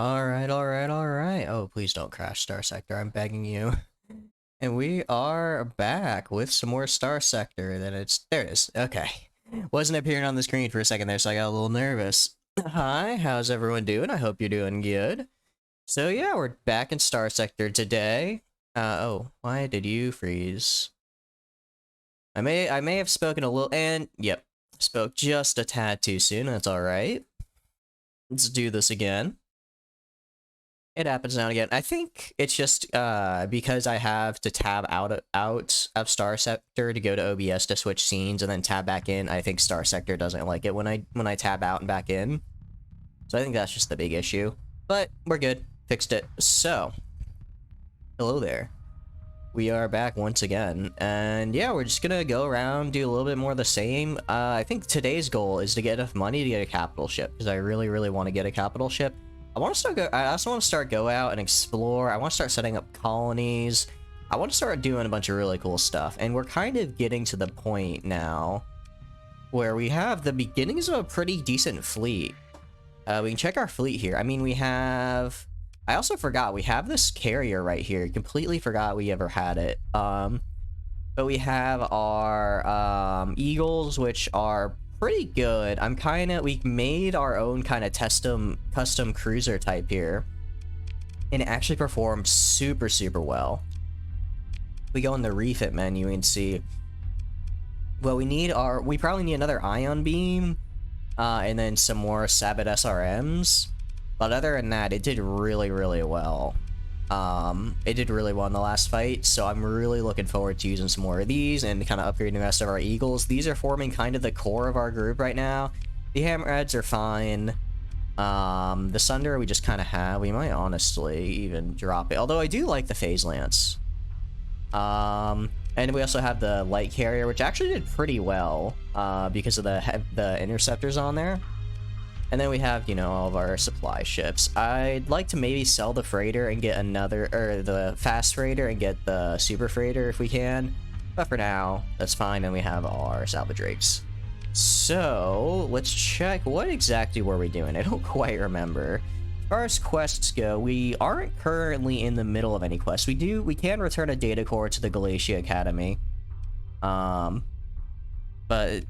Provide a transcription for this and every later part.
Alright, alright, alright. Oh, please don't crash Starsector, I'm begging you. And we are back with some more Starsector. There it is. Okay. Wasn't appearing on the screen for a second there, so I got a little nervous. Hi, how's everyone doing? I hope you're doing good. So yeah, we're back in Starsector today. Oh, why did you freeze? I may have spoken a little, and yep, spoke just a tad too soon. That's alright. Let's do this again. It happens now and again. I think it's just because I have to tab out of Star Sector to go to OBS to switch scenes and then tab back in. I think Star Sector doesn't like it when I tab out and back in. So I think that's just the big issue. But we're good. Fixed it. So, hello there. We are back once again. And yeah, we're just gonna go around, do a little bit more of the same. I think today's goal is to get enough money to get a capital ship, because I really, really want to get a capital ship. I also want to start go out and explore. I want to start setting up colonies. I want to start doing a bunch of really cool stuff. And we're kind of getting to the point now where we have the beginnings of a pretty decent fleet. We can check our fleet here. I mean, we have... I also forgot, we have this carrier right here. Completely forgot we ever had it. But we have our Eagles, which are pretty good. We made our own kind of custom cruiser type here. And it actually performed super, super well. We go in the refit menu and see, well, we probably need another ion beam, and then some more Sabot SRMs. But other than that, it did really, really well. It did really well in the last fight, so I'm really looking forward to using some more of these and kind of upgrading the rest of our Eagles. These are forming kind of the core of our group right now. The Hammerheads are fine. The Sunder we just kind of have. We might honestly even drop it, although I do like the Phase Lance. And we also have the Light Carrier, which actually did pretty well because of the interceptors on there. And then we have, you know, all of our supply ships. I'd like to maybe sell the freighter and get the fast freighter and get the super freighter if we can. But for now, that's fine, and we have our salvage rigs. So, let's check, what exactly were we doing? I don't quite remember. As far as quests go, we aren't currently in the middle of any quests. We can return a data core to the Galatia Academy. But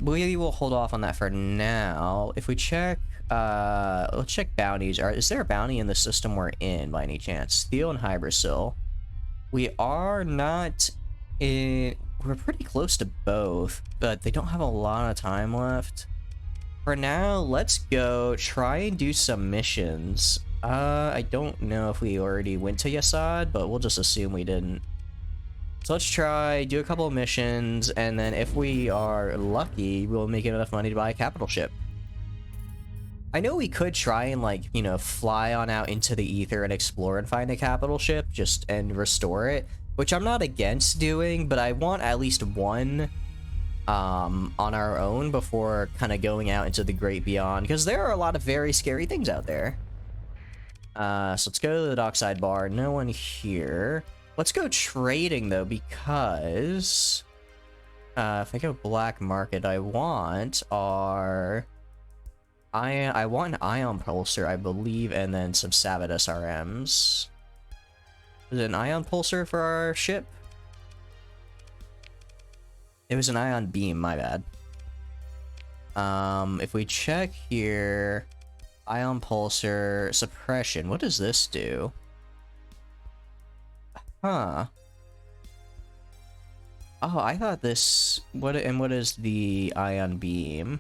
we will hold off on that for now. If we check, let's check bounties. Is there a bounty in the system we're in by any chance? Steel and Hybrasil. We are not in... We're pretty close to both, but they don't have a lot of time left. For now, let's go try and do some missions. I don't know if we already went to Yasad, but we'll just assume we didn't. So let's try, do a couple of missions, and then if we are lucky, we'll make enough money to buy a capital ship. I know we could try and, like, you know, fly on out into the ether and explore and find a capital ship, and restore it, which I'm not against doing, but I want at least one on our own before kind of going out into the great beyond, because there are a lot of very scary things out there. So let's go to the dockside bar. No one here. Let's go trading, though, because if I go black market, I want an ion pulsar, I believe, and then some Sabot SRMs. Is it an ion pulsar for our ship? It was an ion beam, my bad. If we check here, ion pulsar suppression, what does this do? Huh. Oh, I thought this... what is the ion beam?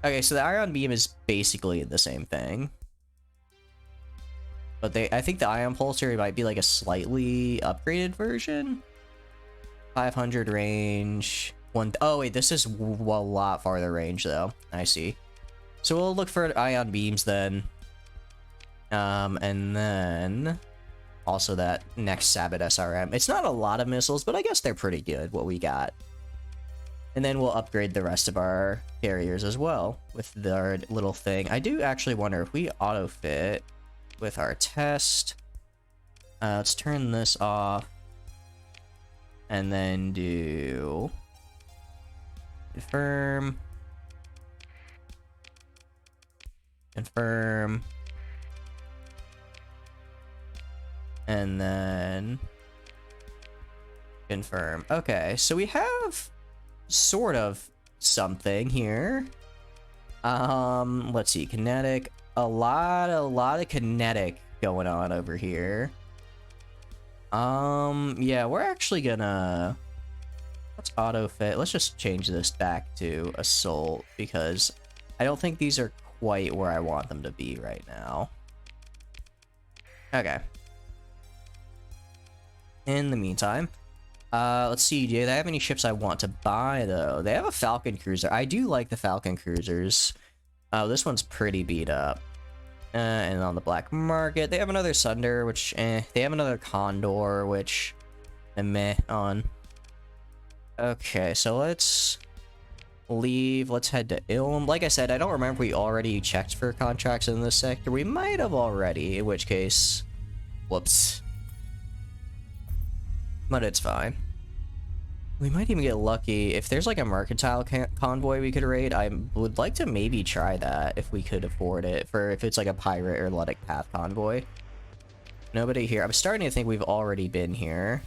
Okay, so the ion beam is basically the same thing. But I think the ion pulsar might be like a slightly upgraded version. 500 range. Oh wait, this is a lot farther range though. I see. So we'll look for ion beams then. And then... also that next Sabot SRM. It's not a lot of missiles, but I guess they're pretty good, what we got. And then we'll upgrade the rest of our carriers as well with our little thing. I do actually wonder if we auto-fit with our test. Let's turn this off. And then do... confirm. Confirm. And then confirm. Okay, so we have sort of something here. Let's see, kinetic. A lot of kinetic going on over here. Yeah, we're actually gonna, let's auto fit. Let's just change this back to assault because I don't think these are quite where I want them to be right now. Okay. In the meantime, let's see. Do they have any ships I want to buy though? They have a Falcon cruiser. I do like the Falcon cruisers. Oh, this one's pretty beat up. And on the black market, they have another Sunder, which, they have another Condor, which, I'm meh on. Okay, so let's leave. Let's head to Ilm. Like I said, I don't remember if we already checked for contracts in this sector. We might have already, in which case, whoops. But it's fine. We might even get lucky. If there's like a mercantile convoy we could raid, I would like to maybe try that if we could afford it, for if it's like a pirate or Ludic Path convoy. Nobody here. I'm starting to think we've already been here.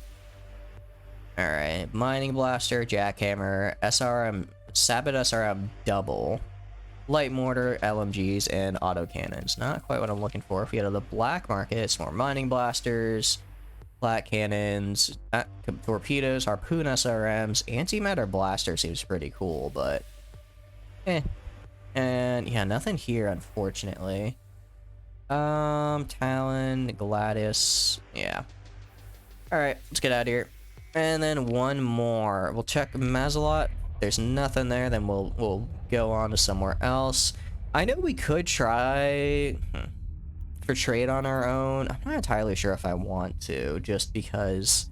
Alright, mining blaster, jackhammer, SRM, Sabot SRM double, light mortar, LMGs, and autocannons. Not quite what I'm looking for. If we go to the black market, it's more mining blasters, flat cannons, torpedoes, harpoon SRMs, antimatter blaster seems pretty cool, but and yeah, nothing here unfortunately. Talon, Gladys, yeah. All right, let's get out of here. And then one more. We'll check Mazalot. There's nothing there. Then we'll go on to somewhere else. I know we could try for trade on our own. I'm not entirely sure if I want to, just because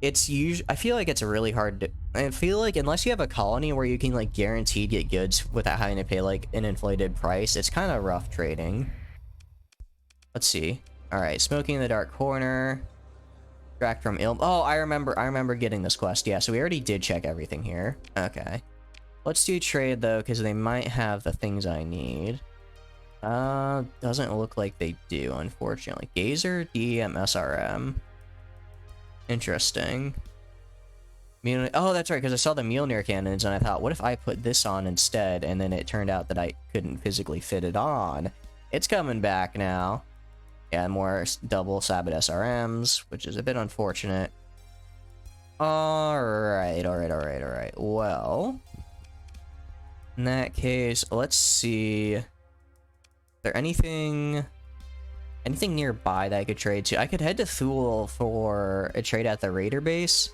it's usually, I feel like it's really hard to, I feel like unless you have a colony where you can like guaranteed get goods without having to pay like an inflated price, it's kind of rough trading. Let's see. All right, smoking in the dark corner. Track from Ilm. Oh, I remember getting this quest. Yeah, so we already did check everything here. Okay. Let's do trade though, because they might have the things I need. Doesn't look like they do, unfortunately. Gazer, DEM, SRM. Interesting. Oh, that's right, because I saw the Mjolnir cannons, and I thought, what if I put this on instead? And then it turned out that I couldn't physically fit it on. It's coming back now. Yeah, more double Sabot SRMs, which is a bit unfortunate. Alright. Well, in that case, let's see. Is there anything nearby that I could trade to? I could head to Thule for a trade at the Raider base.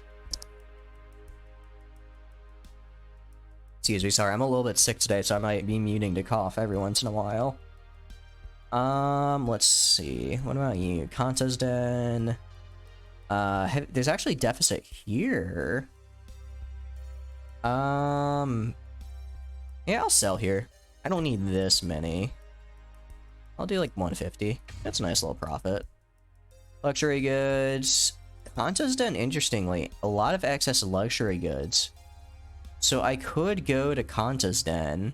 Excuse me, sorry, I'm a little bit sick today, so I might be muting to cough every once in a while. Let's see. What about you? Kanta's Den. There's actually deficit here. Yeah, I'll sell here. I don't need this many. I'll do like 150. That's a nice little profit. Luxury goods. Kanta's Den, interestingly, a lot of excess luxury goods. So I could go to Kanta's Den,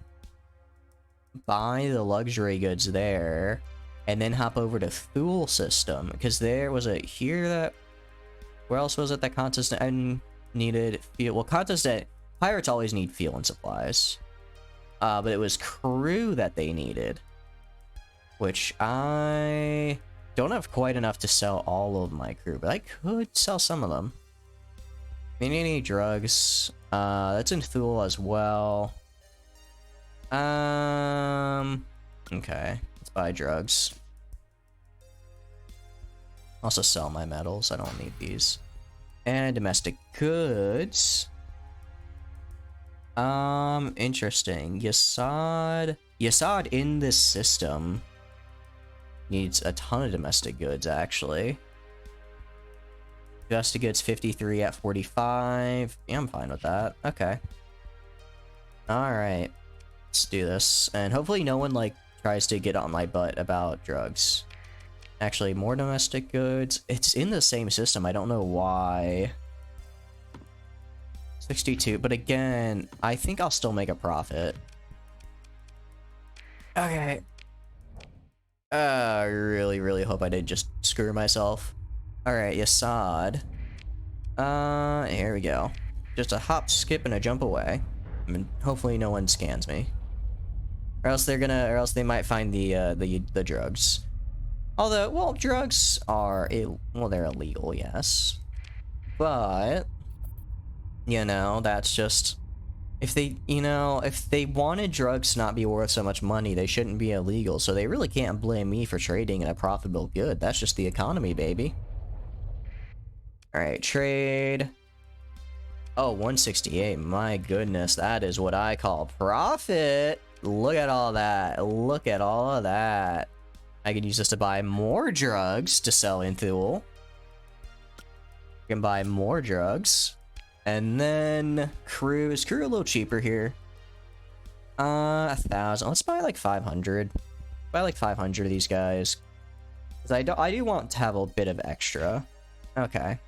buy the luxury goods there, and then hop over to Thule system, because there was a here that, where else was it that Kanta's Den needed fuel? Well, Kanta's Den, pirates always need fuel and supplies, but it was crew that they needed, which I don't have quite enough to sell all of my crew, but I could sell some of them. Any drugs, that's in Thule as well. Okay, let's buy drugs. Also sell my metals, I don't need these. And domestic goods. Interesting. Yasad in this system needs a ton of domestic goods, actually. Domestic goods 53 at 45. Yeah, I'm fine with that. Okay. Alright. Let's do this. And hopefully no one, like, tries to get on my butt about drugs. Actually, more domestic goods. It's in the same system. I don't know why. 62. But again, I think I'll still make a profit. Okay. I really, really hope I didn't just screw myself. Alright, Yasad. Here we go. Just a hop, skip, and a jump away. I mean, hopefully no one scans me. Or else or else they might find the drugs. Although, well, drugs are, well, they're illegal, yes. But, you know, that's just, if they, you know, if they wanted drugs to not be worth so much money, they shouldn't be illegal, so they really can't blame me for trading in a profitable good. That's just the economy, baby. Alright, trade. Oh, 168, my goodness, that is what I call profit. Look at all that, look at all of that. I can use this to buy more drugs to sell in Thule. I can buy more drugs. And then crew, is crew a little cheaper here? 1,000. Let's buy like 500. Buy like 500 of these guys. Because I do want to have a bit of extra. Okay.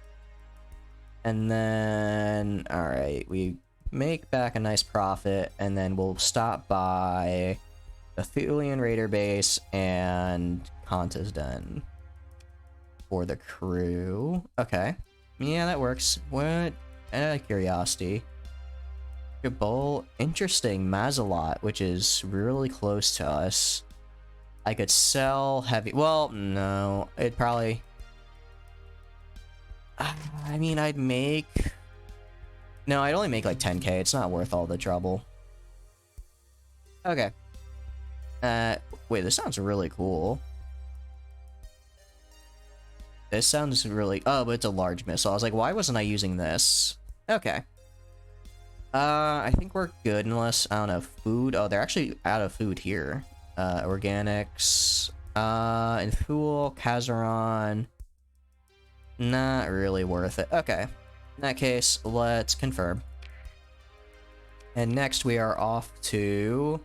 And then, alright, we make back a nice profit, and then we'll stop by the Thulian Raider base and Kanta's Den for the crew. Okay. Yeah, that works. What? Out of curiosity. Gabol, interesting. Mazalot, which is really close to us. I could sell heavy. Well, no. It'd probably. I mean, I'd make. No, I'd only make like 10k. It's not worth all the trouble. Okay. Wait, this sounds really cool. This sounds really... Oh, but it's a large missile. I was like, why wasn't I using this? Okay. I think we're good unless... I don't know, food... Oh, they're actually out of food here. Organics... and Fool, Kazaron... Not really worth it. Okay. In that case, let's confirm. And next we are off to...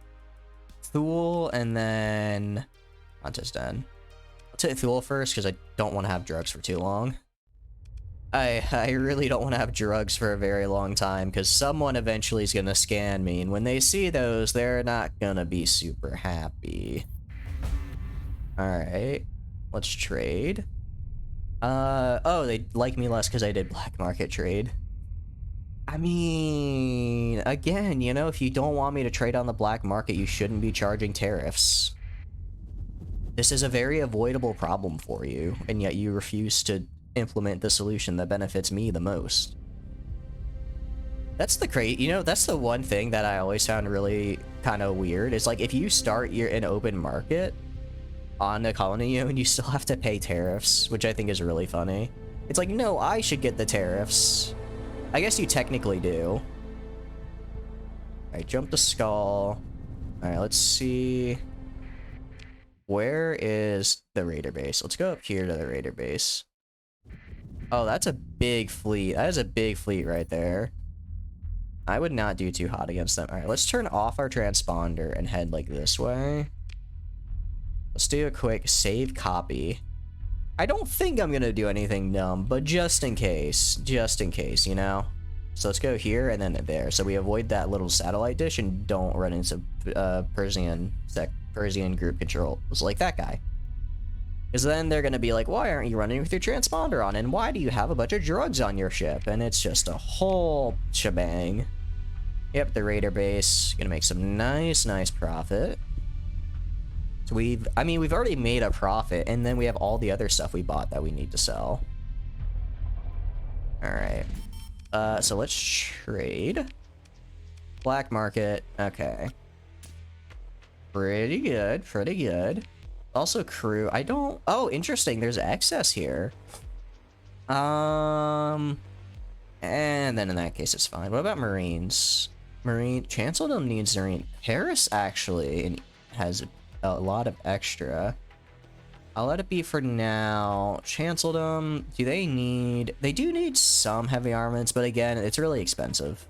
Thule, and then... Contest done. Let's hit Thule first, because I don't want to have drugs for too long. I really don't want to have drugs for a very long time, because someone eventually is going to scan me, and when they see those, they're not going to be super happy. Alright. Let's trade. Oh, they like me less because I did black market trade. I mean, again, you know, if you don't want me to trade on the black market, you shouldn't be charging tariffs. This is a very avoidable problem for you, and yet you refuse to implement the solution that benefits me the most. That's the you know, that's the one thing that I always found really kind of weird. Is like, if you start an open market on a colony, and you still have to pay tariffs, which I think is really funny. It's like, no, I should get the tariffs. I guess you technically do. Alright, jump to skull. Alright, let's see. Where is the raider base? Let's go up here to the raider base. Oh, that's a big fleet. That is a big fleet right there. I would not do too hot against them. Alright, let's turn off our transponder and head like this way. Let's do a quick save copy. I don't think I'm gonna do anything dumb, but just in case, you know? So let's go here and then there. So we avoid that little satellite dish and don't run into Persian group controls like that guy. Because then they're gonna be like, why aren't you running with your transponder on? And why do you have a bunch of drugs on your ship? And it's just a whole shebang. Yep, the raider base. Gonna make some nice profit. So we've already made a profit, and then we have all the other stuff we bought that we need to sell. Alright. So let's trade. Black market. Okay. Pretty good, pretty good. Also crew. I don't... Oh, interesting. There's excess here. And then in that case, it's fine. What about Marines? Chanceldom needs Marine. Paris actually has a lot of extra. I'll let it be for now. Chanceldom, they do need some heavy armaments, but again, it's really expensive.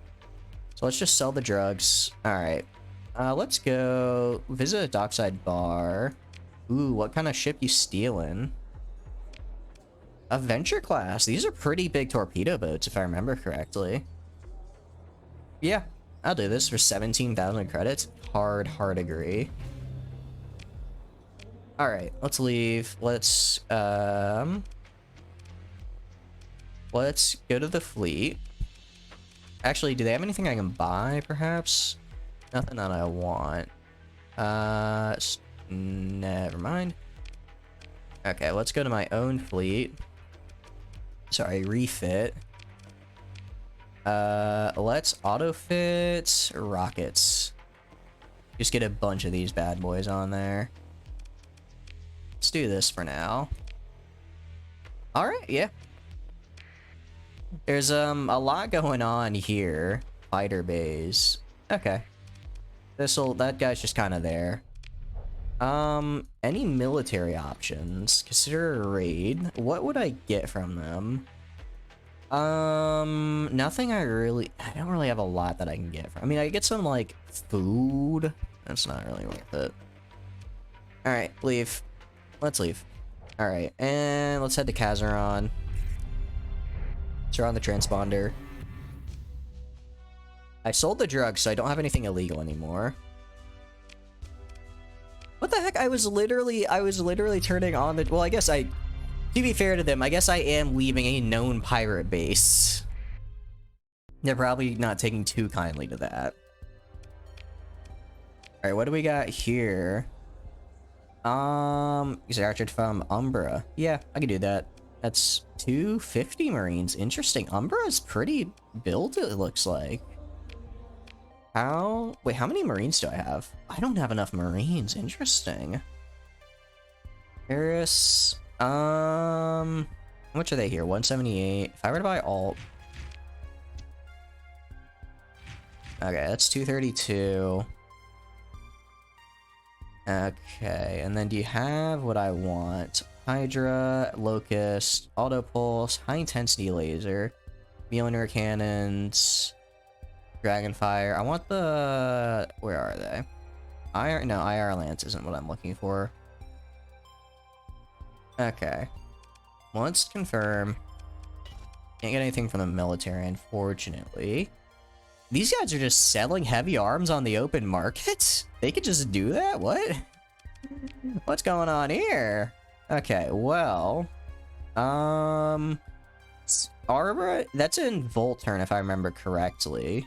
So let's just sell the drugs. Alright. Let's go visit a dockside bar. Ooh, what kind of ship you stealing? A Venture class. These are pretty big torpedo boats, if I remember correctly. Yeah, I'll do this for 17,000 credits. Hard agree. Alright, let's leave. Let's go to the fleet. Actually, do they have anything I can buy, perhaps? Nothing that I want. Never mind. Okay, let's go to my own fleet. Sorry, refit. Let's auto-fit rockets. Just get a bunch of these bad boys on there. Let's do this for now. Alright, yeah. There's a lot going on here. Fighter bays. Okay. That guy's just kind of there. Any military options? Consider a raid. What would I get from them? Nothing I don't really have a lot that I can get from. I mean, I get some, like, food. That's not really worth it. Alright, leave. Let's leave. Alright, and let's head to Kazaron. So we're on the transponder. I sold the drugs, so I don't have anything illegal anymore. What the heck? I was literally turning on the... Well, I guess to be fair to them, I guess I am leaving a known pirate base. They're probably not taking too kindly to that. Alright, what do we got here? Extracted from Umbra. Yeah, I can do that. That's 250 Marines. Interesting. Umbra is pretty built, it looks like. Wait, how many Marines do I have? I don't have enough Marines. Interesting. Paris. How much are they here? 178. If I were to buy alt. Okay, that's 232. Okay, and then do you have what I want? Hydra, Locust, Auto Pulse, High Intensity Laser, Mjolnir Cannons, Dragonfire. I want the... Where are they? No, IR Lance isn't what I'm looking for. Okay. Well, let's confirm. Can't get anything from the military, unfortunately. These guys are just selling heavy arms on the open market? They could just do that? What? What's going on here? Okay, well... Arbor? That's in Volturn, if I remember correctly.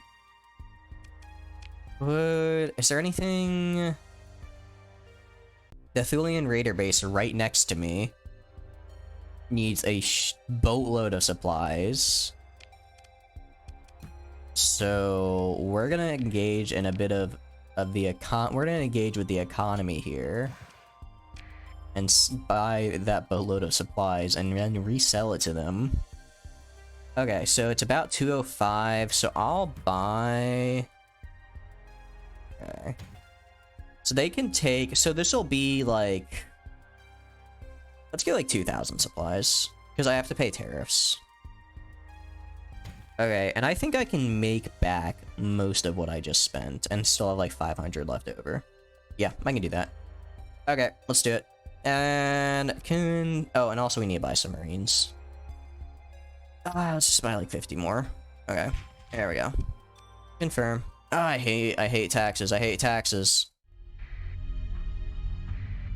Is there anything... The Thulian Raider base right next to me needs a boatload of supplies. So we're gonna engage in a bit of the we're gonna engage with the economy here and buy that boatload of supplies and then resell it to them. Okay, so it's about 205, so I'll buy... Okay. So they can take... So this will be like... Let's get like 2,000 supplies, because I have to pay tariffs. Okay, and I think I can make back most of what I just spent and still have like 500 left over. Yeah, I can do that. Okay, let's do it. And oh, and also we need to buy some Marines. Let's just buy like 50 more. Okay, there we go. Confirm. Oh, I hate taxes. I hate taxes.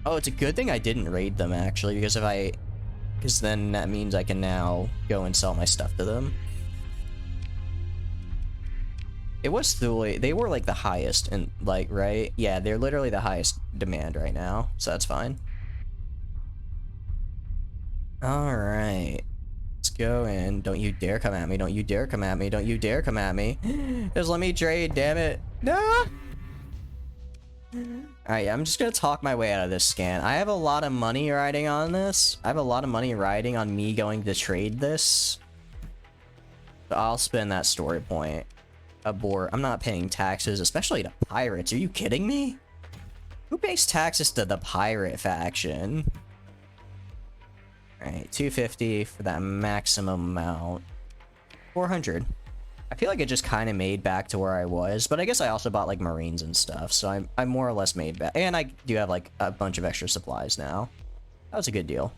Oh, it's a good thing I didn't raid them, actually, because because then that means I can now go and sell my stuff to them. It was Thule. They were like the highest, and like, right? Yeah, they're literally the highest demand right now, so that's fine. Alright. Let's go in. Don't you dare come at me. Don't you dare come at me. Don't you dare come at me. Just let me trade, damn it. No! Alright, I'm just gonna talk my way out of this scan. I have a lot of money riding on this. I have a lot of money riding on me going to trade this. So I'll spend that story point. Abort. I'm not paying taxes, especially to pirates. Are you kidding me? Who pays taxes to the pirate faction? Alright, 250 for that maximum amount. 400. I feel like it just kind of made back to where I was, but I guess I also bought like Marines and stuff, so I more or less made back. And I do have like a bunch of extra supplies now. That was a good deal.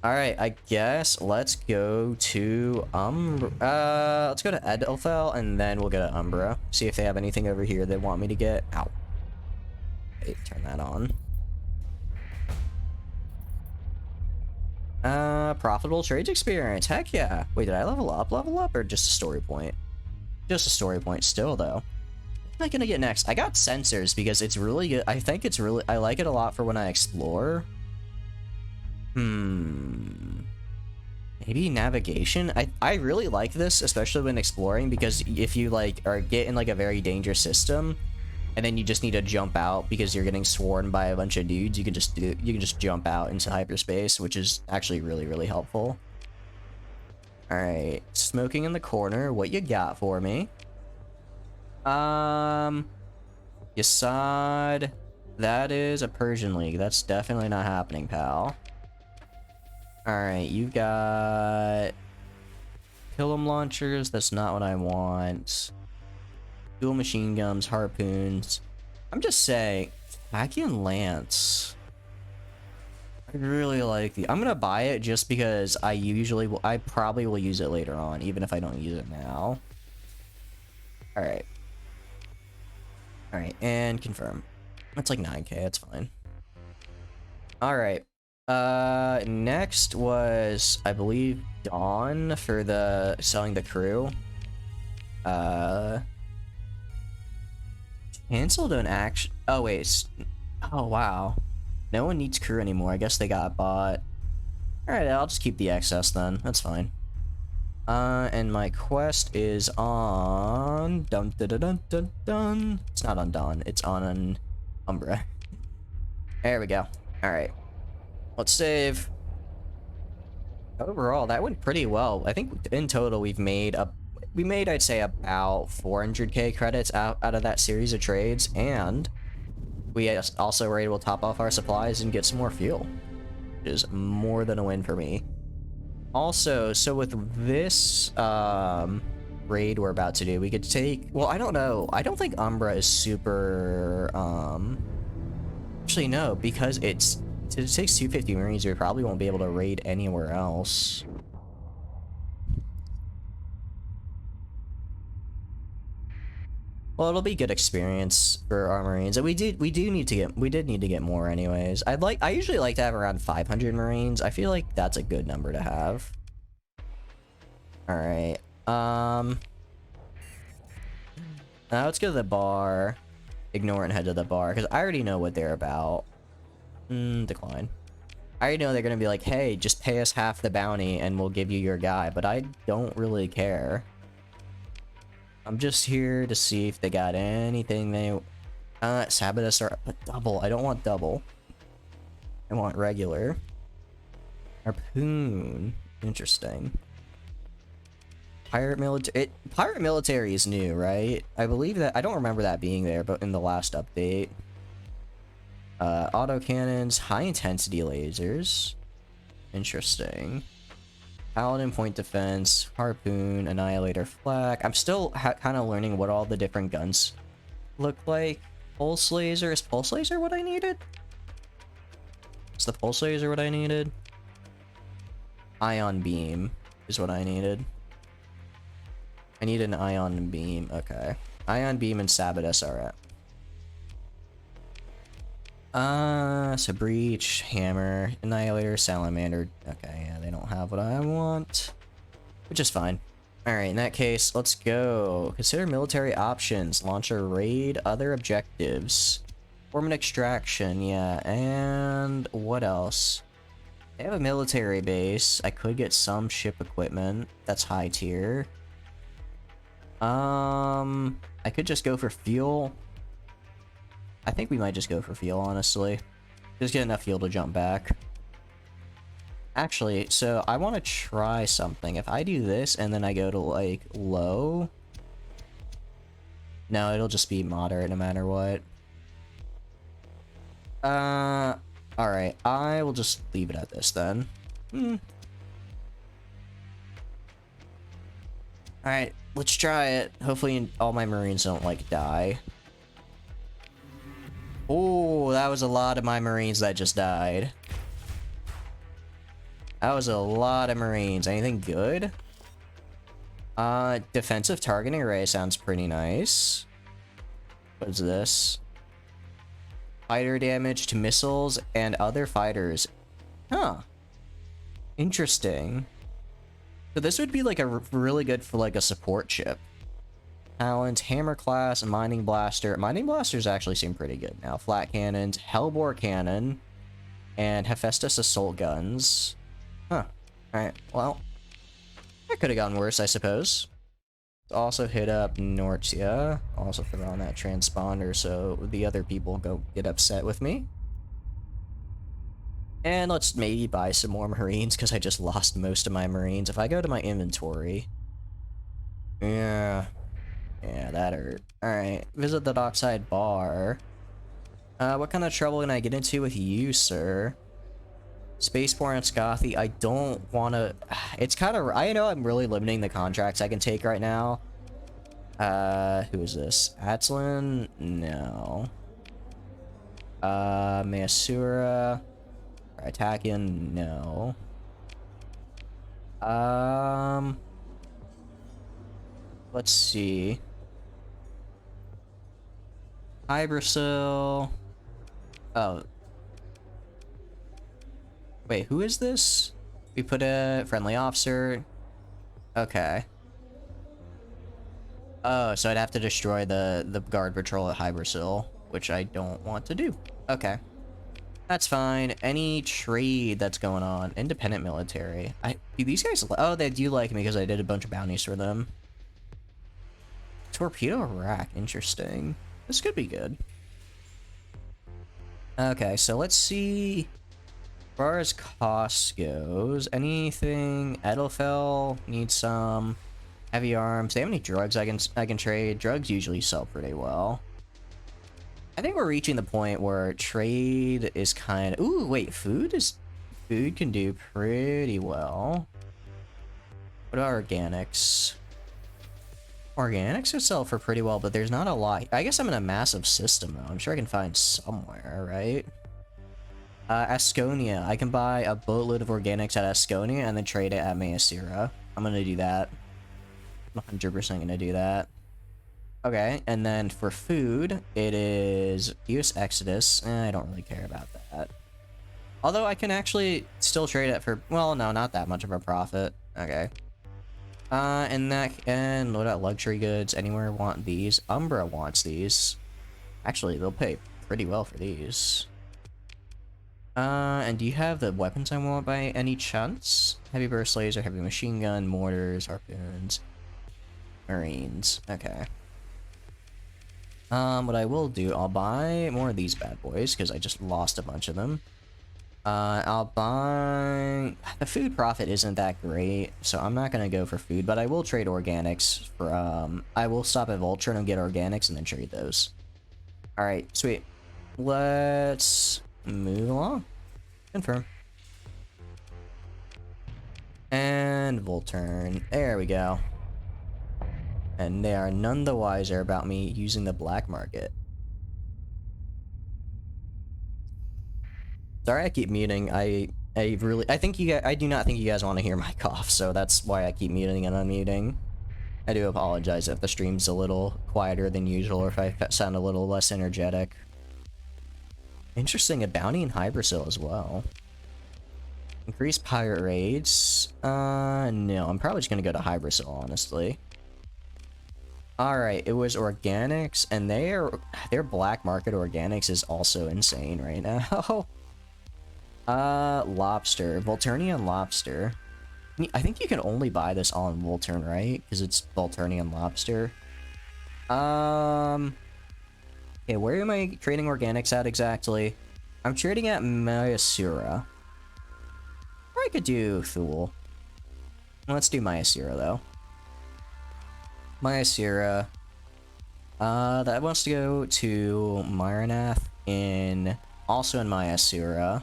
Alright, I guess let's go to let's go to Edelfell and then we'll go to Umbra. See if they have anything over here they want me to get. Ow. Wait, turn that on. Profitable trades experience. Heck yeah. Wait, did I level up, or just a story point? Just a story point still, though. What am I gonna get next? I got sensors because it's really good. I think it's really, I like it a lot for when I explore. Maybe navigation? I really like this, especially when exploring, because if you like get in like a very dangerous system, and then you just need to jump out because you're getting swarmed by a bunch of dudes, you can just jump out into hyperspace, which is actually really, really helpful. Alright, smoking in the corner, what you got for me? Yasad, that is a Persian League. That's definitely not happening, pal. Alright, you got Killam launchers, that's not what I want. Dual machine guns, harpoons. I'm just saying, Vacuum Lance. I really like the. I'm gonna buy it just because I probably will use it later on, even if I don't use it now. Alright. Alright, and confirm. That's like 9k, that's fine. Alright. Next was, I believe, Dawn for the selling the crew. Canceled an action. Oh wait. Oh wow. No one needs crew anymore. I guess they got bought. Alright, I'll just keep the excess then. That's fine. And my quest is on dun dun dun dun dun dun. It's not on Dawn, it's on an Umbra. There we go. Alright. Let's save. Overall, that went pretty well. I think in total we made, I'd say, about 400k credits out of that series of trades, and we also were able to top off our supplies and get some more fuel, which is more than a win for me. Also, so with this raid we're about to do, we could take, well, I don't know, I don't think Umbra is super, actually no, because it takes 250 Marines, we probably won't be able to raid anywhere else. Well, it'll be good experience for our Marines. And we did need to get more anyways. I usually like to have around 500 Marines. I feel like that's a good number to have. Alright. Now let's go to the bar. Ignore and head to the bar, because I already know what they're about. Decline. I already know they're gonna be like, hey, just pay us half the bounty and we'll give you your guy, but I don't really care. I'm just here to see if they got anything they... Sabotus are... But double. I don't want double. I want regular. Harpoon. Interesting. Pirate military... Pirate military is new, right? I believe that... I don't remember that being there, but in the last update. Autocannons. High intensity lasers. Interesting. Paladin point defense, harpoon, annihilator, flak. I'm still kind of learning what all the different guns look like. Pulse laser. Is pulse laser what I needed? Is the pulse laser what I needed? Ion beam is what I needed. I need an ion beam. Okay. Ion beam and Sabotus are at. So breach, hammer, annihilator, salamander. Okay, yeah, they don't have what I want, which is fine. All right, in that case, let's go. Consider military options. Launch a raid, other objectives. Form an extraction, yeah, and what else? They have a military base. I could get some ship equipment. That's high tier. I could just go for fuel. I think we might just go for fuel, honestly. Just get enough fuel to jump back. Actually, so I want to try something. If I do this and then I go to, like, low... No, it'll just be moderate no matter what. Alright, I will just leave it at this then. Alright, let's try it. Hopefully all my Marines don't, like, die. Oh, that was a lot of my Marines that just died. That was a lot of Marines. Anything good? Defensive targeting array sounds pretty nice. What is this? Fighter damage to missiles and other fighters. Huh. Interesting. So this would be like a really good for like a support ship. Talent, Hammer Class, Mining Blaster. Mining Blasters actually seem pretty good now. Flat Cannons, Hellbore Cannon, and Hephaestus Assault Guns. Huh. Alright, well, that could have gone worse, I suppose. Also hit up Nortia. Also throw on that transponder so the other people go get upset with me. And let's maybe buy some more Marines, because I just lost most of my Marines. If I go to my inventory... Yeah, that hurt. Alright, visit the dockside bar. What kind of trouble can I get into with you, sir? Spaceport and Scothy, I don't want to... It's kind of... I know I'm really limiting the contracts I can take right now. Who is this? Atslin? No. Mayasura? Itakian? No. Let's see. Ibersil. Oh. Wait, who is this? We put a friendly officer. Okay. Oh, so I'd have to destroy the guard patrol at Hybersil, which I don't want to do. Okay. That's fine. Any trade that's going on. Independent military. Do these guys... Oh, they do like me because I did a bunch of bounties for them. Torpedo rack. Interesting. This could be good. Okay, so let's see... As far as cost goes, anything... Edelfell needs some... Heavy arms. Do they have any drugs I can trade? Drugs usually sell pretty well. I think we're reaching the point where trade is kind of... Ooh, wait, food can do pretty well. What about organics? Organics would sell for pretty well, but there's not a lot. I guess I'm in a massive system, though. I'm sure I can find somewhere, right? Asconia. I can buy a boatload of organics at Asconia and then trade it at Mayasura. I'm gonna do that. I'm 100% gonna do that. Okay, and then for food, it is US Exodus. I don't really care about that. Although I can actually still trade it for, well, no, not that much of a profit. Okay. And what about luxury goods? Anywhere want these? Umbra wants these. Actually, they'll pay pretty well for these. And do you have the weapons I want by any chance? Heavy burst laser, heavy machine gun, mortars, harpoons, Marines. Okay. What I will do, I'll buy more of these bad boys, because I just lost a bunch of them. I'll buy... The food profit isn't that great, so I'm not gonna go for food, but I will trade organics for, I will stop at Voltron and get organics and then trade those. Alright, sweet. Let's move along. Confirm. And Volturn. There we go. And they are none the wiser about me using the black market. Sorry I keep muting. I do not think you guys want to hear my cough, so that's why I keep muting and unmuting. I do apologize if the stream's a little quieter than usual or if I sound a little less energetic. Interesting, a bounty in Hybersil as well. Increased pirate raids. No, I'm probably just gonna go to Hybersil, honestly. Alright, it was organics, and their black market organics is also insane right now. Lobster. Volturnian lobster. I think you can only buy this on Volturn, right? Because it's Volturnian lobster. Okay, where am I trading organics at exactly? I'm trading at Mayasura. Or I could do Thule. Let's do Mayasura, though. Mayasura. That wants to go to Myranath also in Mayasura.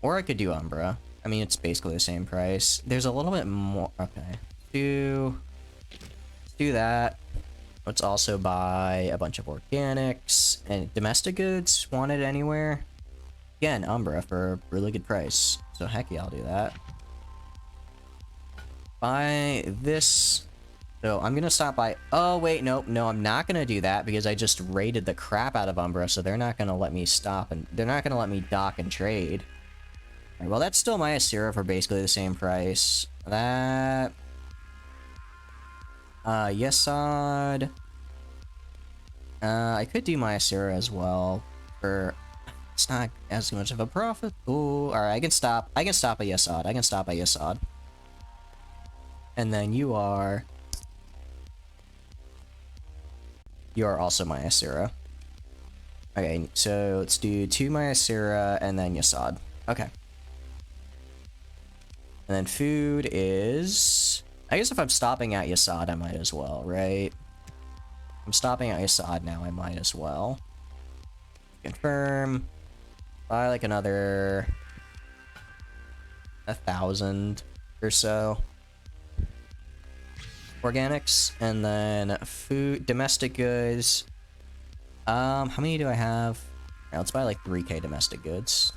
Or I could do Umbra. I mean, it's basically the same price. There's a little bit more. Okay. Let's do that. Let's also buy a bunch of organics and domestic goods. Wanted anywhere? Again, Umbra for a really good price. So heck yeah, I'll do that. Buy this. So I'm gonna stop by. Oh wait, nope, no, I'm not gonna do that because I just raided the crap out of Umbra, so they're not gonna let me stop and they're not gonna let me dock and trade. Alright, well, that's still Maya Sira for basically the same price. That... Yesod... I could do Maya Sira as well. For... It's not as much of a profit. Ooh, alright, I can stop at Yesod. I can stop at Yesod. And then you are... You are also Maya Sira. Okay, so let's do 2 Maya Sira and then Yesod. Okay. And then food is... I guess if I'm stopping at Yesod, I might as well, right? I'm stopping at Yesod now, I might as well. Confirm. Buy like another... 1,000 or so. Organics. And then food, domestic goods. How many do I have? Right, let's buy like 3k domestic goods.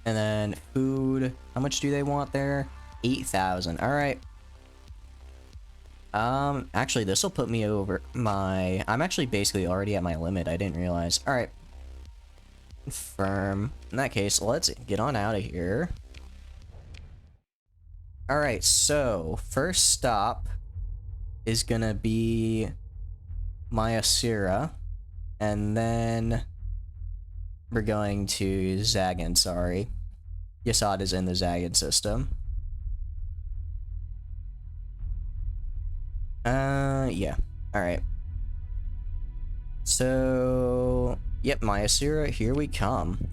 And then food, how much do they want there? 8,000. All right. Actually, this will put me over my... I'm actually basically already at my limit. I didn't realize. All right. Confirm. In that case, let's get on out of here. All right, so first stop is gonna be Maya Sira, and then we're going to Zagan, sorry. Yesod is in the Zagan system. Yeah. Alright. So, yep, Maya Sira, here we come.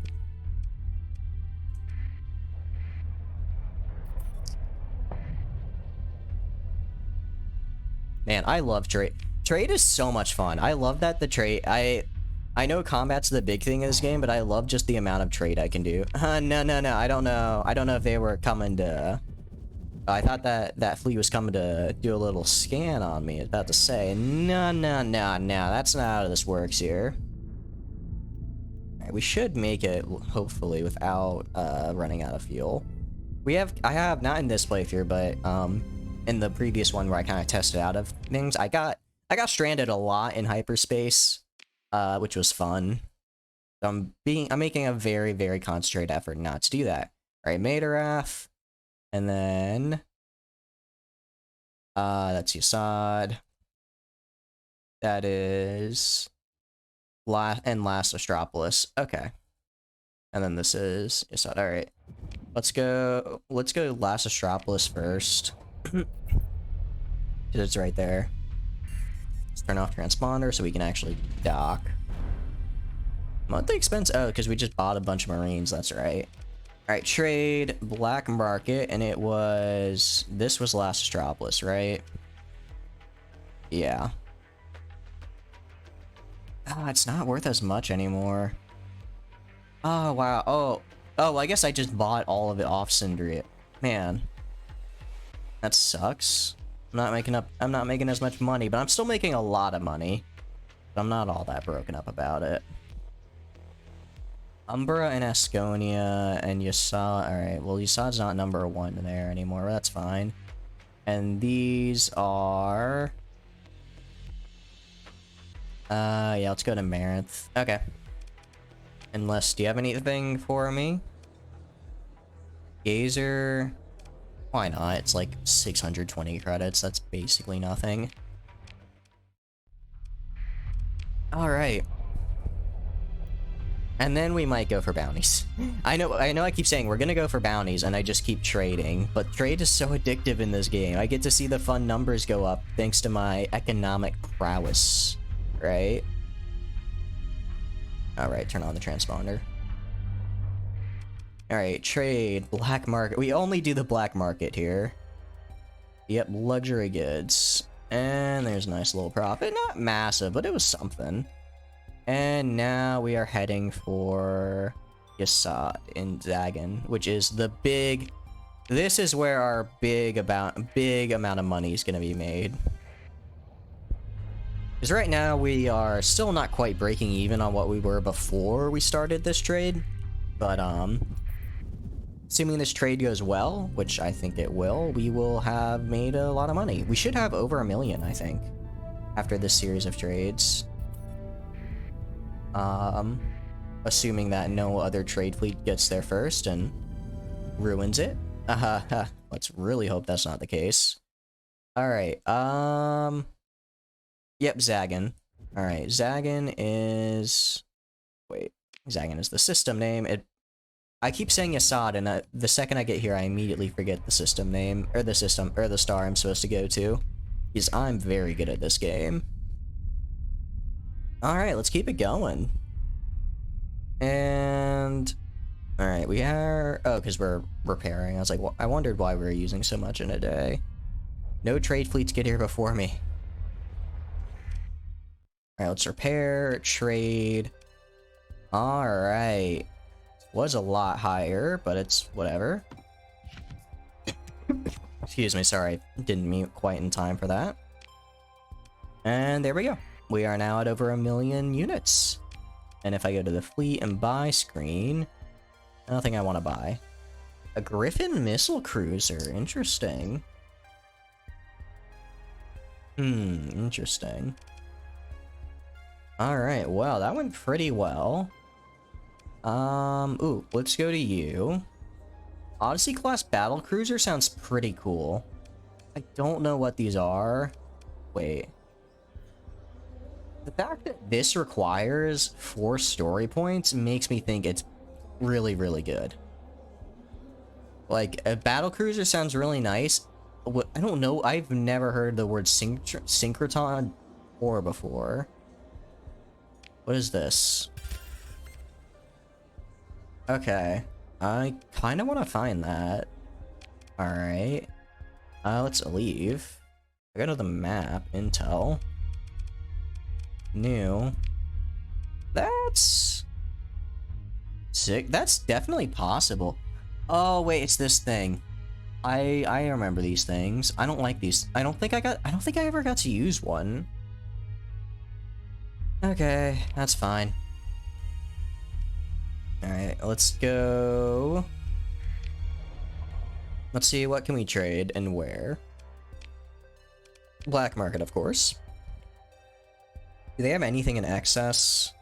Man, I love trade. Trade is so much fun. I love that the trade... I know combat's the big thing in this game, but I love just the amount of trade I can do. No. I don't know. I don't know if they were coming to... I thought that fleet was coming to do a little scan on me. I was about to say, no. That's not how this works here. Alright, we should make it, hopefully, without running out of fuel. I have, not in this playthrough, but in the previous one where I kind of tested out of things, I got stranded a lot in hyperspace, which was fun. So I'm making a very, very concentrated effort not to do that. Alright, Materaf. And then that's Yesod. That is last Astropolis. Okay. And then this is Yesod. Alright. Let's go last Astropolis first. Because it's right there. Let's turn off transponder so we can actually dock. Monthly expense? Oh, because we just bought a bunch of Marines, that's right. Alright, trade, black market, and it was... This was last Astropolis, right? Yeah. Ah, it's not worth as much anymore. Oh, wow. Oh, well, I guess I just bought all of it off Sindri. Man. That sucks. I'm not making as much money, but I'm still making a lot of money. But I'm not all that broken up about it. Umbra and Asconia and Yesod. Alright, well, Yesod's not number 1 there anymore. That's fine. And these are... yeah, let's go to Marinth. Okay. Unless, do you have anything for me? Gazer... Why not? It's like 620 credits. That's basically nothing. Alright. And then we might go for bounties. I know I keep saying we're gonna go for bounties and I just keep trading, but trade is so addictive in this game. I get to see the fun numbers go up thanks to my economic prowess, right? Alright, turn on the transponder. Alright, trade, black market. We only do the black market here. Yep, luxury goods. And there's a nice little profit. Not massive, but it was something. And now we are heading for Yesod in Zagan, which is the big... This is where our big amount of money is going to be made. Because right now we are still not quite breaking even on what we were before we started this trade. But, assuming this trade goes well, which I think it will, we will have made a lot of money. We should have over 1 million, I think, after this series of trades. assuming that no other trade fleet gets there first and ruins it. Let's really hope that's not the case. Alright, yep, Zagan. Alright, Zagan is... Wait, Zagan is the system name. I keep saying Assad, and the second I get here, I immediately forget the system name, or the star I'm supposed to go to. Because I'm very good at this game. Alright, let's keep it going. And... Alright, we are... Oh, because we're repairing. I was like, well, I wondered why we were using so much in a day. No trade fleets get here before me. Alright, let's repair, trade. Alright. Was a lot higher, but it's whatever. Excuse me, sorry. Didn't mute quite in time for that. And there we go. We are now at over 1 million units. And if I go to the fleet and buy screen, nothing I want to buy. A Griffin missile cruiser. Interesting. Interesting. Alright, well, that went pretty well. Ooh, let's go to you. Odyssey class battle cruiser sounds pretty cool. I don't know what these are. Wait. The fact that this requires 4 story points makes me think it's really, really good. Like, a battle cruiser sounds really nice. I don't know, I've never heard the word synchrotron or before. What is this? Okay. I kind of want to find that. Alright. Let's leave. I go to the map. Intel. New. That's... sick. That's definitely possible. Oh, wait, it's this thing. I remember these things. I don't like these. I don't think I ever got to use one. Okay, that's fine. Alright, let's go. Let's see, what can we trade and where? Black market, of course. Do they have anything in excess?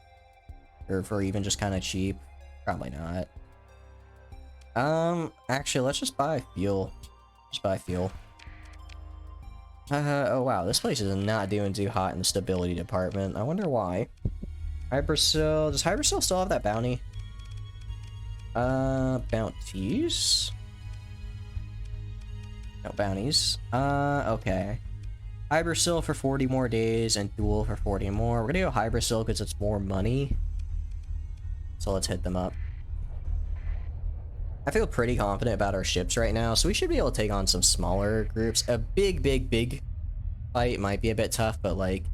Or for even just kind of cheap? Probably not. Actually, let's just buy fuel. Just buy fuel. Oh wow, this place is not doing too hot in the stability department. I wonder why. Hypersil, does Hypersil still have that bounty? Bounties? No, bounties. Okay. Hypersil for 40 more days and Duel for 40 more. We're gonna go Hypersil because it's more money. So let's hit them up. I feel pretty confident about our ships right now, so we should be able to take on some smaller groups. A big fight might be a bit tough, but like,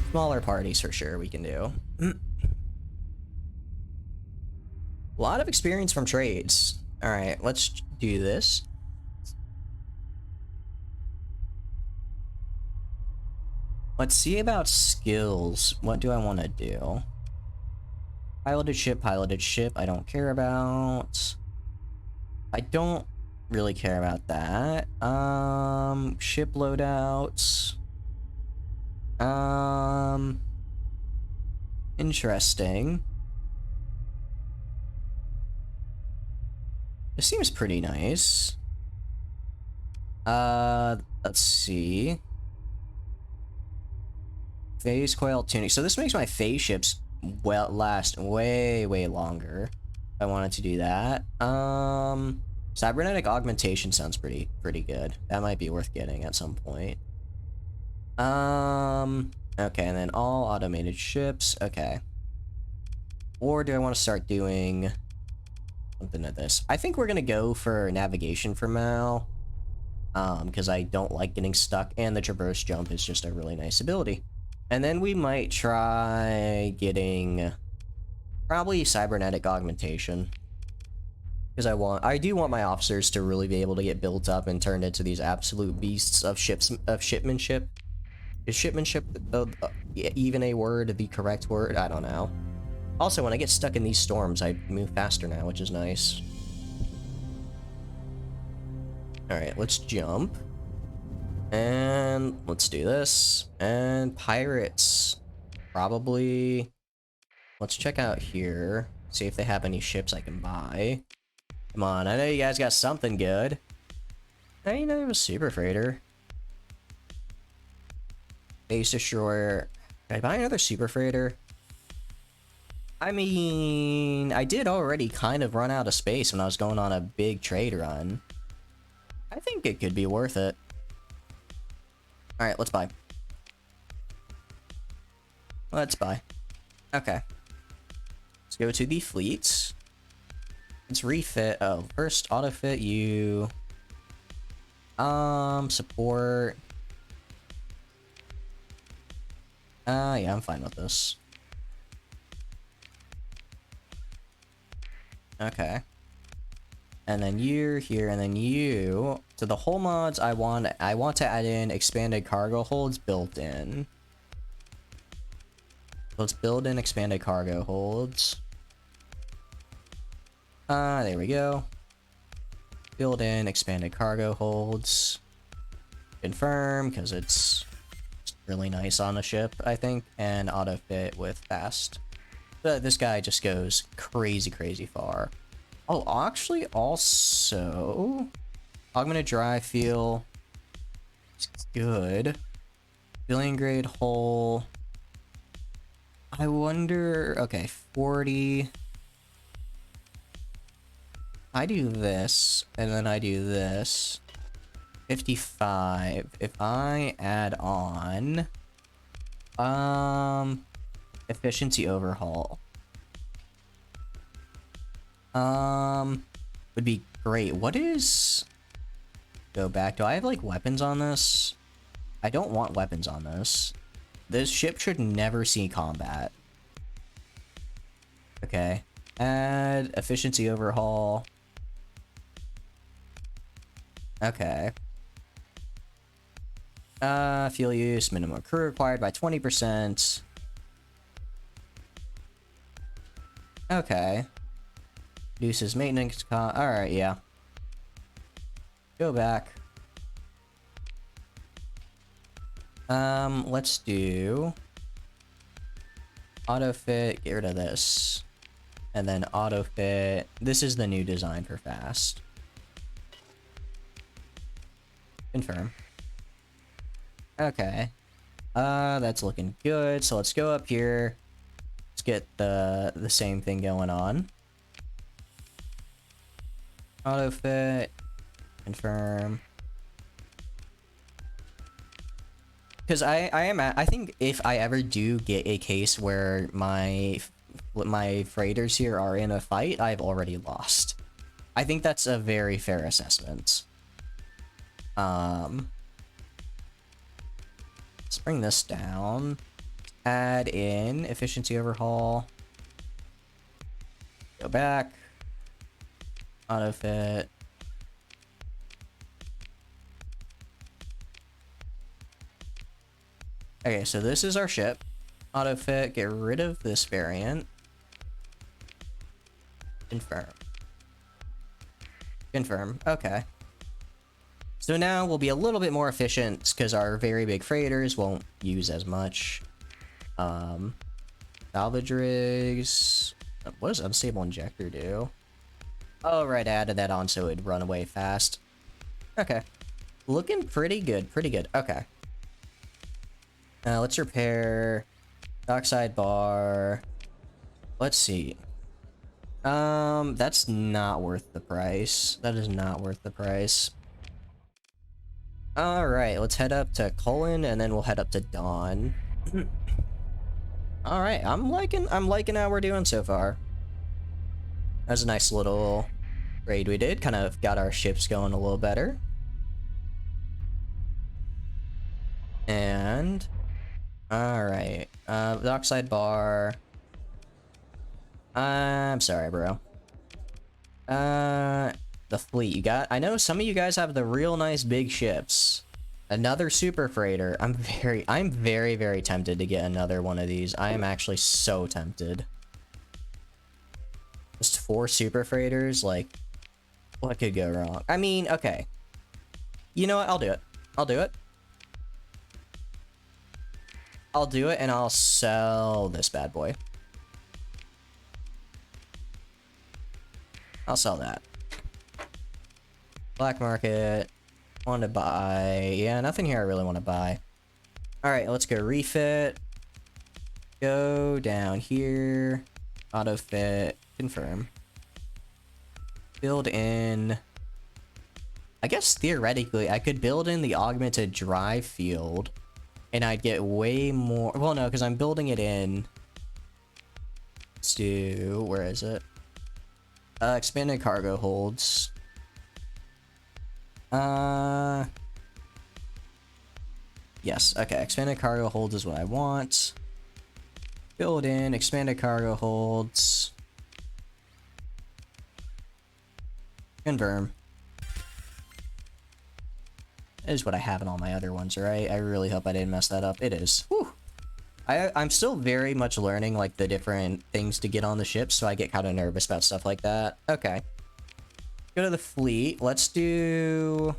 smaller parties for sure we can do. A lot of experience from trades. Alright, let's do this. Let's see about skills. What do I want to do? Piloted ship, I don't care about. I don't really care about that. Ship loadouts. Interesting. This seems pretty nice. Let's see. Phase coil tuning. So this makes my phase ships last way longer. If I wanted to do that. Cybernetic augmentation sounds pretty good. That might be worth getting at some point. Okay, and then all automated ships. Okay. Or do I want to start doing something of this? I think we're gonna go for navigation for now. Because I don't like getting stuck, and the traverse jump is just a really nice ability. And then we might try getting probably cybernetic augmentation. Because I do want my officers to really be able to get built up and turned into these absolute beasts of shipmanship. Is shipmanship even a word, the correct word? I don't know. Also, when I get stuck in these storms, I move faster now, which is nice. Alright, let's jump. And let's do this. And pirates. Probably. Let's check out here. See if they have any ships I can buy. Come on, I know you guys got something good. Hey, you know, it was Super Freighter. Base Destroyer. Can I buy another Super Freighter? I mean, I did already kind of run out of space when I was going on a big trade run. I think it could be worth it. Alright, let's buy. Let's buy. Okay. Let's go to the fleets. Let's refit. Oh, first auto fit you. Support. Yeah, I'm fine with this. Okay. And then you're here, and then you. So the whole mods I want to add in expanded cargo holds built in. Let's build in expanded cargo holds. There we go. Build in expanded cargo holds. Confirm, because it's really nice on a ship, I think. And auto fit with fast. But this guy just goes crazy, crazy far. Oh, actually, also, augmented dry fuel. It's good. Billion grade hull. I wonder. Okay, 40. I do this, and then I do this. 55. If I add on, efficiency overhaul. Would be great. What is... Go back. Do I have, like, weapons on this? I don't want weapons on this. This ship should never see combat. Okay. Add efficiency overhaul. Okay. Fuel use, minimum crew required by 20%. Okay. Reduces maintenance cost. Alright, yeah. Go back. Let's do auto fit, get rid of this. And then auto fit. This is the new design for fast. Confirm. Okay. That's looking good. So let's go up here. Let's get the same thing going on. Auto fit. Confirm. Because I think if I ever do get a case where my freighters here are in a fight, I've already lost. I think that's a very fair assessment. Let's bring this down. Add in efficiency overhaul. Go back. Auto fit. Okay, so this is our ship. Auto fit, get rid of this variant. Confirm. Confirm, okay. So now we'll be a little bit more efficient because our very big freighters won't use as much. Salvage rigs. What does unstable injector do? Oh, right, I added that on so it'd run away fast. Okay. Looking pretty good, pretty good. Okay. Let's repair dockside bar. Let's see. That's not worth the price. That is not worth the price. Alright, let's head up to Cullen and then we'll head up to Dawn. Alright, I'm liking how we're doing so far. That was a nice little raid we did. Kind of got our ships going a little better. And alright. Dockside bar. I'm sorry, bro. The fleet you got. I know some of you guys have the real nice big ships. Another super freighter. I'm very, very tempted to get another one of these. I am actually so tempted. Just 4 super freighters, like, what could go wrong? I mean, okay. You know what? I'll do it. I'll do it. I'll do it, and I'll sell this bad boy. I'll sell that. Black market. Want to buy. Yeah, nothing here I really want to buy. Alright, let's go refit. Go down here. Auto fit. Confirm. Build in. I guess theoretically I could build in the augmented drive field and I'd get way more. Well, no, because I'm building it in to, where is it? Expanded cargo holds. Yes, okay, expanded cargo holds is what I want. Build in expanded cargo holds. Confirm. That is what I have in all my other ones, right? I really hope I didn't mess that up. It is. Whew. I'm still very much learning, like, the different things to get on the ship, so I get kind of nervous about stuff like that. Okay. Go to the fleet. Let's do...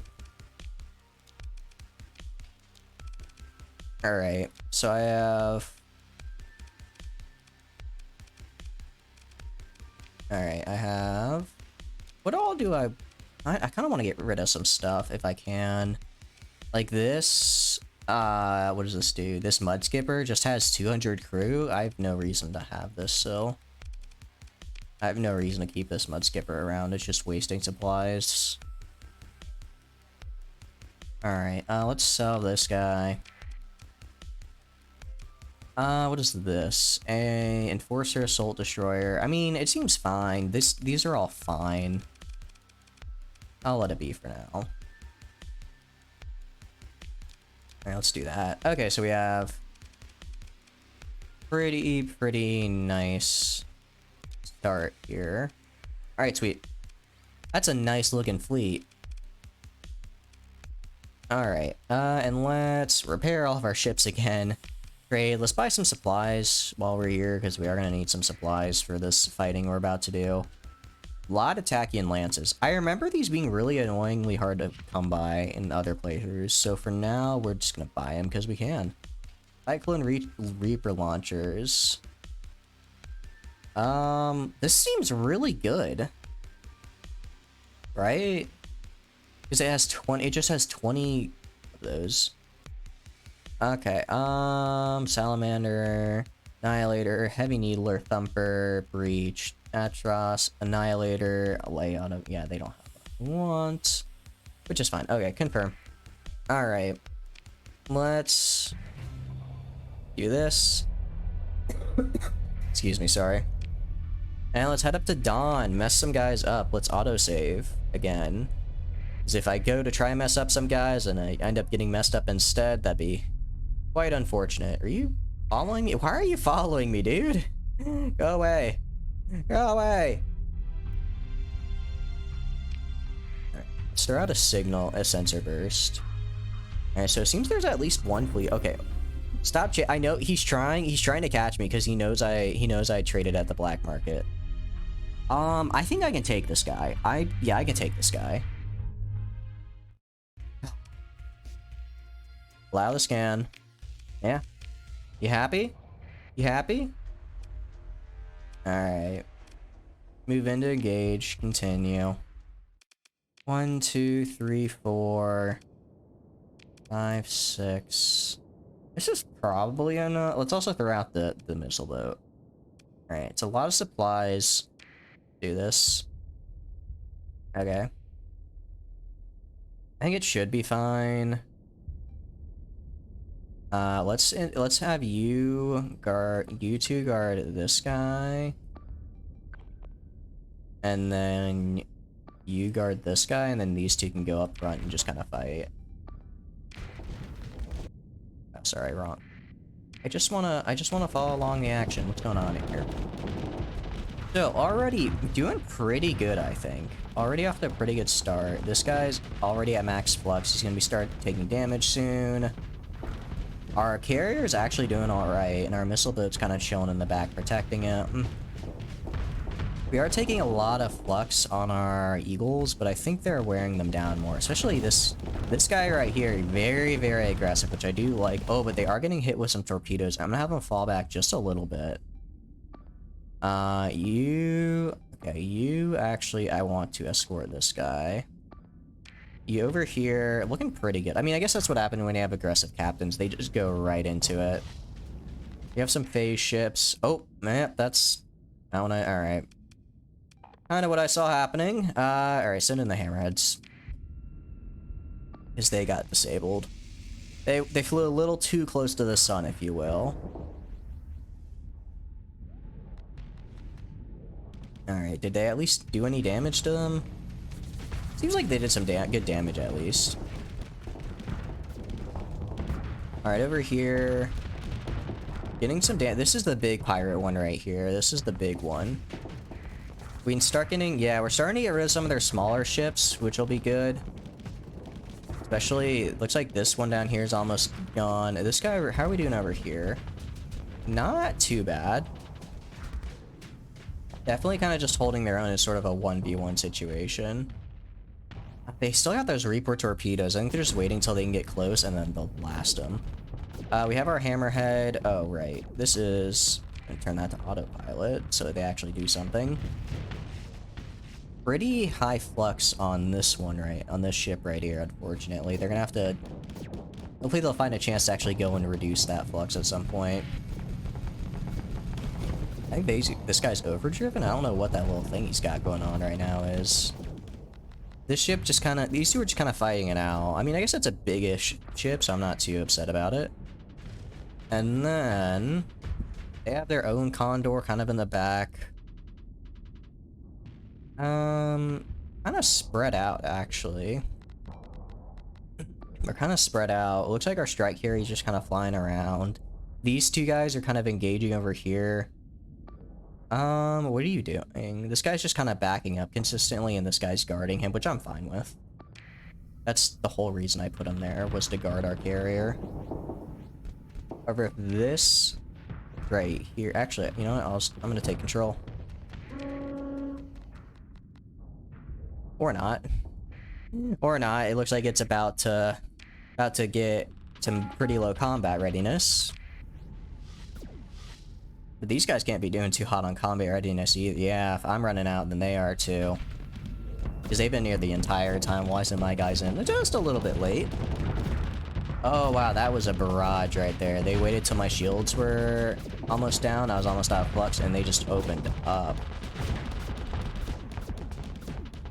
Alright. So I have... Alright, I have... What all do I kind of want to get rid of some stuff, if I can. Like this... what does this do? This mud skipper just has 200 crew. I have no reason to have this, so... I have no reason to keep this mud skipper around. It's just wasting supplies. Alright, let's sell this guy. What is this? A Enforcer Assault Destroyer. I mean, it seems fine. These are all fine. I'll let it be for now. Alright, let's do that. Okay, so we have pretty nice start here. Alright, sweet. That's a nice looking fleet. Alright, and let's repair all of our ships again. Trade. Let's buy some supplies while we're here, because we are going to need some supplies for this fighting we're about to do. A lot of Tachyon lances. I remember these being really annoyingly hard to come by in other playthroughs, so for now, we're just going to buy them because we can. Cyclone Reaper launchers. This seems really good. Right? Because it has 20, it just has 20 of those. Okay, Salamander, Annihilator, Heavy Needler, Thumper, Breach, Atros, Annihilator, Layout of, yeah, they don't have what I want, which is fine. Okay, confirm. Alright, let's do this. Excuse me, sorry. And let's head up to Dawn, mess some guys up. Let's autosave again. Because if I go to try and mess up some guys and I end up getting messed up instead, that'd be quite unfortunate. Are you following me? Why are you following me, dude? Go away. Go away. Alright, let's throw out a signal, a sensor burst. Alright, so it seems there's at least one fleet. Okay. Stop. I know he's trying to catch me because he knows I traded at the black market. I think I can take this guy. Yeah, I can take this guy. Allow the scan. Yeah. You happy? You happy? Alright. Move into engage. Continue. 1, 2, 3, 4, 5, 6. This is probably enough. Let's also throw out the missile boat. Alright, it's a lot of supplies. Do this. Okay. I think it should be fine. Let's have you two guard this guy. And then you guard this guy, and then these two can go up front and just kind of fight. Oh, sorry, wrong. I just wanna follow along the action. What's going on here? So, already doing pretty good, I think. Already off to a pretty good start. This guy's already at max flux. He's gonna start taking damage soon. Our carrier's actually doing alright, and our missile boat's kind of chilling in the back, protecting it. We are taking a lot of flux on our eagles, but I think they're wearing them down more. Especially this guy right here, very aggressive, which I do like. Oh, but they are getting hit with some torpedoes. I'm gonna have them fall back just a little bit. Okay, Okay, you actually, I want to escort this guy. You over here, looking pretty good. I mean, I guess that's what happened when you have aggressive captains. They just go right into it. You have some phase ships. Oh, man, that's... I don't know. Alright. Kind of what I saw happening. Alright, send in the hammerheads. Because they got disabled. They flew a little too close to the sun, if you will. Alright, did they at least do any damage to them? Seems like they did some good damage, at least. Alright, over here... Getting some damage. This is the big pirate one right here. This is the big one. We can start getting... Yeah, we're starting to get rid of some of their smaller ships, which will be good. Especially, it looks like this one down here is almost gone. This guy, how are we doing over here? Not too bad. Definitely kind of just holding their own as sort of a 1v1 situation. They still got those Reaper torpedoes. I think they're just waiting until they can get close and then they'll blast them. We have our hammerhead. Oh, right. This is... I'm gonna turn that to autopilot so they actually do something. Pretty high flux on this one, right? On this ship right here, unfortunately. They're gonna have to... Hopefully they'll find a chance to actually go and reduce that flux at some point. I think this guy's overdriven. I don't know what that little thing he's got going on right now is. This ship just kind of... These two are just kind of fighting it out. I mean, I guess it's a big-ish ship, so I'm not too upset about it. And then... They have their own Condor kind of in the back. Kind of spread out, actually. We're kind of spread out. It looks like our strike carry's just kind of flying around. These two guys are kind of engaging over here. What are you doing? This guy's just kind of backing up consistently, and this guy's guarding him, which I'm fine with. That's the whole reason I put him there, was to guard our carrier. However, if this right here... Actually, you know what? I'm gonna take control. Or not. Or not. It looks like it's about to get some pretty low combat readiness. But these guys can't be doing too hot on combat readiness either. Yeah, if I'm running out, then they are too. Because they've been near the entire time. Why isn't my guys in? They're just a little bit late. Oh, wow, that was a barrage right there. They waited till my shields were almost down. I was almost out of flux, and they just opened up.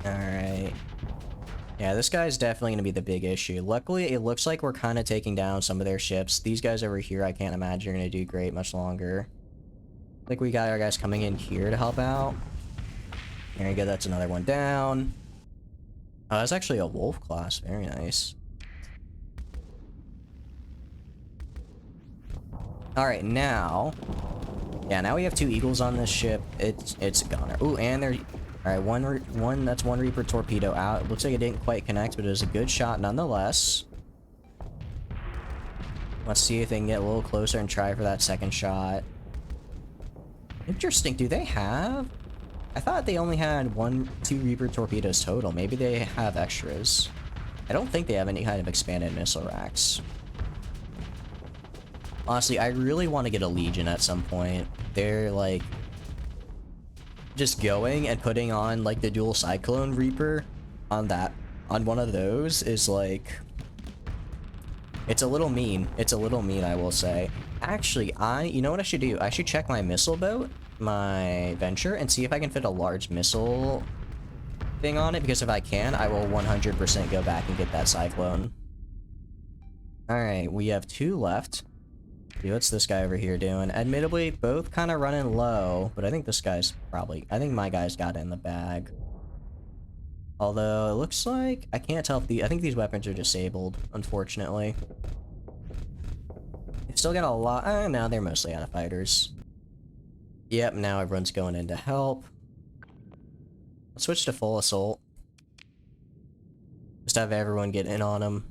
Alright. Yeah, this guy's definitely going to be the big issue. Luckily, it looks like we're kind of taking down some of their ships. These guys over here, I can't imagine are going to do great much longer. Like, we got our guys coming in here to help out. There you go, that's another one down. Oh, that's actually a wolf class. Very nice. Alright, now... Yeah, now we have two Eagles on this ship. It's a goner. Ooh, and they're... Alright, that's one Reaper torpedo out. It looks like it didn't quite connect, but it was a good shot nonetheless. Let's see if they can get a little closer and try for that second shot. Interesting. Do they have... I thought they only had two Reaper torpedoes total. Maybe they have extras. I don't think they have any kind of expanded missile racks. Honestly, I really want to get a Legion at some point. They're, like... Just going and putting on, like, the dual Cyclone Reaper on one of those is, like... It's a little mean. It's a little mean, I will say. Actually, you know what I should do? I should check my missile boat, my Venture, and see if I can fit a large missile thing on it, because if I can, I will 100% go back and get that Cyclone. Alright, we have two left. Dude, what's this guy over here doing? Admittedly, both kind of running low, but I think this guy's probably... I think my guy's got it in the bag. Although, it looks like... I can't tell if I think these weapons are disabled, unfortunately. They've still got a lot... no, they're mostly out of fighters. Yep, now everyone's going in to help. Let's switch to full assault. Just have everyone get in on them.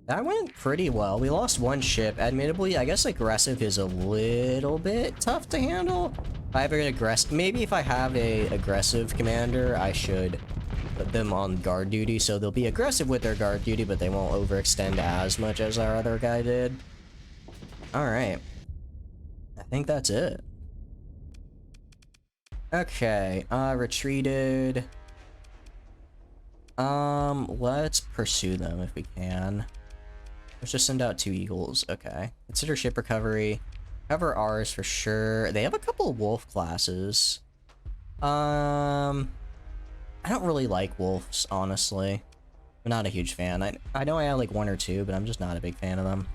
That went pretty well. We lost one ship. Admittedly, I guess aggressive is a little bit tough to handle. If I have an aggressive... Maybe if I have a aggressive commander, I should put them on guard duty, so they'll be aggressive with their guard duty, but they won't overextend as much as our other guy did. Alright. I think that's it. Okay, retreated. Let's pursue them if we can. Let's just send out 2 eagles. Okay. Consider ship recovery. Cover ours for sure. They have a couple of wolf classes. I don't really like wolves, honestly. I'm not a huge fan. I know I have like 1 or 2, but I'm just not a big fan of them.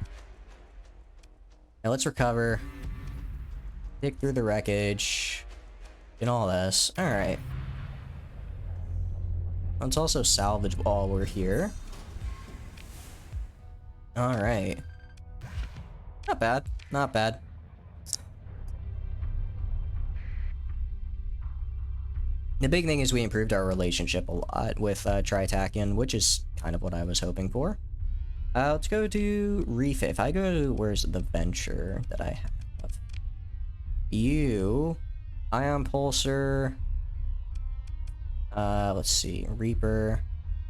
Now let's recover. Dig through the wreckage. Get all this. Alright. Let's also salvage while we're here. Alright. Not bad. Not bad. The big thing is we improved our relationship a lot with Tritakian, which is kind of what I was hoping for. Let's go to refit. If I go to, where's the venture that I have? You, Ion Pulsar. Let's see, Reaper.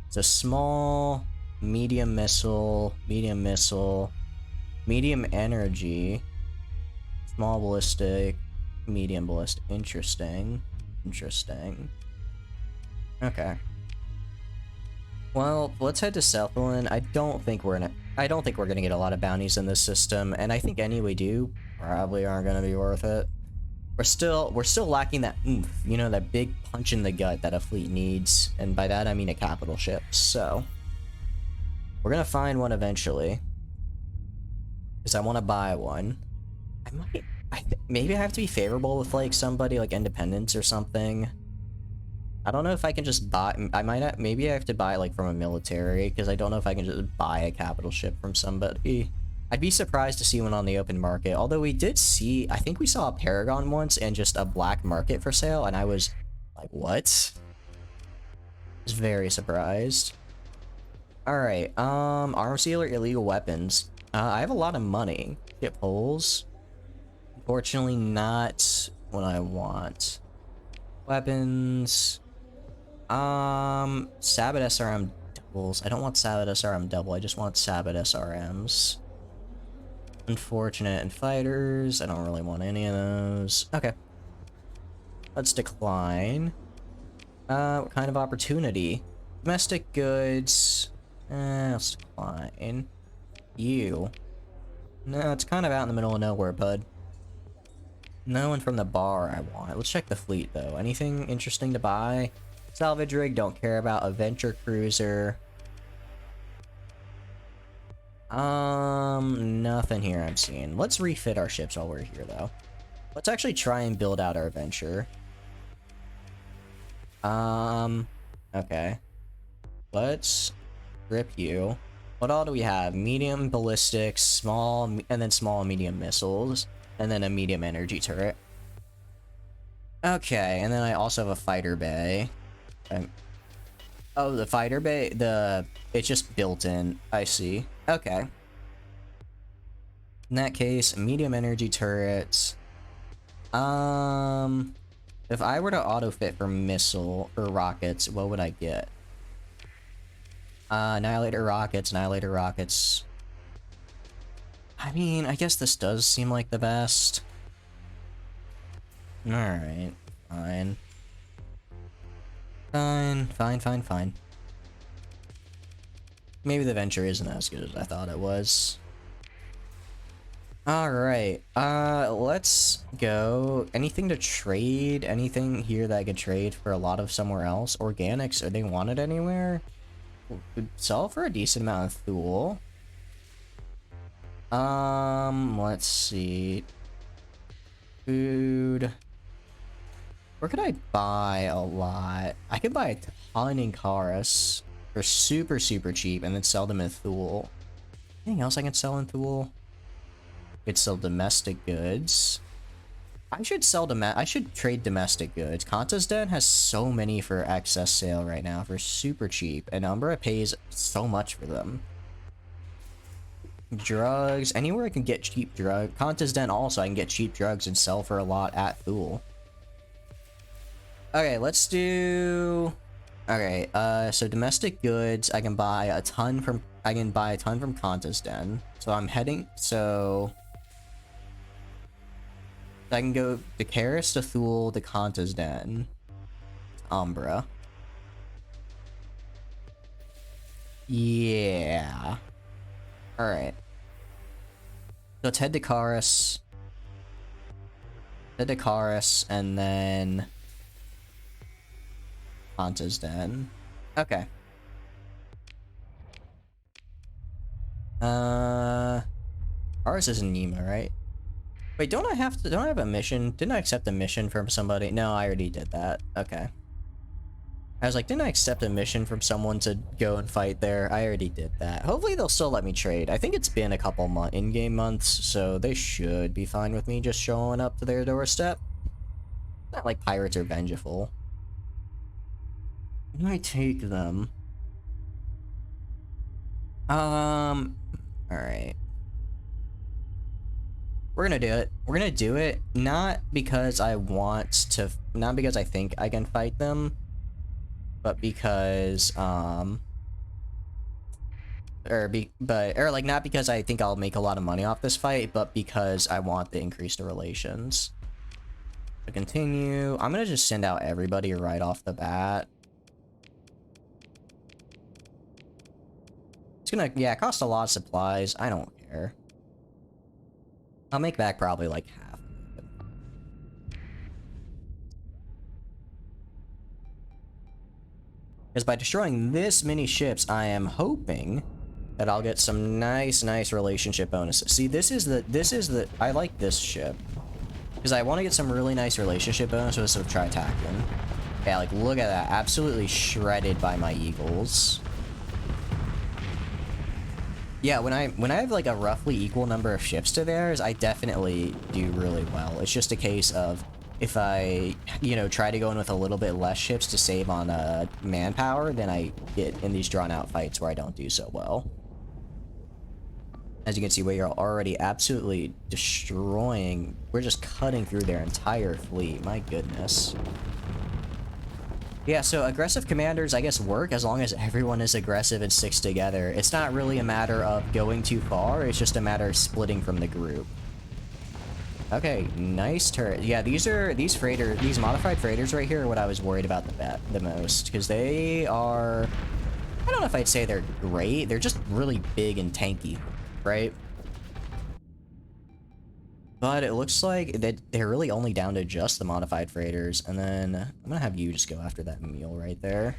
It's a small, medium missile, medium energy, small ballistic, medium ballistic. Interesting. Okay. Well, let's head to Southland. I don't think we're gonna get a lot of bounties in this system, and I think any we do probably aren't gonna be worth it. We're still lacking that oomph, you know, that big punch in the gut that a fleet needs, and by that I mean a capital ship. So we're gonna find one eventually, because I want to buy one. Maybe I have to be favorable with like somebody like Independence or something. I don't know if I can just buy. Maybe I have to buy like from a military, because I don't know if I can just buy a capital ship from somebody. I'd be surprised to see one on the open market. Although we did see, I think we saw a Paragon once and just a black market for sale, and I was like, what? I was very surprised. Alright, arm sealer, illegal weapons. I have a lot of money. Get pulls. Unfortunately, not what I want. Weapons. Sabot SRM doubles. I don't want Sabot SRM double, I just want Sabot SRMs. Unfortunate and fighters. I don't really want any of those. Okay. Let's decline. What kind of opportunity? Domestic goods. Let's decline. You. No, it's kind of out in the middle of nowhere, bud. No one from the bar I want. Let's check the fleet, though. Anything interesting to buy? Salvage rig, don't care about. Adventure cruiser. Nothing here I'm seeing. Let's refit our ships while we're here, though. Let's actually try and build out our venture. Okay. Let's rip you. What all do we have? Medium ballistics, small, and then small and medium missiles, and then a medium energy turret. Okay, and then I also have a fighter bay. Oh, the fighter bay, it's just built in. I see. Okay. In that case, medium energy turrets. If I were to auto fit for missile or rockets, what would I get? Annihilator rockets. I mean, I guess this does seem like the best. Alright, fine. Fine. Maybe the venture isn't as good as I thought it was. Alright, let's go. Anything to trade? Anything here that I could trade for a lot of somewhere else? Organics, are they wanted anywhere? Could sell for a decent amount of Thule. Let's see. Food. Where could I buy a lot? I could buy a ton in Karis for super cheap and then sell them in Thule. Anything else I can sell in Thule? I could sell domestic goods. I should trade domestic goods. Kanta's Den has so many for excess sale right now for super cheap, and Umbra pays so much for them. Drugs, anywhere I can get cheap drugs. Kanta's Den also, I can get cheap drugs and sell for a lot at Thule. Okay, let's do... Okay, so domestic goods, I can buy a ton from from Kanta's Den. So I'm heading, so... I can go to Karis, to Thule, to Kanta's Den, Umbra. Yeah. Alright. So let's head to Karis. Head to Karis, and then Kanta's Den. Okay. Ours is Nima, right? Wait, don't I have a mission? Didn't I accept a mission from somebody? No, I already did that. Okay. I was like, didn't I accept a mission from someone to go and fight there? I already did that. Hopefully they'll still let me trade. I think it's been a couple in-game months, so they should be fine with me just showing up to their doorstep. Not like pirates are vengeful. Can I take them? Alright. We're gonna do it. We're gonna do it, not because I want to, not because I think I can fight them, but because, or like, not because I think I'll make a lot of money off this fight, but because I want the increased relations. To continue, I'm gonna just send out everybody right off the bat. It's gonna, yeah, cost a lot of supplies. I don't care. I'll make back probably like half. Because by destroying this many ships, I am hoping that I'll get some nice relationship bonuses. See, this is the, I like this ship. Because I want to get some really nice relationship bonuses with Tritaklin. Yeah, like, look at that. Absolutely shredded by my eagles. Yeah, when I have like a roughly equal number of ships to theirs, I definitely do really well. It's just a case of if I, you know, try to go in with a little bit less ships to save on manpower, then I get in these drawn out fights where I don't do so well. As you can see, we are already absolutely destroying. We're just cutting through their entire fleet. My goodness. Yeah, so aggressive commanders, I guess, work as long as everyone is aggressive and sticks together. It's not really a matter of going too far, it's just a matter of splitting from the group. Okay, nice turret. Yeah, these modified freighters right here are what I was worried about the most, because they are, I don't know if I'd say they're great, they're just really big and tanky, right? But it looks like that they're really only down to just the modified freighters, and then I'm gonna have you just go after that mule right there.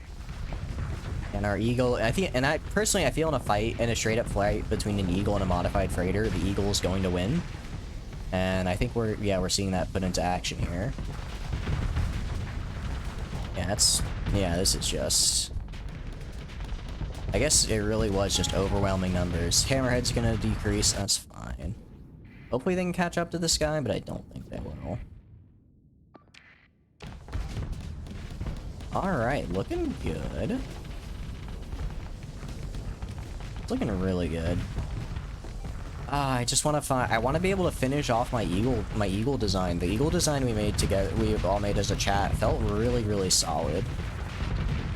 And our eagle, I feel in a fight, in a straight up fight between an eagle and a modified freighter, the eagle is going to win. And I think we're seeing that put into action here. Yeah, this is just, I guess it really was just overwhelming numbers. Hammerhead's gonna decrease, that's fine. Hopefully they can catch up to this guy, but I don't think they will. Alright, looking good. It's looking really good. I just want to find, I want to be able to finish off my eagle design. The eagle design we made together, we all made as a chat, felt really solid.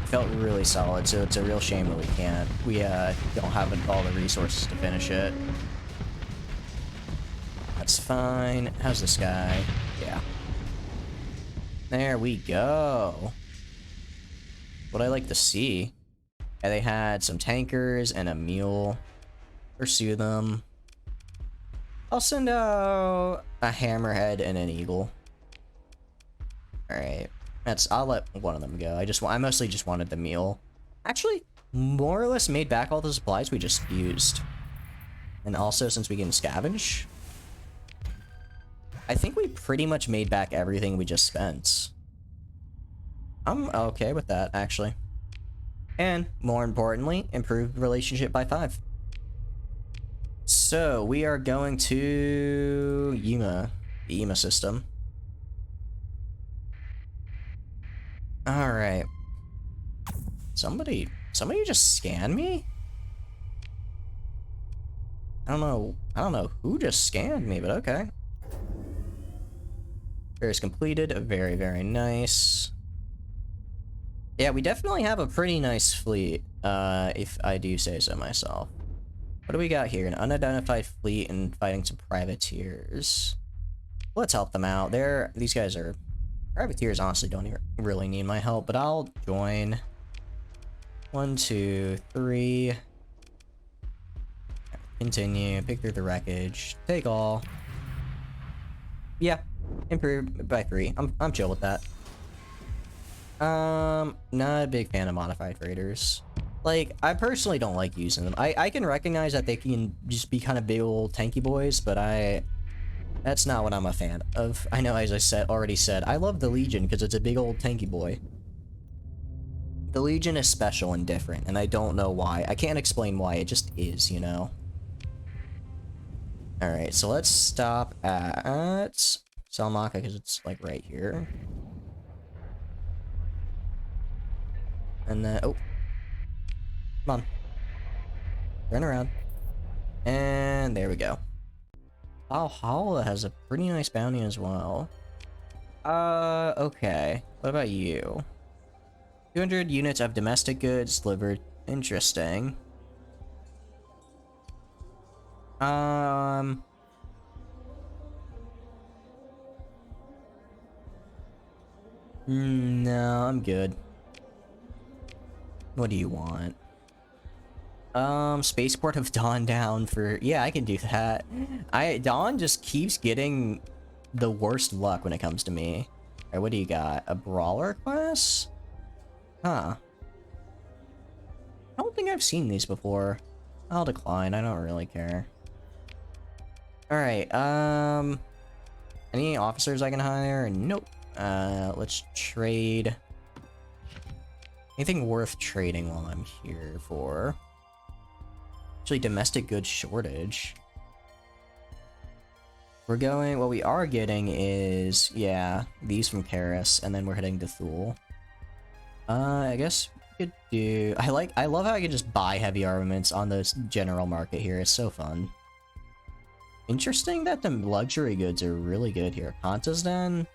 Felt really solid, so it's a real shame that we can't. We don't have all the resources to finish it. That's fine. How's this guy? Yeah. There we go. What I like to see. Yeah, they had some tankers and a mule. Pursue them. I'll send out a hammerhead and an eagle. Alright. I'll let one of them go. I mostly just wanted the mule. Actually, more or less made back all the supplies we just used. And also, since we can scavenge, I think we pretty much made back everything we just spent. I'm okay with that, actually. And, more importantly, improved relationship by 5. So, we are going to Yuma, the Yuma system. Alright. Somebody just scanned me? I don't know who just scanned me, but okay. Repairs completed. Very nice. Yeah, we definitely have a pretty nice fleet, if I do say so myself. What do we got here? An unidentified fleet and fighting some privateers. Let's help them out. These guys are privateers. Honestly, don't really need my help, but I'll join. 1, 2, 3. Continue. Pick through the wreckage. Take all. Yeah, improve by 3. I'm chill with that. Not a big fan of modified freighters. Like, I personally don't like using them. I can recognize that they can just be kind of big old tanky boys, but that's not what I'm a fan of. I know, as I already said, I love the Legion because it's a big old tanky boy. The Legion is special and different, and I don't know why. I can't explain why, it just is, you know? Alright, so let's stop at Salmaka because it's, like, right here. And then, oh. Come on. Turn around. And there we go. Valhalla has a pretty nice bounty as well. Okay. What about you? 200 units of domestic goods delivered. Interesting. No, I'm good. What do you want? Spaceport of Dawn down for... Yeah, I can do that. Dawn just keeps getting the worst luck when it comes to me. Alright, what do you got? A Brawler class? Huh. I don't think I've seen these before. I'll decline, I don't really care. Alright, any officers I can hire? Nope. Let's trade. Anything worth trading while I'm here for? Actually, domestic goods shortage. We're going, what we are getting is, yeah, these from Karis, and then we're heading to Thule. I guess we could do, I love how I can just buy heavy armaments on the general market here, it's so fun. Interesting that the luxury goods are really good here. Kanta's Den?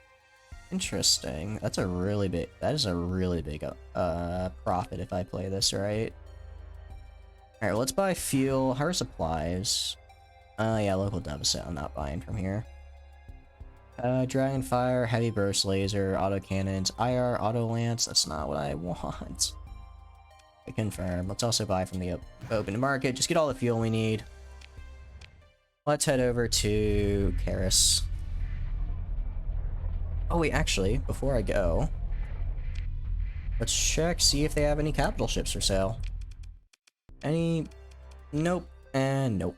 Interesting. That is a really big profit if I play this right. Alright, let's buy fuel. How are supplies? Yeah, local deficit. I'm not buying from here. Dragonfire, heavy burst laser, autocannons, IR, auto lance. That's not what I want. I confirm. Let's also buy from the open market. Just get all the fuel we need. Let's head over to Karis. Oh wait, actually, before I go, let's check, see if they have any capital ships for sale. Any? Nope, and nope.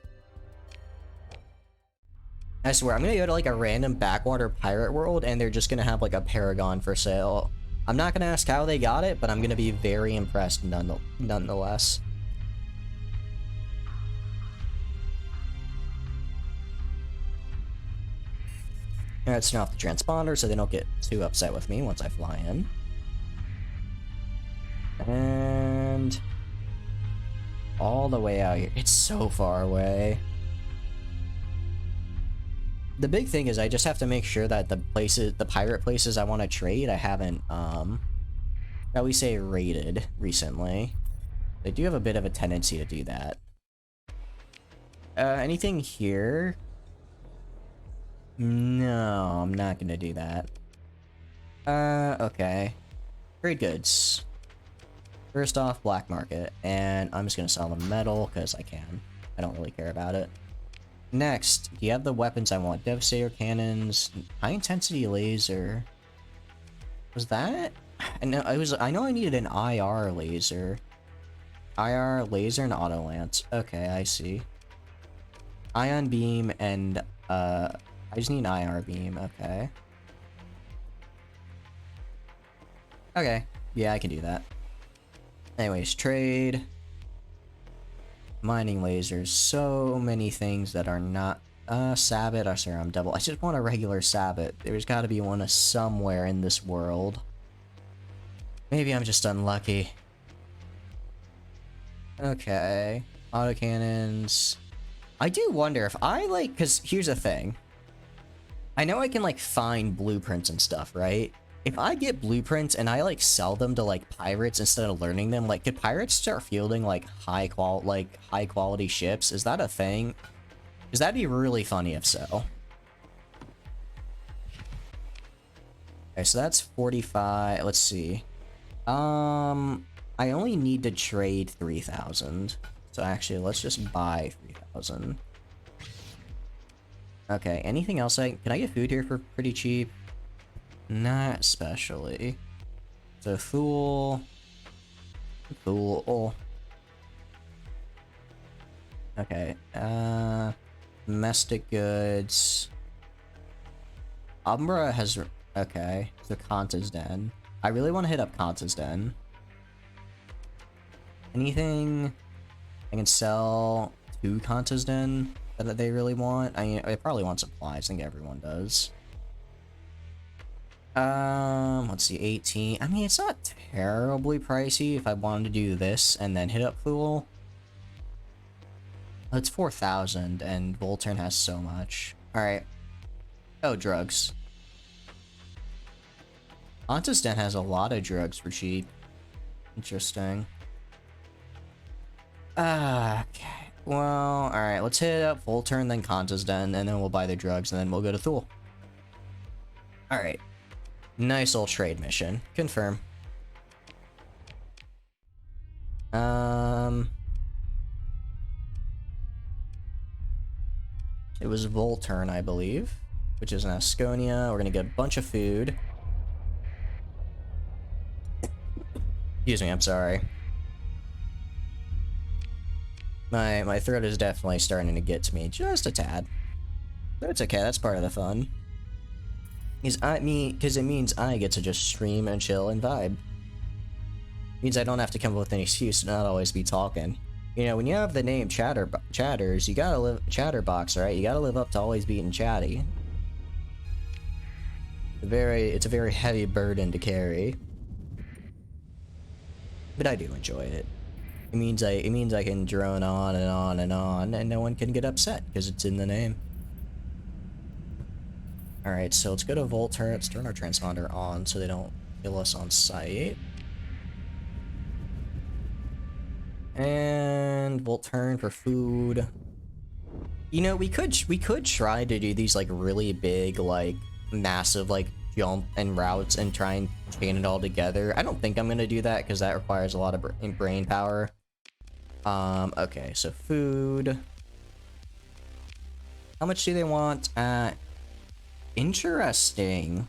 I swear, I'm gonna go to like a random backwater pirate world and they're just gonna have like a Paragon for sale. I'm not gonna ask how they got it, but I'm gonna be very impressed nonetheless. Let's turn off the transponder so they don't get too upset with me once I fly in. And all the way out here. It's so far away. The big thing is I just have to make sure that the pirate places I want to trade, I haven't, shall we say, raided recently. They do have a bit of a tendency to do that. Anything here? No, I'm not gonna do that. Okay. Trade goods. First off, black market, and I'm just gonna sell them metal, because I can. I don't really care about it. Next, do you have the weapons I want? Devastator cannons, high intensity laser. Was that? I know I needed an IR laser. IR laser and auto lance. Okay, I see. Ion beam and I just need an IR beam, okay. Okay, yeah, I can do that. Anyways, trade. Mining lasers, so many things that are not... Sabot, oh sorry, I'm double. I just want a regular Sabot. There's gotta be one somewhere in this world. Maybe I'm just unlucky. Okay. Autocannons. I do wonder if I, like... Because here's the thing. I know I can, like, find blueprints and stuff, right? If I get blueprints and I, like, sell them to, like, pirates instead of learning them, like, could pirates start fielding, like, high quality ships? Is that a thing? Because that'd be really funny if so. Okay, so that's 45. Let's see. I only need to trade 3,000. So actually, let's just buy 3,000. Okay, anything else can I get food here for pretty cheap? Not especially. So Fool. Fool. Okay, domestic goods. Umbra has, okay, so Kanta's Den. I really want to hit up Kanta's Den. Anything I can sell to Kanta's Den that they really want? I mean, I probably want supplies, I think everyone does. Let's see, 18. I mean, it's not terribly pricey if I wanted to do this and then hit up Fool. It's 4,000 and Volturn has so much. Alright. Oh, drugs. Kanta's Den has a lot of drugs for cheap. Interesting. Okay. Well, alright, let's hit up Volturn, then Kanta's Den, and then we'll buy the drugs, and then we'll go to Thule. Alright. Nice old trade mission. Confirm. It was Volturn, I believe, which is in Asconia. We're gonna get a bunch of food. Excuse me, I'm sorry. My throat is definitely starting to get to me just a tad. But it's okay, that's part of the fun. Because it means I get to just stream and chill and vibe. Means I don't have to come up with an excuse to not always be talking. You know, when you have the name Chatters, you gotta live Chatterbox, right? You gotta live up to always being chatty. It's a very heavy burden to carry. But I do enjoy it. It means I can drone on and on and on, and no one can get upset because it's in the name. Alright, so let's go to Volturn. Let's turn our transponder on so they don't kill us on sight. And Volturn for food. You know, we could try to do these like really big, like massive, like jump and routes and try and chain it all together. I don't think I'm gonna do that because that requires a lot of brain power. Okay, so food. How much do they want? Interesting.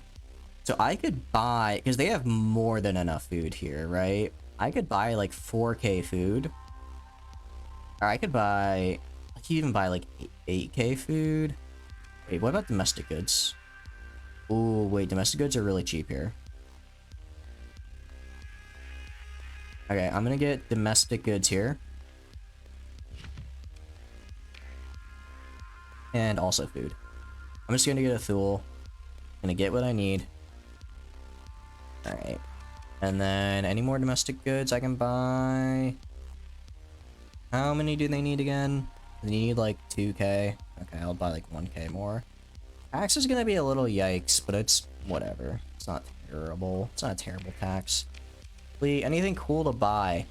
So I could buy, because they have more than enough food here, right? I could buy like 4K food. Or I could even buy like 8K food. Wait, what about domestic goods? Ooh, wait, domestic goods are really cheap here. Okay, I'm gonna get domestic goods here. And also food. I'm just gonna get a Thule. Gonna get what I need. Alright. And then any more domestic goods I can buy? How many do they need again? They need like 2K. Okay, I'll buy like 1K more. Tax is gonna be a little yikes, but it's whatever. It's not terrible. It's not a terrible tax. Lee, anything cool to buy?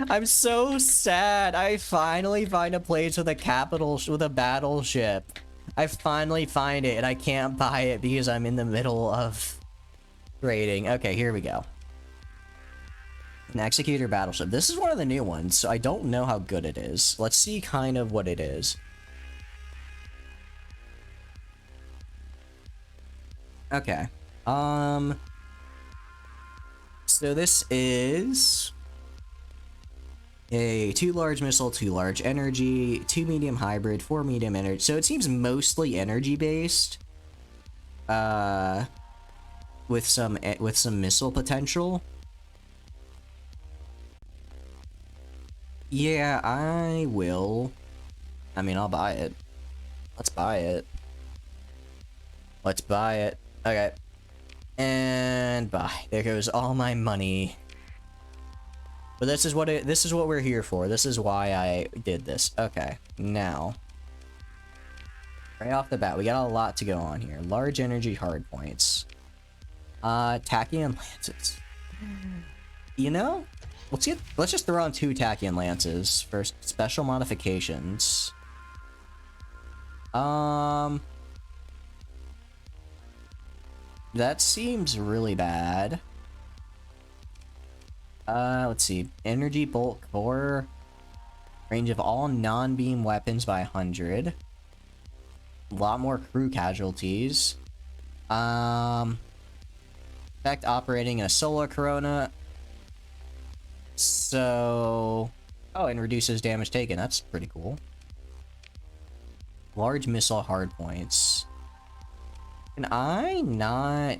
I'm so sad. I finally find a place with a battleship. I finally find it, and I can't buy it because I'm in the middle of trading. Okay, here we go. An executor battleship. This is one of the new ones, so I don't know how good it is. Let's see kind of what it is. Okay. So this is a 2 large missile, 2 large energy, 2 medium hybrid, 4 medium energy. So it seems mostly energy based. With some missile potential. Yeah, I will. I mean, I'll buy it. Let's buy it. Let's buy it. Okay. And buy. There goes all my money. But this is what we're here for. This is why I did this. Okay. Now, right off the bat, we got a lot to go on here. Large energy hard points. Tachyon lances. You know, let's just throw on 2 Tachyon lances for special modifications. That seems really bad. Let's see. Energy bolt core. Range of all non-beam weapons by 100. A lot more crew casualties. Effect operating in a solar corona. So... Oh, and reduces damage taken. That's pretty cool. Large missile hardpoints. Can I not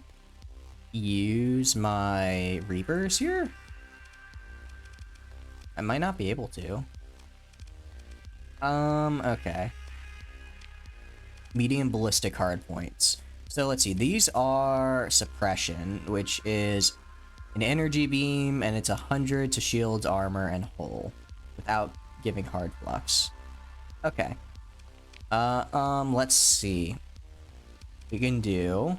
use my Reapers here? I might not be able to. Okay. Medium ballistic hardpoints. So let's see, these are suppression, which is an energy beam, and it's 100 to shields, armor, and hull, without giving hard flux. Okay. Let's see. We can do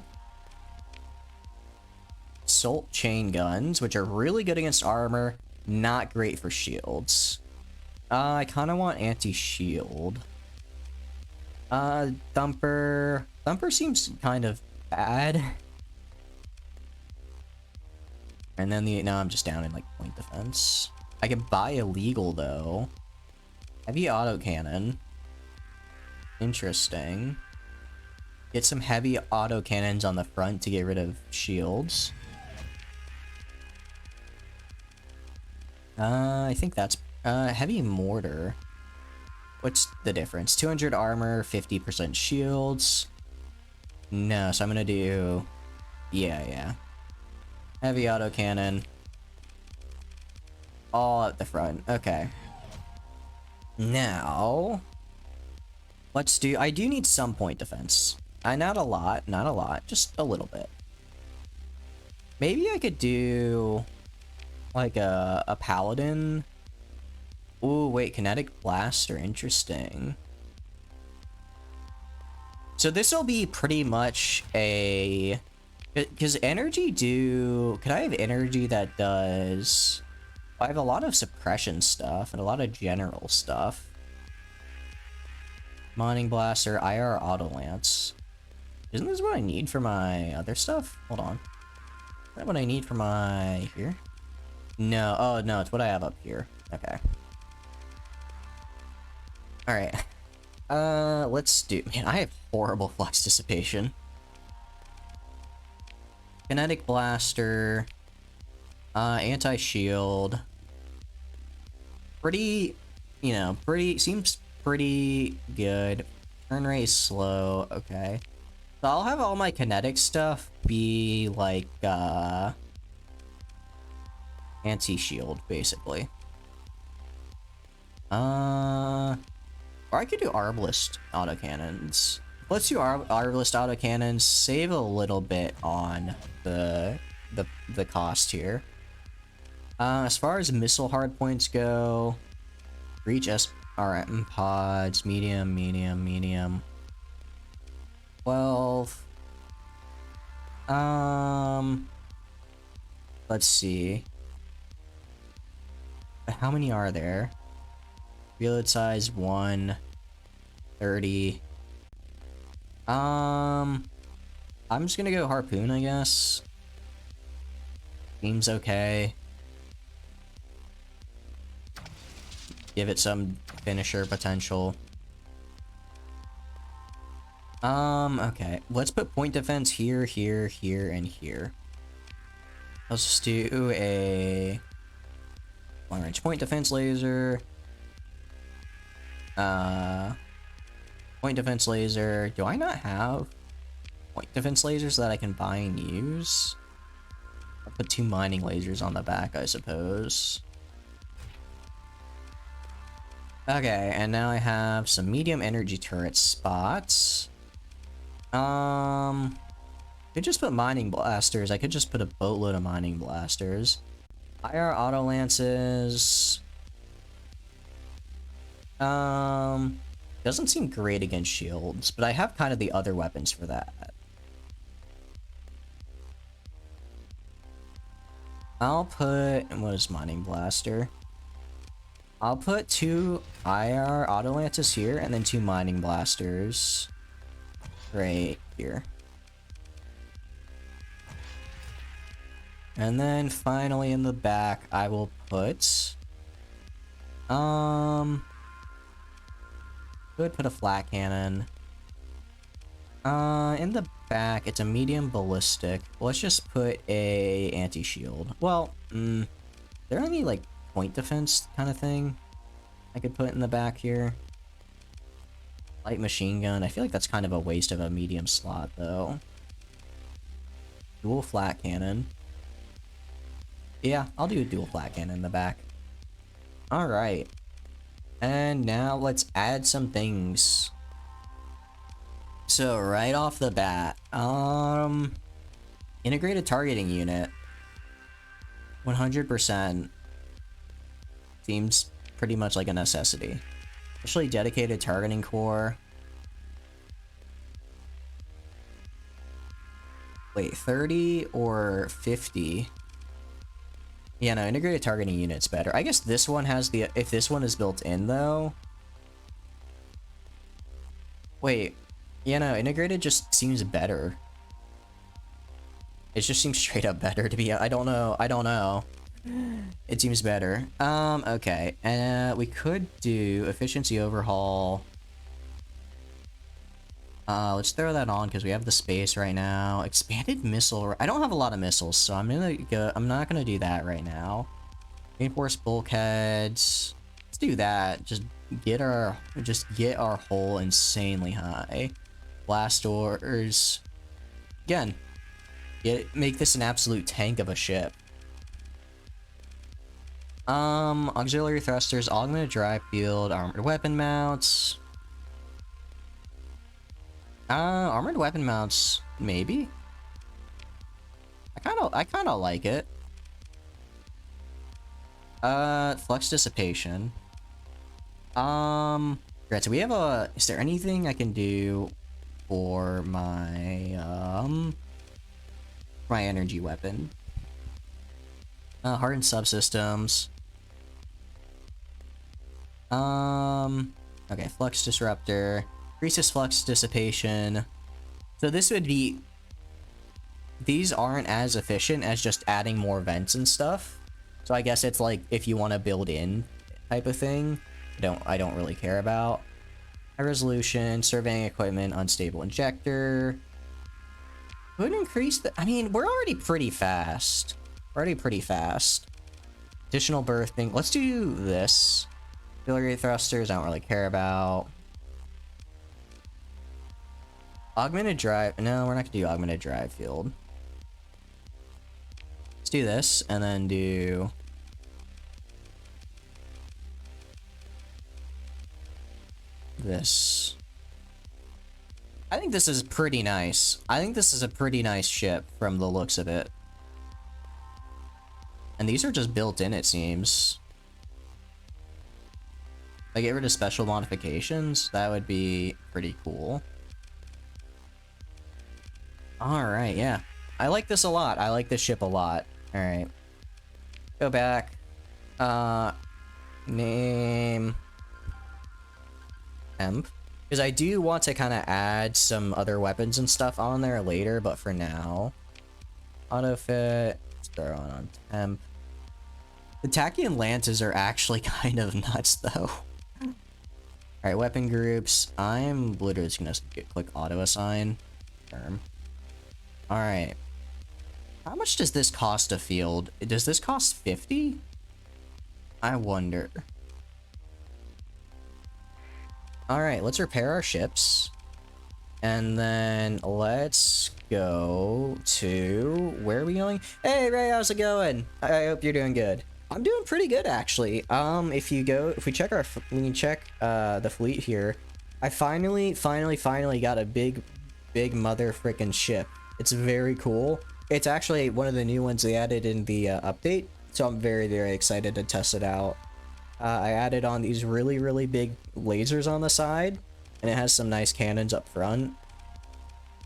Assault chain guns, which are really good against armor, not great for shields. I kind of want anti-shield. Thumper. Thumper seems kind of bad. And then now I'm just down in like point defense. I can buy illegal though. Heavy autocannon. Interesting. Get some heavy autocannons on the front to get rid of shields. I think that's heavy mortar. What's the difference? 200 armor, 50% shields. No, so I'm gonna do... Yeah. Heavy autocannon. All at the front. Okay. Now... let's do... I do need some point defense. Not a lot, just a little bit. Maybe I could do... like a paladin. Ooh, wait, kinetic blaster, interesting. So this will be pretty much a... because energy could I have energy that does... I have a lot of suppression stuff and a lot of general stuff. Mining blaster, IR auto lance. Isn't this what I need for my other stuff? Hold on. Is that what I need for my... here? No, oh no, it's what I have up here. Okay. Alright. Let's do... man, I have horrible flux dissipation. Kinetic blaster. Anti-shield. Pretty... you know, seems pretty good. Turn rate is slow. Okay. So I'll have all my kinetic stuff be like, anti-shield, basically. Or I could do arbalist autocannons. Let's do arbalist autocannons, save a little bit on the cost here. As far as missile hardpoints go, reach SRM pods, medium. 12. Let's see. How many are there? Reload size 1. 30. I'm just gonna go harpoon, I guess. Seems okay. Give it some finisher potential. Okay. Let's put point defense here, and here. Let's just do a long range point defense laser. Point defense laser. Do I not have point defense lasers that I can buy and use? I'll put 2 mining lasers on the back, I suppose. Okay, and now I have some medium energy turret spots. Could just put mining blasters. I could just put a boatload of mining blasters. IR auto lances. Doesn't seem great against shields, but I have kind of the other weapons for that. I'll put... what is mining blaster? I'll put 2 IR auto lances here, and then 2 mining blasters right here. And then finally in the back, I will put... Could put a flat cannon. In the back, it's a medium ballistic. Let's just put a anti-shield. Well, is there any, like, point defense kind of thing I could put in the back here? Light machine gun. I feel like that's kind of a waste of a medium slot, though. Dual flat cannon. Yeah, I'll do a dual flat cannon in the back. Alright. And now let's add some things. So right off the bat, integrated targeting unit. 100% seems pretty much like a necessity. Especially dedicated targeting core. Wait, 30 or 50? Yeah, no, integrated targeting unit's better. I guess this one has the... If this one is built in, though... Wait. Yeah, no, integrated just seems better. It just seems straight up better to be... I don't know. It seems better. Okay. We could do efficiency overhaul. Let's throw that on because we have the space right now. Expanded missile. I don't have a lot of missiles, so I'm not gonna do that right now. Reinforced bulkheads. Let's do that. Just get our hull insanely high. Blast doors. Again, make this an absolute tank of a ship. Auxiliary thrusters, augmented drive field, armored weapon mounts. Armored weapon mounts, maybe? I kinda like it. Flux dissipation. Right, so we have a... Is there anything I can do for my, my energy weapon? Hardened subsystems. Okay, flux disruptor. Increases flux dissipation. So this would be... These aren't as efficient as just adding more vents and stuff. So I guess it's like if you want to build in type of thing. I don't really care about. High resolution, surveying equipment, unstable injector. Would increase the... I mean, we're already pretty fast. Additional berthing. Let's do this. Auxiliary thrusters, I don't really care about. Augmented drive. No, we're not gonna do augmented drive field. Let's do this and then do this. I think this is pretty nice. I think this is a pretty nice ship from the looks of it. And these are just built in, it seems. If I get rid of special modifications, that would be pretty cool. Alright, yeah. I like this a lot. I like this ship a lot. Alright. Go back. Name... Temp. Because I do want to kind of add some other weapons and stuff on there later, but for now... Autofit. Let's throw on temp. The Tachyon Lances are actually kind of nuts, though. Alright, weapon groups. I'm literally just gonna click auto assign. Term. Alright. How much does this cost a field? Does this cost 50? I wonder. Alright, let's repair our ships. And then let's go to... Where are we going? Hey Ray, how's it going? I hope you're doing good. I'm doing pretty good, actually. If we check the fleet here, I finally got a big mother frickin' ship. It's very cool. It's actually one of the new ones they added in the update, so I'm very excited to test it out. I added on these really big lasers on the side, and it has some nice cannons up front.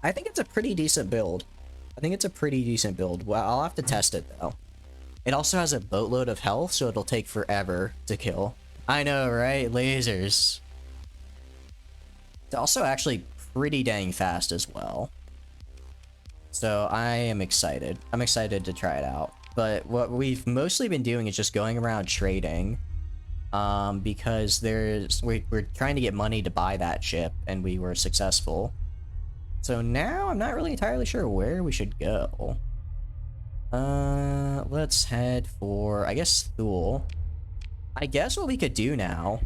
I think it's a pretty decent build. Well, I'll have to test it, though. It also has a boatload of health, so it'll take forever to kill. I know, right? Lasers. It's also actually pretty dang fast as well. So I am excited. I'm excited to try it out. But what we've mostly been doing is just going around trading. Because we're trying to get money to buy that ship, and we were successful. So now I'm not really entirely sure where we should go. Let's head for, I guess, Thule. I guess what we could do now,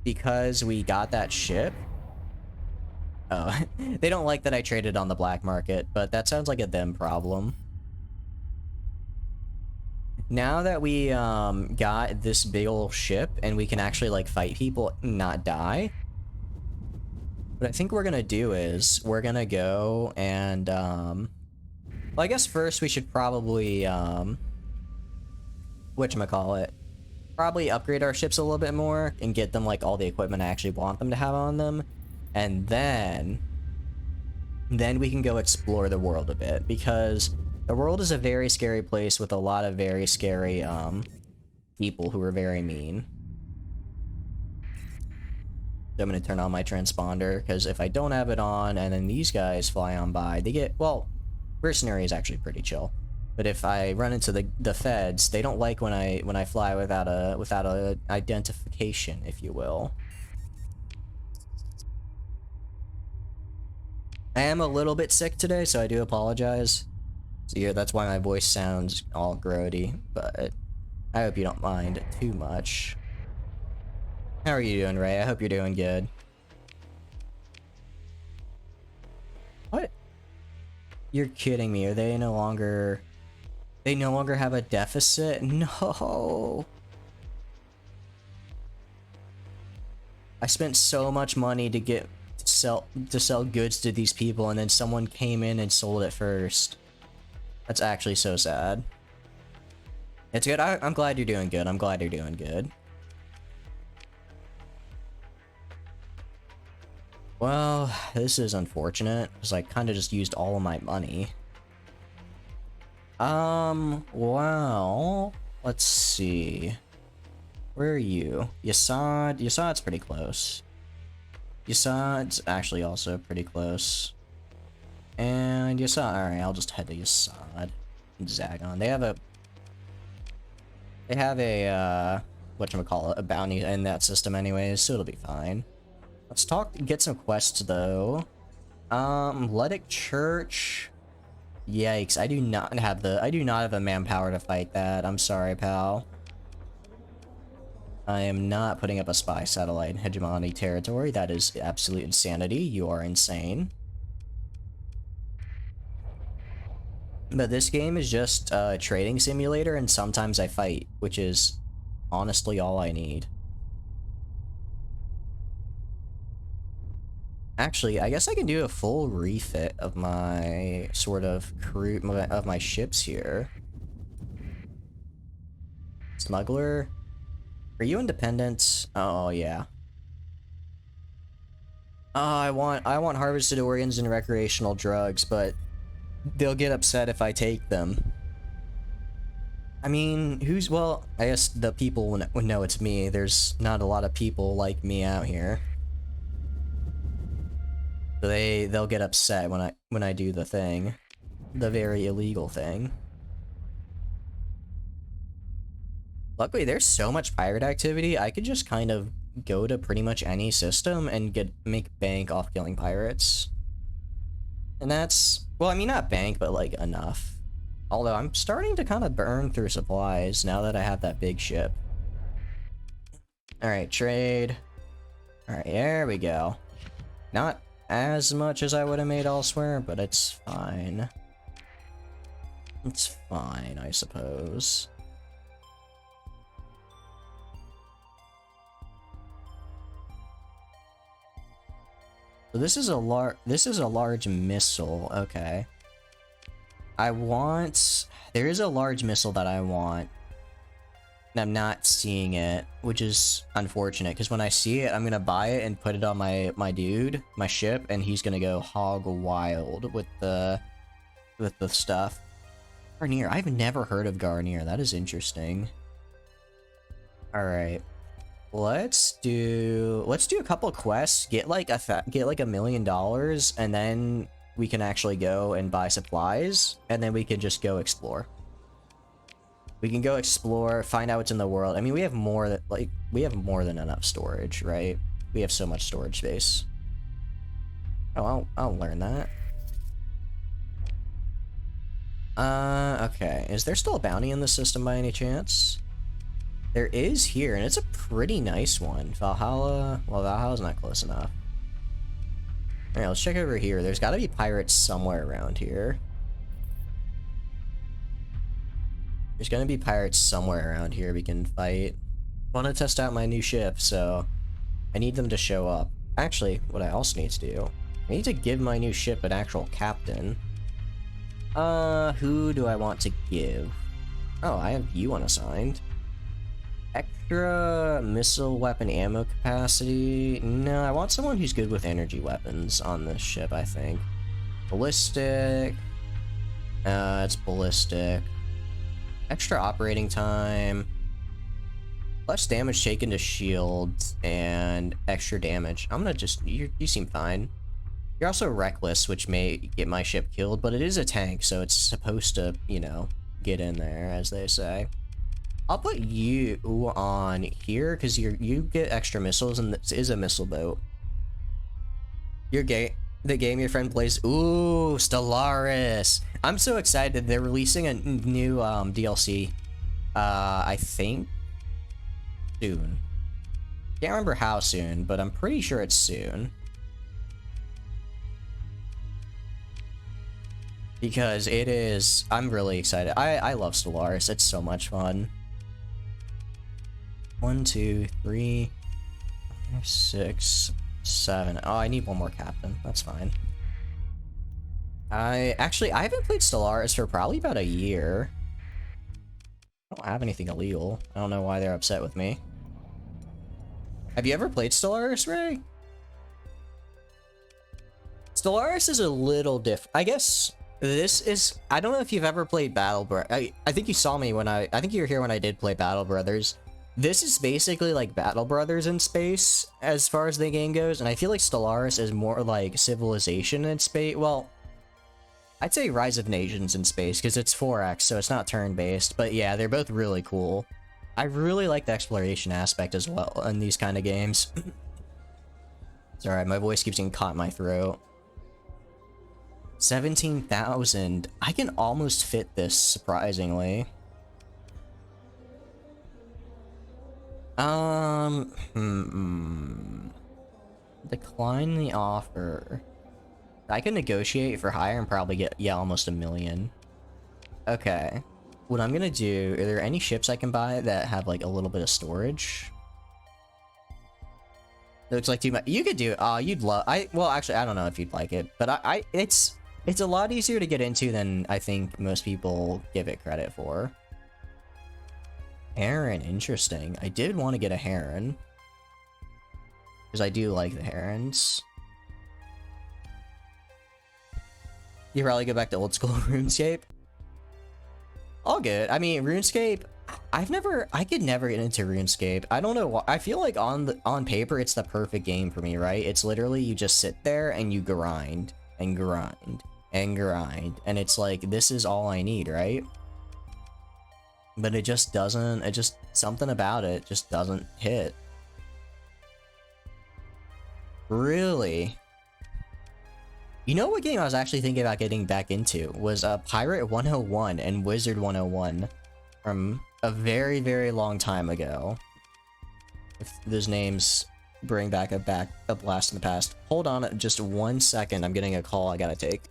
because we got that ship. Oh, they don't like that I traded on the black market, but that sounds like a them problem. Now that we got this big ol' ship and we can actually like fight people and not die, what I think we're gonna do is we're gonna go and well, I guess first we should probably whatchamacallit, probably upgrade our ships a little bit more and get them like all the equipment I actually want them to have on them, and then we can go explore the world a bit, because the world is a very scary place with a lot of very scary people who are very mean. So I'm gonna turn on my transponder, because if I don't have it on and then these guys fly on by, they get, well, mercenary is actually pretty chill. But if I run into the feds, they don't like when I fly without a identification, if you will. I am a little bit sick today, so I do apologize. So yeah, that's why my voice sounds all grody, but I hope you don't mind too much. How are you doing, Ray? I hope you're doing good. What? You're kidding me. Are they no longer... They no longer have a deficit? No! I spent so much money to get to sell goods to these people, and then someone came in and sold it first. That's actually so sad. It's good. I'm glad you're doing good. I'm glad you're doing good. Well, this is unfortunate, because I kind of just used all of my money. Well, let's see. Where are you? Yasad? Yasad's pretty close. Yasad's actually also pretty close. And Yasad, alright, I'll just head to Yasad. Zagon. They have a, whatchamacallit, a bounty in that system anyways, so it'll be fine. Let's get some quests though. Letic Church. Yikes, I do not have the manpower to fight that. I'm sorry, pal. I am not putting up a spy satellite in hegemony territory. That is absolute insanity. You are insane. But this game is just a trading simulator, and sometimes I fight, which is honestly all I need. Actually, I guess I can do a full refit of my sort of crew, of my ships here. Smuggler? Are you independent? Oh, yeah. Oh, I want harvested organs and recreational drugs, but they'll get upset if I take them. I mean, well, I guess the people would know it's me. There's not a lot of people like me out here. So they'll get upset when I do the thing. The very illegal thing. Luckily, there's so much pirate activity, I could just kind of go to pretty much any system and make bank off killing pirates. And that's, well, I mean, not bank, but like enough. Although I'm starting to kind of burn through supplies now that I have that big ship. Alright, trade. Alright, there we go. Not as much as I would have made elsewhere, but it's fine. It's fine, I suppose. So this is a large missile. Okay. There is a large missile that I want, and I'm not seeing it, which is unfortunate, because when I see it, I'm gonna buy it and put it on my ship, and he's gonna go hog wild with the stuff. Garnier, I've never heard of Garnier. That is interesting. All right. Let's do a couple quests, get like $1 million, and then we can actually go and buy supplies, and then we can just go explore. We can go explore, find out what's in the world. I mean, we have more that, like, we have more than enough storage, right? We have so much storage space. Oh, I'll learn that. Okay. Is there still a bounty in the system by any chance? There is here, and it's a pretty nice one. Valhalla. Well, Valhalla's not close enough. Alright, let's check over here. There's gotta be pirates somewhere around here. There's gonna be pirates somewhere around here we can fight. I want to test out my new ship, so I need them to show up. Actually, what I also need to do, I need to give my new ship an actual captain. Who do I want to give? Oh, I have you unassigned. Extra missile weapon ammo capacity. No, I want someone who's good with energy weapons on this ship, I think. Ballistic. It's ballistic. Extra operating time. Less damage taken to shield and extra damage. I'm gonna just, you seem fine. You're also reckless, which may get my ship killed, but it is a tank, so it's supposed to, you know, get in there, as they say. I'll put you on here because you get extra missiles, and this is a missile boat. Your the game your friend plays. Ooh, Stellaris! I'm so excited. They're releasing a new DLC. I think soon. Can't remember how soon, but I'm pretty sure it's soon. Because it is. I'm really excited. I love Stellaris. It's so much fun. 1, 2, 3, 5, 6, 7. Oh, I need one more captain. That's fine. I haven't played Stellaris for probably about a year. I don't have anything illegal. I don't know why they're upset with me. Have you ever played Stellaris, Ray? Stellaris is a little different. I guess this is. I don't know if you've ever played Battle Brothers. I think you saw me when I think you were here when I did play Battle Brothers. This is basically like Battle Brothers in space as far as the game goes, and I feel like Stellaris is more like Civilization in space. Well, I'd say Rise of Nations in space because it's 4X, so it's not turn-based. But yeah, they're both really cool. I really like the exploration aspect as well in these kind of games. It's alright, my voice keeps getting caught in my throat. 17,000. I can almost fit this, surprisingly. Decline the offer. I can negotiate for higher and probably get, yeah, almost 1 million. Okay. What I'm gonna do, are there any ships I can buy that have, like, a little bit of storage? It looks like too much. You could do it. You'd love, well, actually, I don't know if you'd like it, but it's a lot easier to get into than I think most people give it credit for. Heron, interesting. I did want to get a Heron. Because I do like the Herons. You probably go back to old school RuneScape. All good. I mean, RuneScape, I could never get into RuneScape. I don't know why. I feel like on paper, it's the perfect game for me, right? It's literally, you just sit there and you grind and grind and grind. And it's like, this is all I need, right? But it just doesn't, something about it just doesn't hit. Really? You know what game I was actually thinking about getting back into was Pirate 101 and Wizard 101 from a very, very long time ago. If those names bring back a blast in the past. Hold on just 1 second, I'm getting a call I gotta take.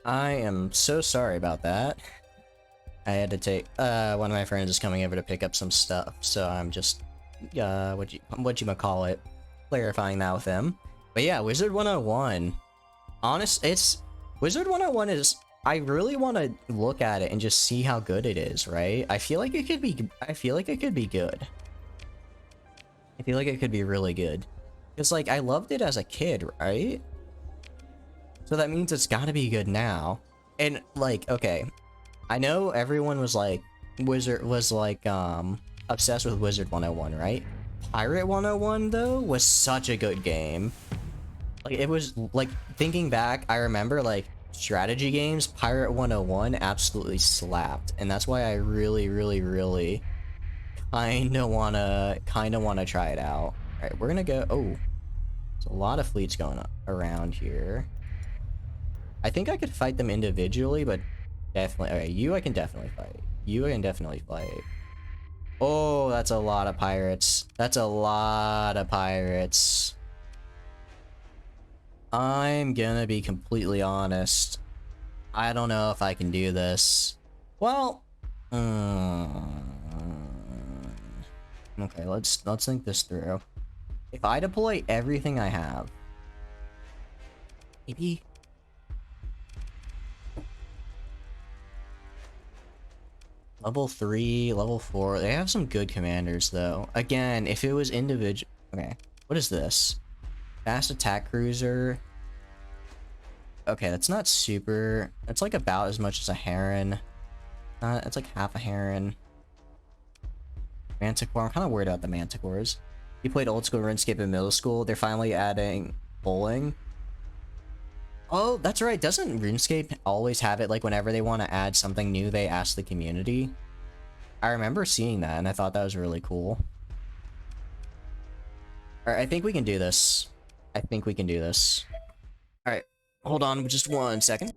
I am so sorry about that. I had to take, one of my friends is coming over to pick up some stuff, so I'm just, what you call it, clarifying that with him. But yeah, Wizard 101. Wizard 101 is, I really want to look at it and just see how good it is, right? I feel like it could be, I feel like it could be good. I feel like it could be really good. Because, like, I loved it as a kid, right? So that means it's gotta be good now. And, like, okay, I know everyone was like, obsessed with Wizard 101, right? Pirate 101, though, was such a good game. Like, it was, like, thinking back, I remember, like, strategy games, Pirate 101 absolutely slapped. And that's why I really, really, really kinda wanna try it out. Alright, we're gonna go, oh, there's a lot of fleets going around here. I think I could fight them individually, but definitely, okay, you I can definitely fight. You I can definitely fight. Oh, that's a lot of pirates. That's a lot of pirates. I'm gonna be completely honest. I don't know if I can do this. Well, okay, let's think this through. If I deploy everything I have, maybe level 3, level 4. They have some good commanders though. Again, if it was individual, okay, what is this? Fast attack cruiser. Okay, that's not super. It's like about as much as a heron. It's like half a heron. Manticore. I'm kind of worried about the manticores. You played old school RuneScape in middle school. They're finally adding bowling. Oh, that's right. Doesn't RuneScape always have it like whenever they want to add something new, they ask the community? I remember seeing that and I thought that was really cool. Alright, I think we can do this. I think we can do this. Alright, hold on just 1 second.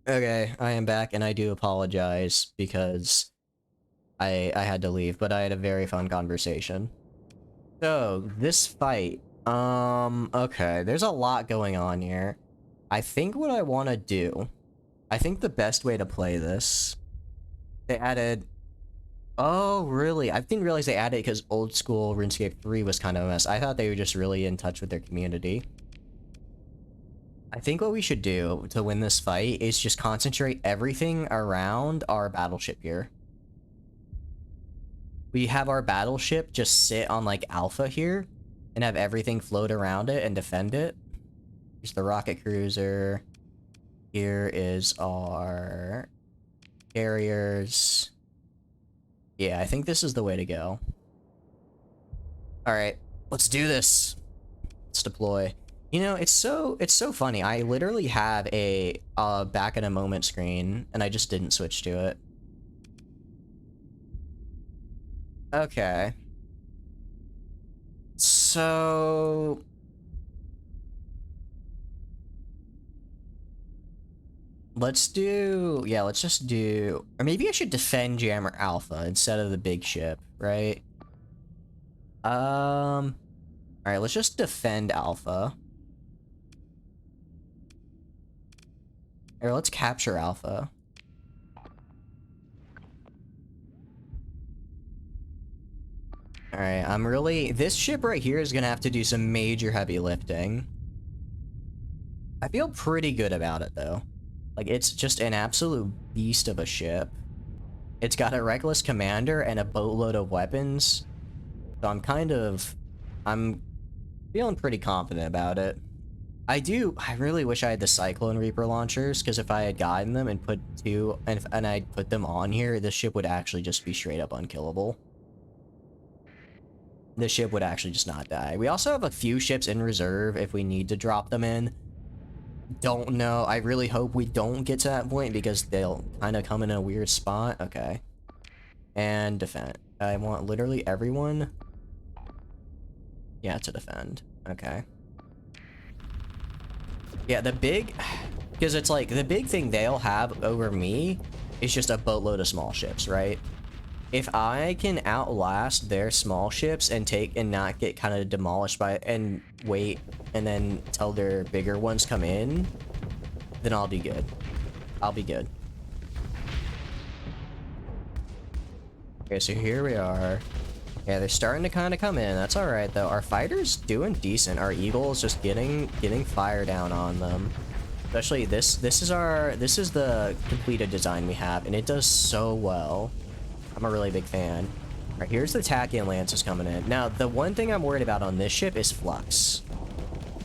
Okay, I am back, and I do apologize because I had to leave, but I had a very fun conversation. So, this fight, okay, there's a lot going on here. I think what I want to do, I think the best way to play this, they added, oh, really? I didn't realize they added it because old school RuneScape 3 was kind of a mess. I thought they were just really in touch with their community. I think what we should do to win this fight is just concentrate everything around our battleship here. We have our battleship just sit on like Alpha here and have everything float around it and defend it. Here's the rocket cruiser. Here is our carriers. Yeah, I think this is the way to go. All right, let's do this. Let's deploy. You know, it's so funny. I literally have a back in a moment screen and I just didn't switch to it. Okay. So let's do, yeah, let's just do, or maybe I should defend Jammer Alpha instead of the big ship, right? All right, let's just defend Alpha. Or let's capture Alpha. Alright, I'm really... This ship right here is gonna have to do some major heavy lifting. I feel pretty good about it, though. Like, it's just an absolute beast of a ship. It's got a reckless commander and a boatload of weapons. So I'm feeling pretty confident about it. I really wish I had the Cyclone Reaper launchers, because if I had gotten them and put two... And I'd put them on here, this ship would actually just be straight up unkillable. The ship would actually just not die. We also have a few ships in reserve if we need to drop them in. Don't know. I really hope we don't get to that point because they'll kind of come in a weird spot. Okay. And defend. I want literally everyone. Yeah, to defend. Okay. Yeah, because it's like, the big thing they'll have over me is just a boatload of small ships, right? If I can outlast their small ships and not get kind of demolished by and wait and then till their bigger ones come in, then I'll be good. I'll be good. Okay, so here we are. Yeah, they're starting to kind of come in. That's all right though. Our fighter's doing decent. Our eagle is just getting fire down on them. Especially this is the completed design we have, and it does so well. I'm a really big fan. Alright, here's the Tachyon Lances coming in. Now, the one thing I'm worried about on this ship is Flux.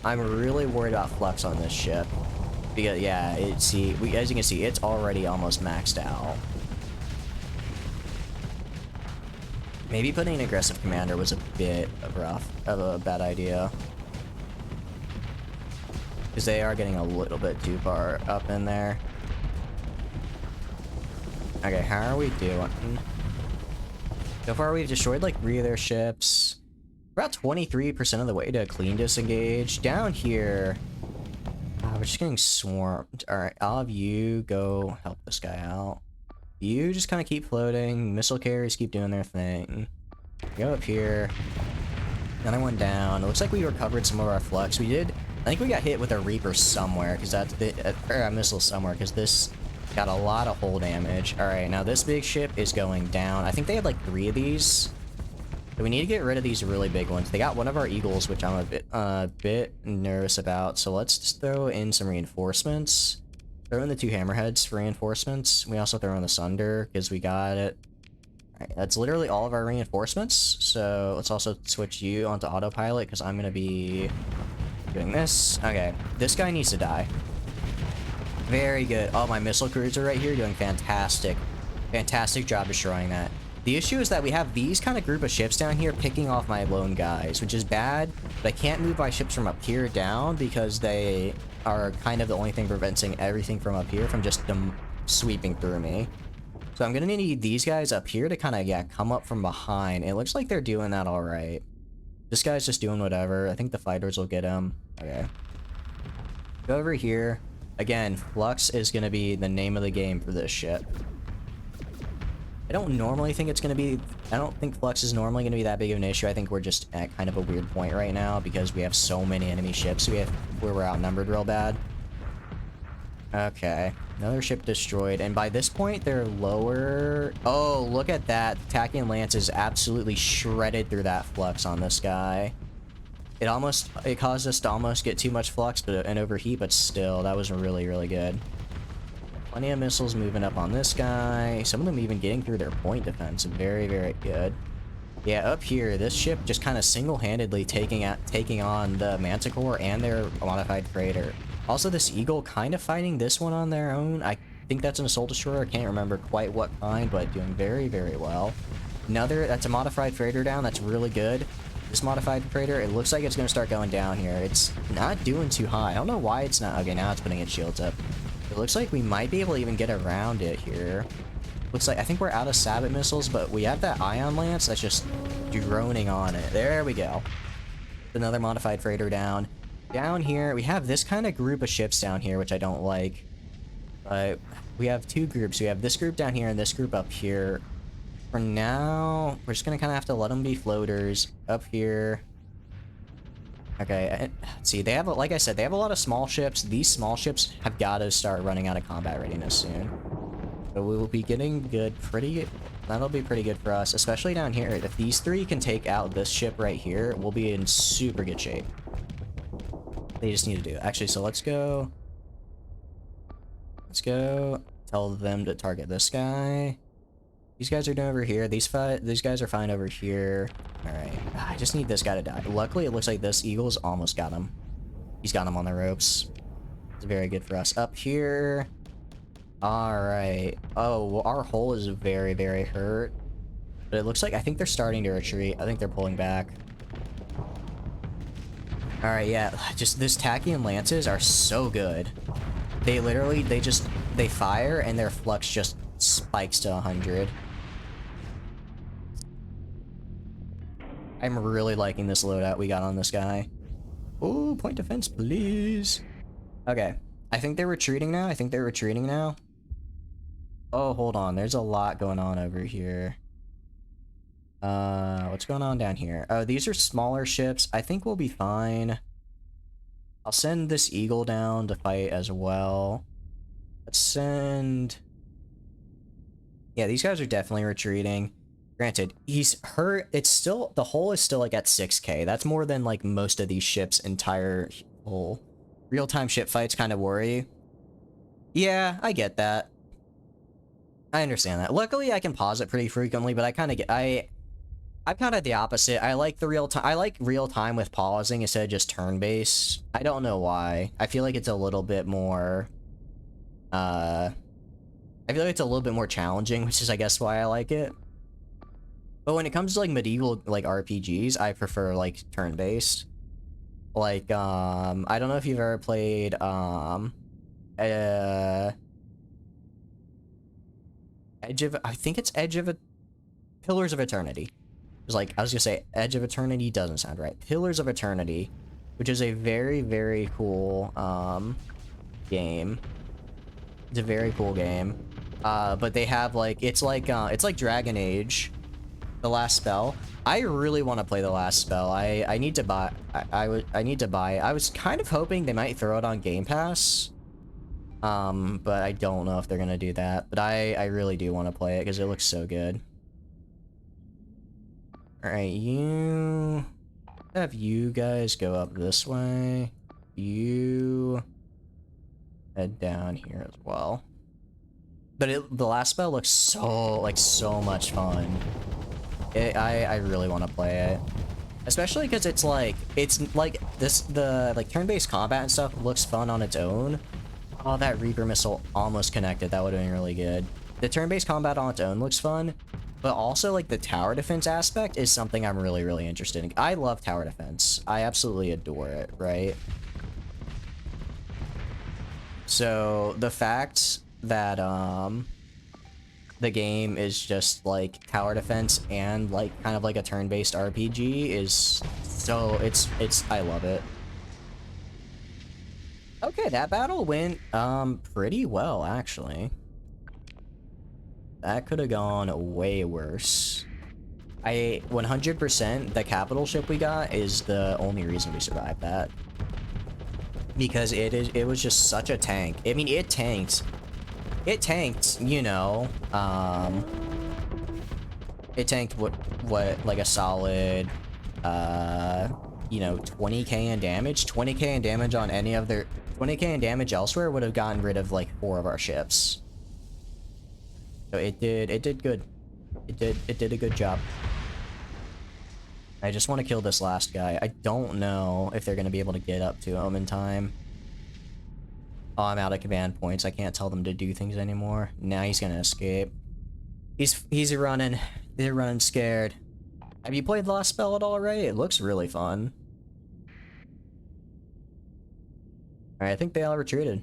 I'm really worried about Flux on this ship. Because, yeah, as you can see, it's already almost maxed out. Maybe putting an aggressive commander was a bit of a bad idea. Because they are getting a little bit too far up in there. Okay, how are we doing? So far, we've destroyed like 3 of their ships. We're about 23% of the way to a clean disengage. Down here, we're just getting swarmed. Alright, I'll have you go help this guy out. You just kind of keep floating. Missile carriers keep doing their thing. Go up here. Another one down. It looks like we recovered some of our flux. We did. I think we got hit with a Reaper somewhere, because that's or a missile somewhere, because this got a lot of hull damage. Alright, now this big ship is going down. I think they had like 3 of these. So we need to get rid of these really big ones. They got one of our eagles, which I'm a bit nervous about. So let's just throw in some reinforcements. Throw in the 2 hammerheads for reinforcements. We also throw in the Sunder, because we got it. Alright, that's literally all of our reinforcements. So let's also switch you onto autopilot, because I'm going to be doing this. Okay, this guy needs to die. Very good. Oh, my missile cruiser right here doing fantastic. Fantastic job destroying that. The issue is that we have these kind of group of ships down here picking off my lone guys, which is bad, but I can't move my ships from up here down because they are kind of the only thing preventing everything from up here from just them sweeping through me. So I'm gonna need these guys up here to kind of, yeah, come up from behind. It looks like they're doing that all right. This guy's just doing whatever. I think the fighters will get him. Okay. Go over here. Again, Flux is going to be the name of the game for this ship. I don't normally think it's going to be... I don't think Flux is normally going to be that big of an issue. I think we're just at kind of a weird point right now because we have so many enemy ships where we're outnumbered real bad. Okay. Another ship destroyed. And by this point, they're lower... Oh, look at that. The Tachyon Lance is absolutely shredded through that Flux on this guy. It caused us to almost get too much Flux and overheat, but still, that was really, really good. Plenty of missiles moving up on this guy. Some of them even getting through their point defense. Very, very good. Yeah, up here, this ship just kind of single-handedly taking on the Manticore and their modified freighter. Also, this Eagle kind of fighting this one on their own. I think that's an assault destroyer. I can't remember quite what kind, but doing very, very well. That's a modified freighter down. That's really good. This modified freighter, it looks like it's going to start going down here. It's not doing too high. I don't know why it's not. Okay, now it's putting its shields up. It looks like we might be able to even get around it here. Looks like, I think we're out of Sabot missiles, but we have that Ion Lance that's just droning on it. There we go. Another modified freighter down. Down here, we have this kind of group of ships down here, which I don't like. But we have two groups. We have this group down here and this group up here. For now, we're just going to kind of have to let them be floaters. Up here. Okay, let's see. They have, like I said, they have a lot of small ships. These small ships have got to start running out of combat readiness soon. So we will be getting good, that'll be pretty good for us, especially down here. If these three can take out this ship right here, we'll be in super good shape. They just need to do it. Actually, so let's go tell them to target this guy. These guys are doing over here. These guys are fine over here. Alright. I just need this guy to die. Luckily, it looks like this Eagle's almost got him. He's got him on the ropes. It's very good for us. Up here. Alright. Oh, well, our hull is very, very hurt. But it looks like, I think they're starting to retreat. I think they're pulling back. Alright, yeah. Just, this Tachyon Lances are so good. They literally, they fire and their Flux just spikes to 100. I'm really liking this loadout we got on this guy. Ooh, point defense, please. Okay. I think they're retreating now. Oh, hold on. There's a lot going on over here. What's going on down here? Oh, these are smaller ships. I think we'll be fine. I'll send this Eagle down to fight as well. Let's send... Yeah, these guys are definitely retreating. Granted, he's hurt. It's still, the hull is still like at 6k. That's more than like most of these ships' entire hull. Real-time ship fights kind of worry. Yeah, I get that. I understand that. Luckily, I can pause it pretty frequently, but I kind of get, I'm kind of the opposite. I like the real time. I like real time with pausing instead of just turn-based. I don't know why. I feel like it's a little bit more, I feel like it's a little bit more challenging, which is, I guess, why I like it. But when it comes to, like, medieval, like, RPGs, I prefer, like, turn-based. Like, I don't know if you've ever played, Pillars of Eternity. It was like, I was gonna say Edge of Eternity, doesn't sound right. Pillars of Eternity, which is a very, very cool, game. It's a very cool game. But they have, like, it's like Dragon Age, the last spell. I really want to play the last spell. I need to buy, I need to buy it. I was kind of hoping they might throw it on Game Pass. But I don't know if they're gonna do that. But I really do want to play it because it looks so good. Alright, have you guys go up this way. You head down here as well. But the last spell looks so much fun. I really want to play it. Especially because it's like the turn-based combat and stuff looks fun on its own. Oh, that Reaper missile almost connected. That would have been really good. The turn-based combat on its own looks fun, but also like the tower defense aspect is something I'm really, really interested in. I love tower defense. I absolutely adore it, right? So the fact that the game is just like tower defense and like kind of like a turn-based RPG is so it's I love it. Okay, that battle went, pretty well, actually. That could have gone way worse. 100%, the capital ship we got is the only reason we survived that. Because it was just such a tank. I mean, it tanked, you know, it tanked what, like a solid, you know, 20k in damage. 20k in damage on any of their, 20k in damage elsewhere would have gotten rid of like 4 of our ships. So it did good. It did a good job. I just want to kill this last guy. I don't know if they're going to be able to get up to him in time. Oh, I'm out of command points. I can't tell them to do things anymore. Now he's going to escape. He's running. They're running scared. Have you played Lost Spell at all, Ray? It looks really fun. Alright, I think they all retreated.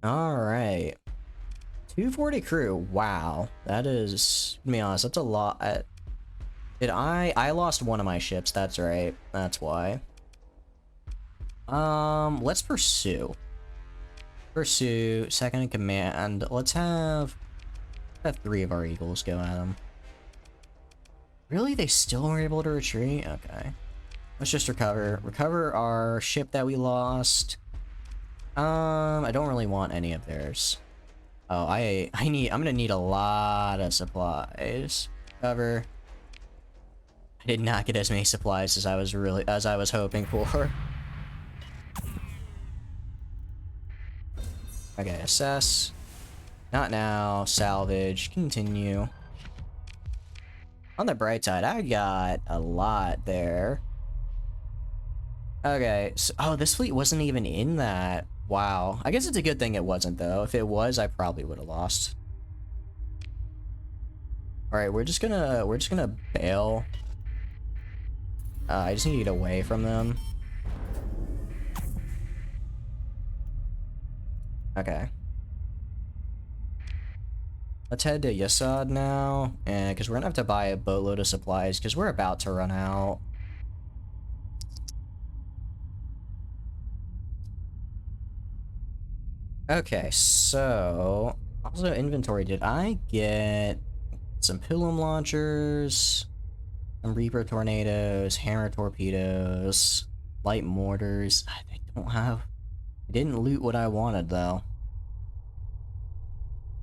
Alright. 240 crew. Wow. That is, to be honest, that's a lot. I lost one of my ships, that's right. That's why. Let's pursue. Pursue, second in command. Let's have 3 of our eagles go at them. Really? They still were able to retreat? Okay. Let's just recover. Recover our ship that we lost. I don't really want any of theirs. Oh, I'm gonna need a lot of supplies. Cover. I did not get as many supplies as I was hoping for. Okay, assess. Not now. Salvage. Continue. On the bright side, I got a lot there. Okay, so, oh, this fleet wasn't even in that. Wow. I guess it's a good thing it wasn't, though. If it was, I probably would have lost. Alright, we're just gonna bail. I just need to get away from them. Okay. Let's head to Yasad now, and because we're gonna have to buy a boatload of supplies because we're about to run out. Okay, so also inventory. Did I get some Pilum launchers, some Reaper tornadoes, hammer torpedoes, light mortars? I don't have. I didn't loot what I wanted though.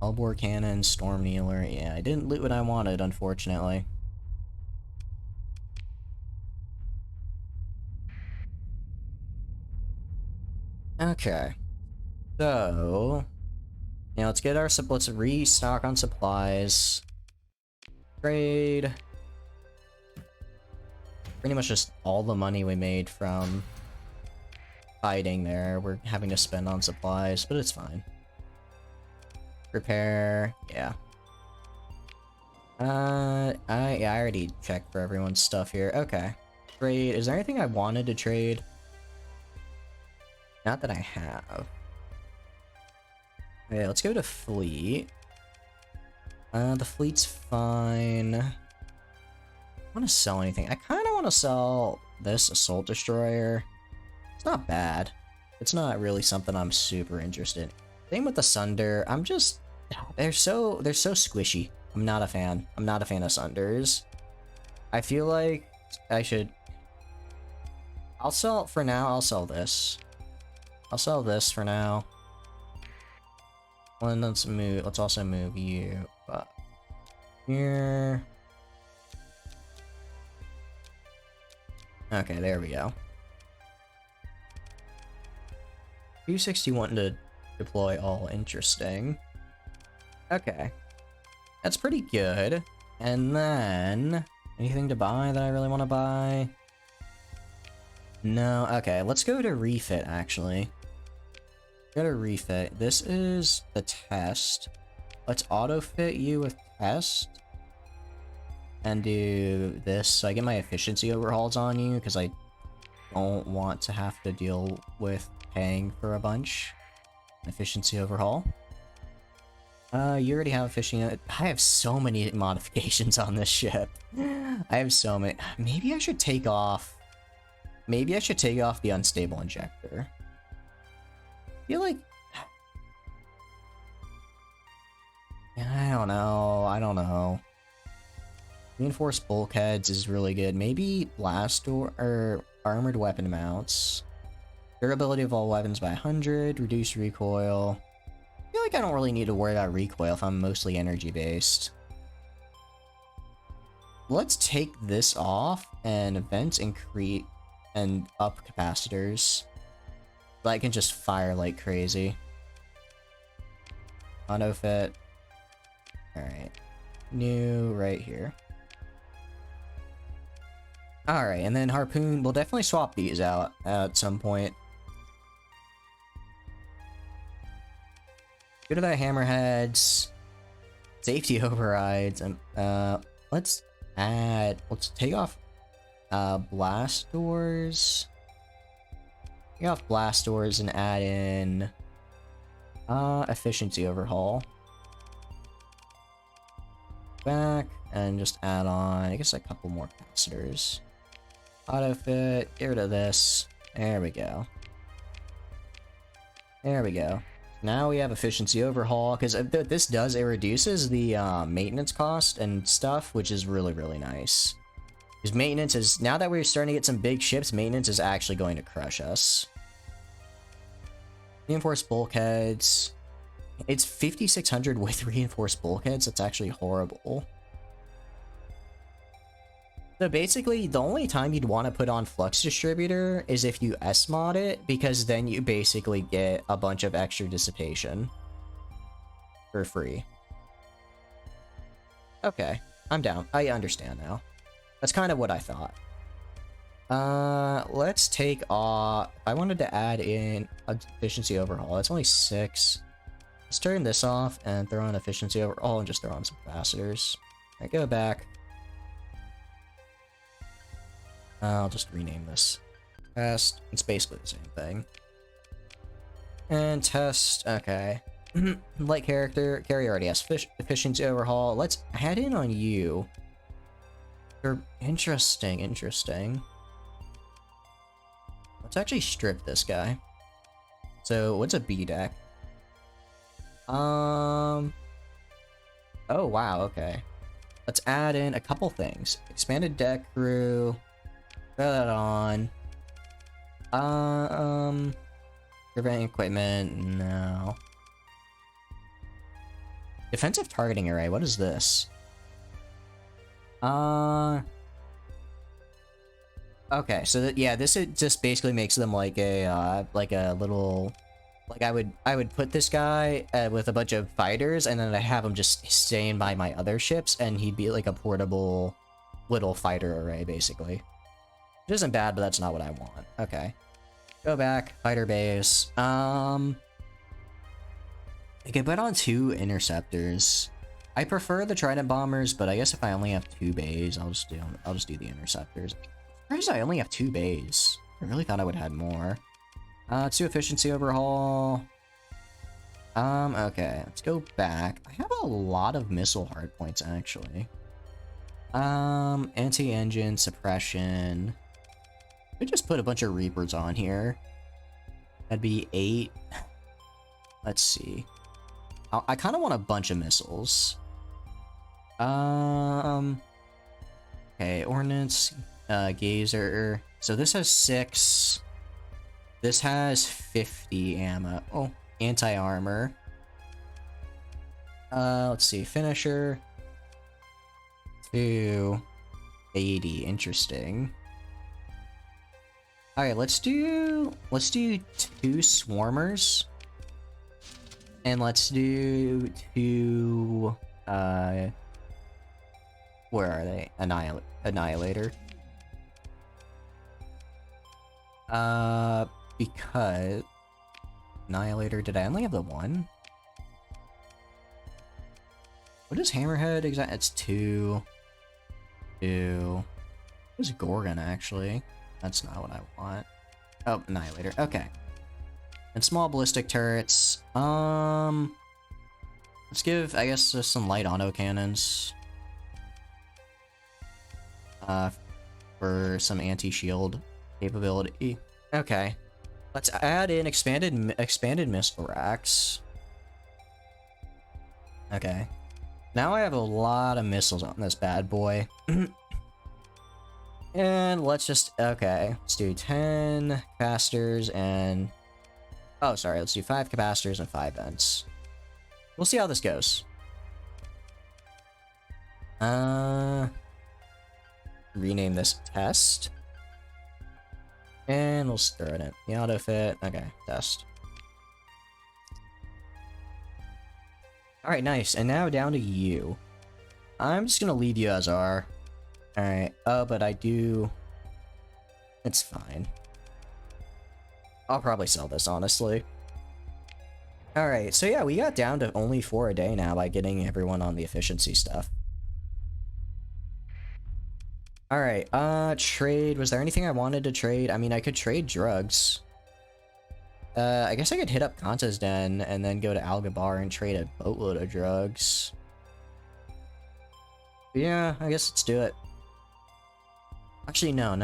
Hellbore cannon, storm kneeler. Yeah, I didn't loot what I wanted, unfortunately. Okay. So, yeah, let's get our let's restock on supplies. Trade. Pretty much just all the money we made from fighting there, we're having to spend on supplies, but it's fine. Repair, yeah. I already checked for everyone's stuff here. Okay. Trade. Is there anything I wanted to trade? Not that I have. Okay, let's go to fleet. The fleet's fine. I want to sell anything. I kind of want to sell this assault destroyer. It's not bad. It's not really something I'm super interested in. Same with the Sunder. I'm just, they're so squishy. I'm not a fan. I'm not a fan of Sunders. I feel like I should. I'll sell for now. I'll sell this. I'll sell this for now. Well, let's move. Let's also move you up here. Okay, there we go. 260 wanting to deploy all. Interesting. Okay. That's pretty good. And then, anything to buy that I really want to buy? No, okay, let's go to refit, actually. Go to refit. This is the test. Let's auto-fit you with test. And do this, so I get my efficiency overhauls on you, because I don't want to have to deal with paying for a bunch. Efficiency overhaul. You already have fishing. I have so many modifications on this ship. I have so many. Maybe I should take off maybe I should take off the unstable injector. I feel like... I don't know. I don't know. Reinforced bulkheads is really good. Maybe blast or armored weapon mounts. Durability of all weapons by 100. Reduce recoil. I feel like I don't really need to worry about recoil if I'm mostly energy based. Let's take this off and vent and create and up capacitors. But I can just fire like crazy. Auto fit. Alright. New right here. Alright, and then harpoon. We'll definitely swap these out at some point. Go to that hammerheads. Safety overrides. And let's take off blast doors. Take off blast doors and add in efficiency overhaul. Back and just add on, I guess, a couple more capacitors. Auto fit, get rid of this. There we go. There we go. Now we have efficiency overhaul, because this does, it reduces the maintenance cost and stuff, which is really, really nice. Because maintenance is, now that we're starting to get some big ships, maintenance is actually going to crush us. Reinforced bulkheads. It's 5,600 with reinforced bulkheads. That's actually horrible. So basically, the only time you'd want to put on Flux Distributor is if you S-mod it, because then you basically get a bunch of extra dissipation for free. Okay, I'm down. I understand now. That's kind of what I thought. Let's take off... I wanted to add in efficiency overhaul. It's only 6. Let's turn this off and throw on efficiency overhaul and just throw on some capacitors. Alright, go back. I'll just rename this. Test. It's basically the same thing. And test. Okay. Light character. Carry already has efficiency overhaul. Let's add in on you. You're interesting. Interesting. Let's actually strip this guy. So, what's a B deck? Oh, wow. Okay. Let's add in a couple things. Expanded deck crew. Throw that on. Prevent equipment. No. Defensive targeting array. What is this? Okay, so yeah, this just basically makes them like a little, like I would put this guy with a bunch of fighters, and then I have him just staying by my other ships, and he'd be like a portable little fighter array, basically. It isn't bad, but that's not what I want. Okay. Go back. Fighter base. I could put on 2 interceptors. I prefer the Trident bombers, but I guess if I only have 2 bays, I'll just do the interceptors. Surprised I only have 2 bays. I really thought I would have had more. 2 efficiency overhaul. Okay. Let's go back. I have a lot of missile hardpoints, actually. Anti-engine suppression. I just put a bunch of Reapers on here. That'd be 8. Let's see. I kind of want a bunch of missiles. Okay, ordnance, gazer. So this has 6. This has 50 ammo. Oh, anti-armor. Let's see, finisher. 280. Interesting. Alright, let's do 2 swarmers. And let's do 2 where are they? Annihilator. Because Annihilator, did I only have the 1? What is Hammerhead exactly? It's 2. What's Gorgon, actually? That's not what I want. Oh, Annihilator. Okay. And small ballistic turrets. Let's give, I guess, just some light autocannons. For some anti-shield capability. Okay. Let's add in expanded missile racks. Okay. Now I have a lot of missiles on this bad boy. And let's just, okay, let's do 10 capacitors and, oh, sorry, let's do 5 capacitors and 5 vents. We'll see how this goes. Rename this test. And we'll throw it in the auto fit. Okay, test. Alright, nice. And now down to you. I'm just gonna leave you as are. Alright. Oh, but I do... It's fine. I'll probably sell this, honestly. Alright, so yeah, we got down to only 4 a day now by getting everyone on the efficiency stuff. Alright, trade. Was there anything I wanted to trade? I mean, I could trade drugs. I guess I could hit up Kanta's Den and then go to Algabar and trade a boatload of drugs. But yeah, I guess let's do it. Actually, no.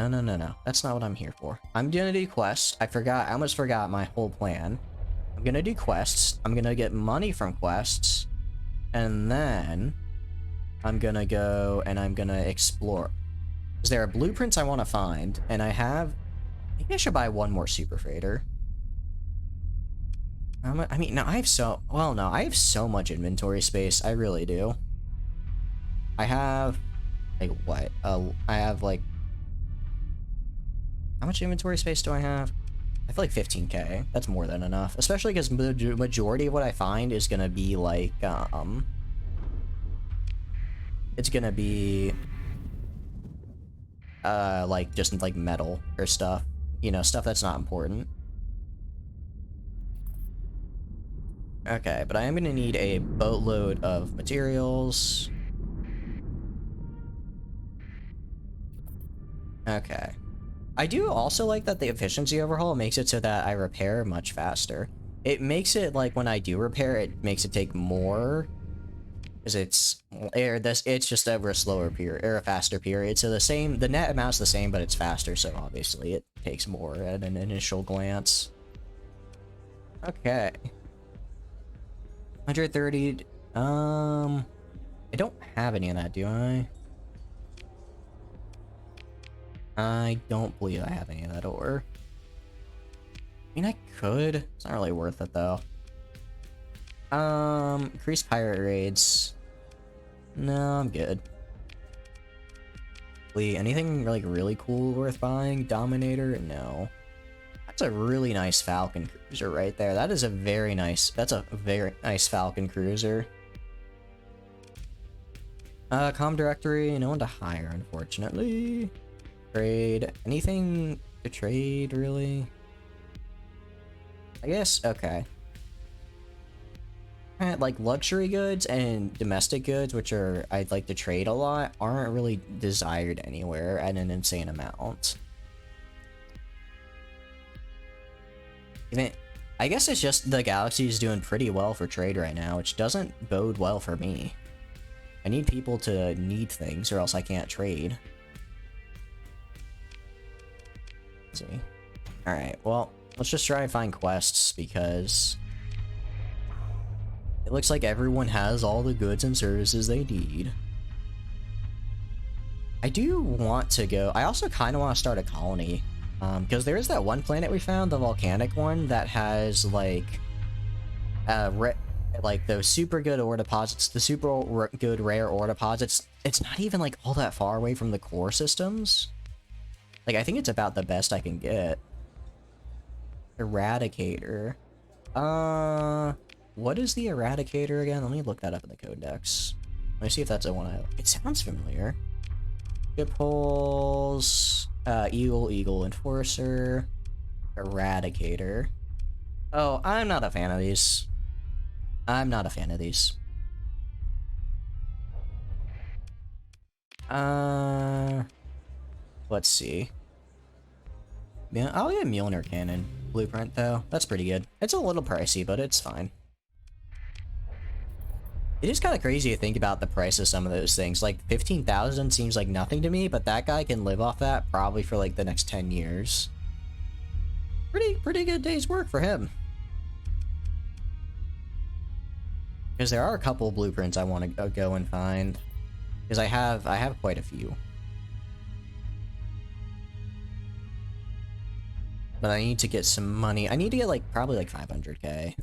That's not what I'm here for. I'm gonna do quests. I almost forgot my whole plan. I'm gonna do quests. I'm gonna get money from quests. And then I'm gonna go and I'm gonna explore. Because there are blueprints I want to find, and I have... Maybe I should buy one more super freighter. I mean, no, I have so... Well, no, I have so much inventory space. I really do. I have... Like, what? I have, like... How much inventory space do I have? I feel like 15k. That's more than enough. Especially because the majority of what I find is gonna be, like, It's gonna be... like, just, like, metal or stuff. You know, stuff that's not important. Okay, but I am gonna need a boatload of materials. Okay. I do also like that the efficiency overhaul makes it so that I repair much faster. It makes it, like, when I do repair, it makes it take more. Because it's just over a slower period, or a faster period. So the net amount's the same, but it's faster, so obviously it takes more at an initial glance. Okay. 130, I don't have any of that, do I? I don't believe I have any of that ore. I mean, I could. It's not really worth it, though. Increased pirate raids. No, I'm good. Anything, like, really cool worth buying? Dominator? No. That's a really nice Falcon cruiser right there. That is a very nice... That's a very nice Falcon cruiser. Comm directory. No one to hire, unfortunately. Trade. Anything to trade, really? I guess, okay. Like, luxury goods and domestic goods, which are I'd like to trade a lot, aren't really desired anywhere at an insane amount. I guess it's just the galaxy is doing pretty well for trade right now, which doesn't bode well for me. I need people to need things, or else I can't trade. Let's see. Alright, well, let's just try and find quests, because... It looks like everyone has all the goods and services they need. I do want to go... I also kind of want to start a colony. Because there is that one planet we found, the volcanic one, that has, like... like, those super good ore deposits, the super good rare ore deposits. It's not even, like, all that far away from the core systems. Like, I think it's about the best I can get. Eradicator. What is the Eradicator again? Let me look that up in the codex. Let me see if that's the one I... It sounds familiar. Ship holes... Eagle, Enforcer... Eradicator... Oh, I'm not a fan of these. I'm not a fan of these. Let's see. Yeah, I'll get Mjolnir Cannon blueprint, though. That's pretty good. It's a little pricey, but it's fine. It is kind of crazy to think about the price of some of those things. Like 15,000 seems like nothing to me, but that guy can live off that probably for like the next 10 years. Pretty good day's work for him. Because there are a couple blueprints I want to go and find. Because I have quite a few. But I need to get some money. I need to get like probably like 500k.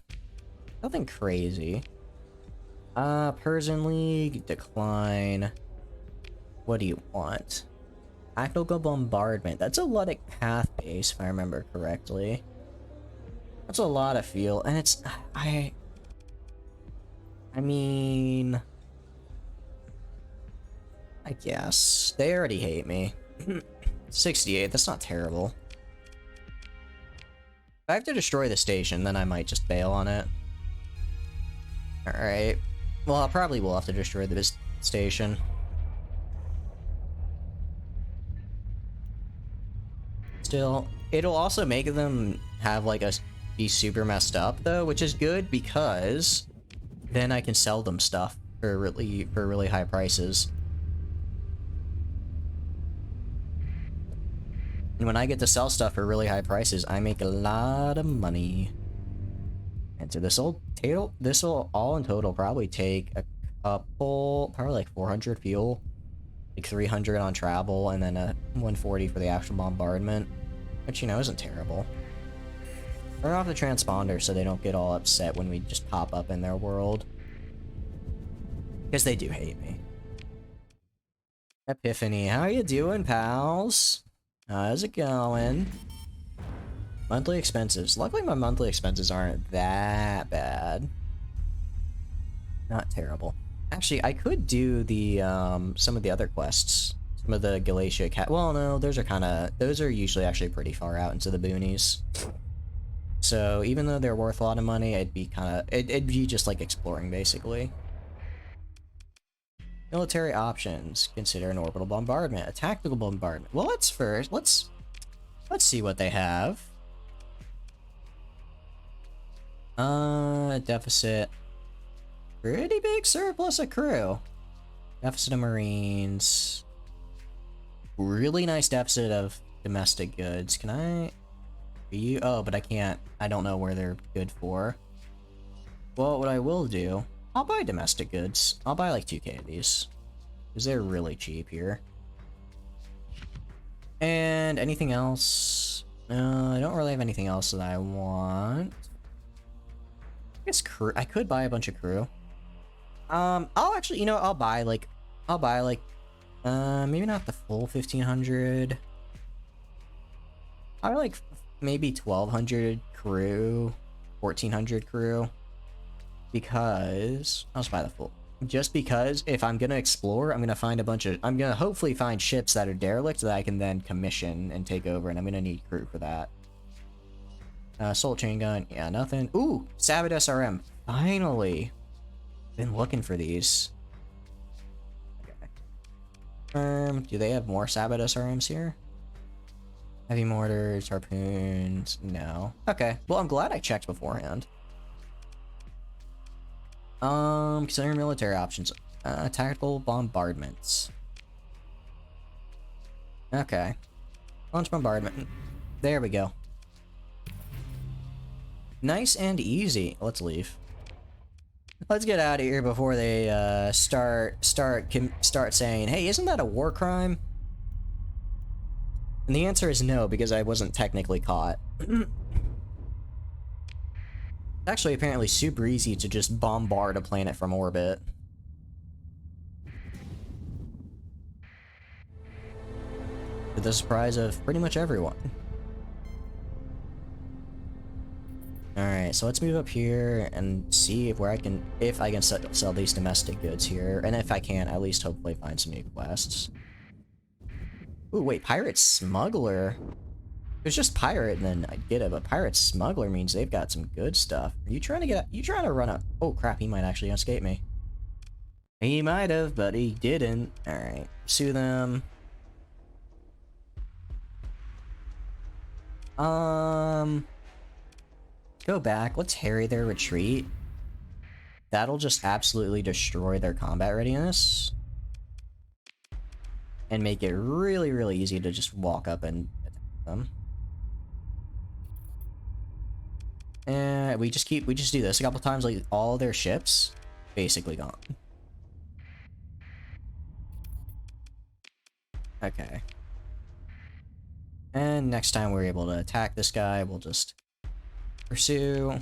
Nothing crazy. Persian League, decline. What do you want? Tactical bombardment. That's a Luddic path base, if I remember correctly. That's a lot of fuel, and it's I mean, I guess they already hate me. 68. That's not terrible. If I have to destroy the station, then I might just bail on it. All right. Well, I probably will have to destroy the station. Still, it'll also make them have like be super messed up though, which is good because then I can sell them stuff for really high prices. And when I get to sell stuff for really high prices, I make a lot of money. And so this will all in total probably take a couple, probably like 400 fuel, like 300 on travel, and then a 140 for the actual bombardment, which, you know, isn't terrible. Turn off the transponder so they don't get all upset when we just pop up in their world. Because they do hate me. Epiphany, how you doing, pals? How's it going? Monthly expenses. Luckily my monthly expenses aren't that bad. Not terrible. Actually, I could do the, some of the other quests. Some of the Galatia well, no, those are usually actually pretty far out into the boonies. So, even though they're worth a lot of money, it'd be just like exploring, basically. Military options. Consider an orbital bombardment. A tactical bombardment. Well, let's see what they have. Deficit. Pretty big surplus of crew. Deficit of Marines. Really nice deficit of domestic goods. Can I... Oh, but I can't. I don't know where they're good for. Well, what I will do... I'll buy domestic goods. I'll buy like 2k of these. Because they're really cheap here. And anything else? No, I don't really have anything else that I want. I guess crew. I could buy a bunch of crew. I'll actually, you know, I'll buy like, maybe not the full 1500. I'll like maybe 1200 crew, 1400 crew. Because I'll just buy the full. Just because if I'm gonna explore, I'm gonna hopefully find ships that are derelict that I can then commission and take over, and I'm gonna need crew for that. Assault chain gun, yeah, nothing. Ooh, Sabot SRM. Finally. Been looking for these. Okay. Do they have more Sabot SRMs here? Heavy mortars, harpoons, no. Okay, well, I'm glad I checked beforehand. Consider military options. Tactical bombardments. Okay. Launch bombardment. There we go. Nice and easy. Let's leave. Let's get out of here before they start saying, "Hey, isn't that a war crime?" And the answer is no, because I wasn't technically caught. It's actually apparently super easy to just bombard a planet from orbit. To the surprise of pretty much everyone. Alright, so let's move up here and see if I can sell these domestic goods here. And if I can, at least hopefully find some new quests. Ooh, wait, Pirate Smuggler? If it's just Pirate, then I'd get it, but Pirate Smuggler means they've got some good stuff. Are you trying to run up? Oh crap, he might actually escape me. He might have, but he didn't. Alright, sue them. Go back. Let's harry their retreat. that'll just absolutely destroy their combat readiness. And make it really, really easy to just walk up and attack them. And we just do this a couple times, like all their ships basically gone. Okay. And next time we're able to attack this guy, we'll just pursue.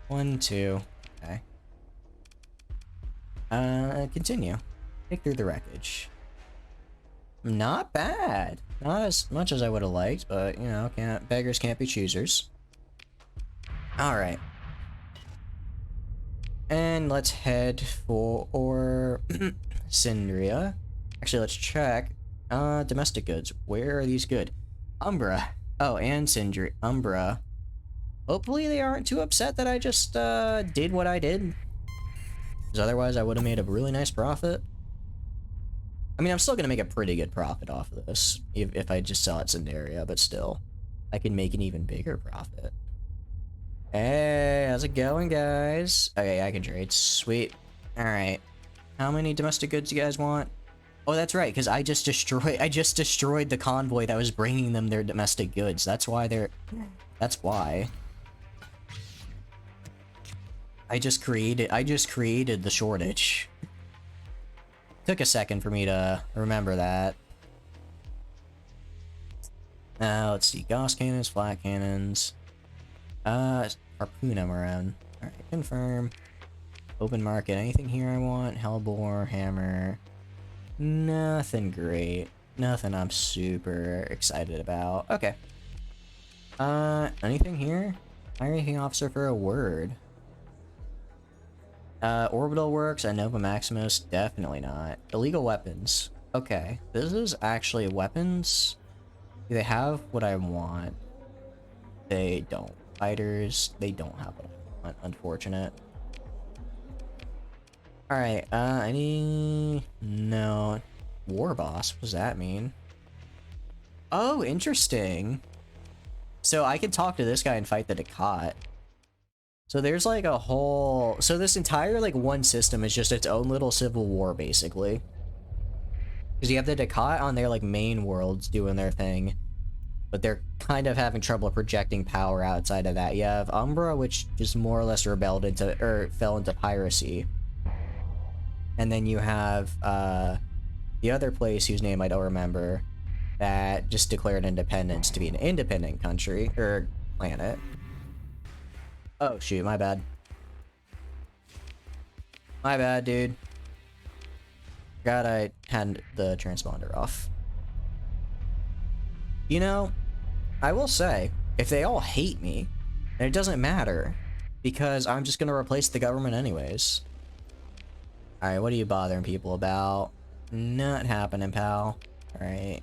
1, 2. Okay. Continue. Take through the wreckage. Not bad. Not as much as I would have liked, but you know, beggars can't be choosers. Alright. And let's head for Syndria. Actually, let's check. Domestic goods. Where are these good? Umbra. Oh, and Syndria. Umbra. Hopefully they aren't too upset that I just did what I did. Because otherwise I would have made a really nice profit. I mean, I'm still going to make a pretty good profit off of this. If I just sell at Syndria, but still. I can make an even bigger profit. Hey, how's it going, guys? Okay, I can trade. Sweet. Alright. How many domestic goods you guys want? Oh, that's right, because I just destroyed the convoy that was bringing them their domestic goods. That's why they're... That's why. I just created the shortage. Took a second for me to remember that. Let's see. Gauss cannons, flat cannons. Harpoon I'm around. Alright, confirm. Open market. Anything here I want? Hellbore, hammer. Nothing great. Nothing I'm super excited about. Okay. Anything here? Hiring officer for a word. Orbital works and Nova Maximus, definitely not. Illegal weapons. Okay, this is actually weapons. Do they have what I want? They don't. Fighters, they don't have what I want, unfortunate. Alright, no. War boss, what does that mean? Oh, interesting. So I can talk to this guy and fight the Ducat. So there's like a whole... So this entire like one system is just its own little civil war, basically. Because you have the Ducat on their like main worlds doing their thing. But they're kind of having trouble projecting power outside of that. You have Umbra, which just more or less rebelled into... or fell into piracy. And then you have the other place whose name I don't remember that just declared independence to be an independent country, or planet. Oh shoot, my bad. My bad, dude. Forgot I had the transponder off. You know, I will say, if they all hate me, then it doesn't matter, because I'm just gonna replace the government anyways. Alright, what are you bothering people about? Not happening, pal. Alright.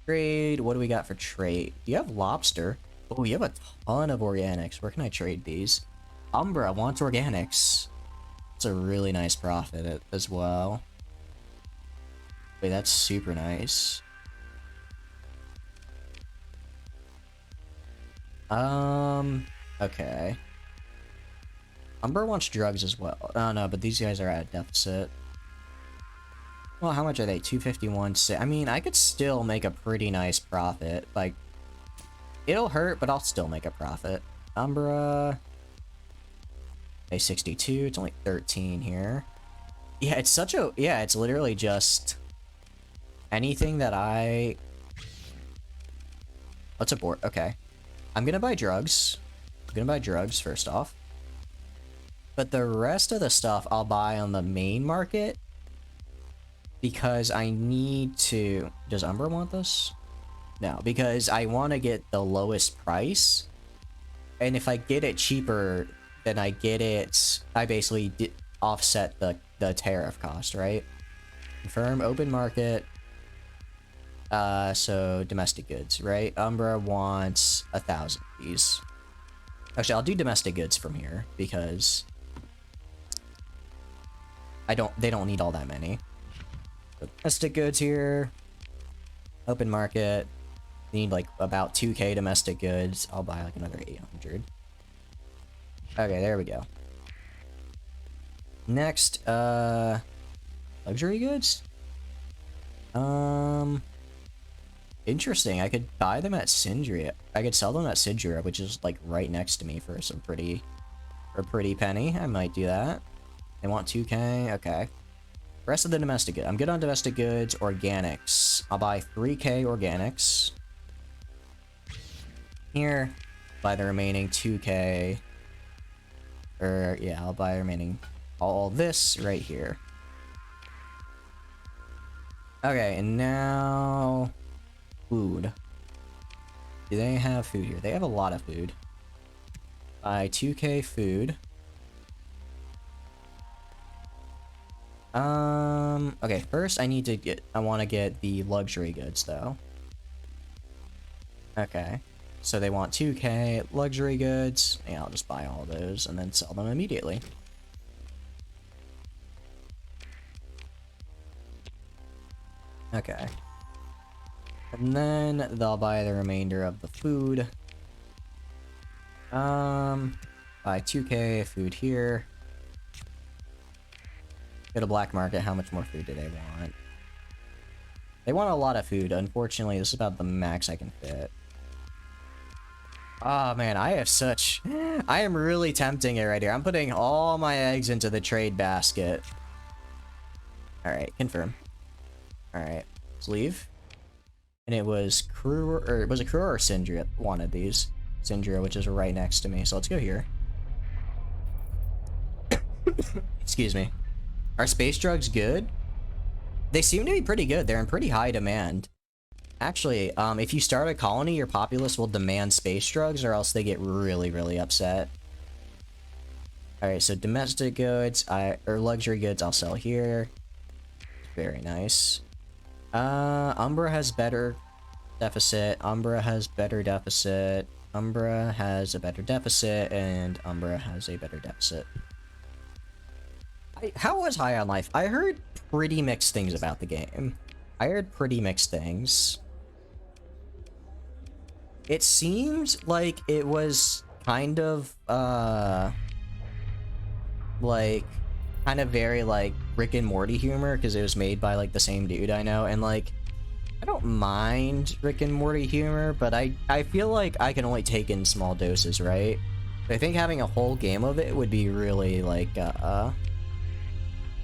Trade, what do we got for trade? Do you have lobster? Oh, you have a ton of organics. Where can I trade these? Umbra wants organics. It's a really nice profit as well. Wait, that's super nice. Okay. Umbra wants drugs as well. Oh no, but these guys are at a deficit. Well, how much are they? 251. I mean, I could still make a pretty nice profit. Like, it'll hurt, but I'll still make a profit. Umbra. Okay, 62. It's only 13 here. Yeah, it's such a... Yeah, it's literally just... anything that I... Let's abort. Okay. I'm gonna buy drugs. I'm gonna buy drugs first off. But the rest of the stuff I'll buy on the main market. Because I need to... Does Umbra want this? No, because I want to get the lowest price. And if I get it cheaper, then I get it... I basically offset the tariff cost, right? Confirm, open market. So domestic goods, right? Umbra wants 1,000 of these. Actually, I'll do domestic goods from here, because... they don't need all that many. Domestic goods here. Open market. Need like about 2k domestic goods. I'll buy like another 800. Okay, there we go. Next, luxury goods? Interesting. I could buy them at Syndria. I could sell them at Syndria, which is like right next to me for some pretty, for a pretty penny. I might do that. They want 2k. Okay. Rest of the domestic goods. I'm good on domestic goods. Organics. I'll buy 3k organics. Here. Buy the remaining 2k. Or yeah, I'll buy the remaining all this right here. Okay, and now food. Do they have food here? They have a lot of food. Buy 2k food. Okay, first I want to get the luxury goods though. Okay. So they want 2k luxury goods. Yeah, I'll just buy all those and then sell them immediately. Okay. And then they'll buy the remainder of the food. Buy 2k food here. Go to black market. How much more food do they want? They want a lot of food. Unfortunately, this is about the max I can fit. Oh man, I am really tempting it right here. I'm putting all my eggs into the trade basket. Alright, confirm. Alright, let's leave. And it was Crew, or was it Crew or Syndria that wanted these? Syndria, which is right next to me. So let's go here. Excuse me. Are space drugs good? They seem to be pretty good. They're in pretty high demand. Actually, if you start a colony, your populace will demand space drugs or else they get really, really upset. Alright, so domestic goods, or luxury goods I'll sell here. Very nice. Umbra has better deficit. Umbra has better deficit. Umbra has a better deficit, and Umbra has a better deficit. How was High on Life? I heard pretty mixed things about the game. I heard pretty mixed things. It seemed like it was kind of, like, kind of very, like, Rick and Morty humor, because it was made by, like, the same dude I know, and, like, I don't mind Rick and Morty humor, but I feel like I can only take in small doses, right? I think having a whole game of it would be really, like,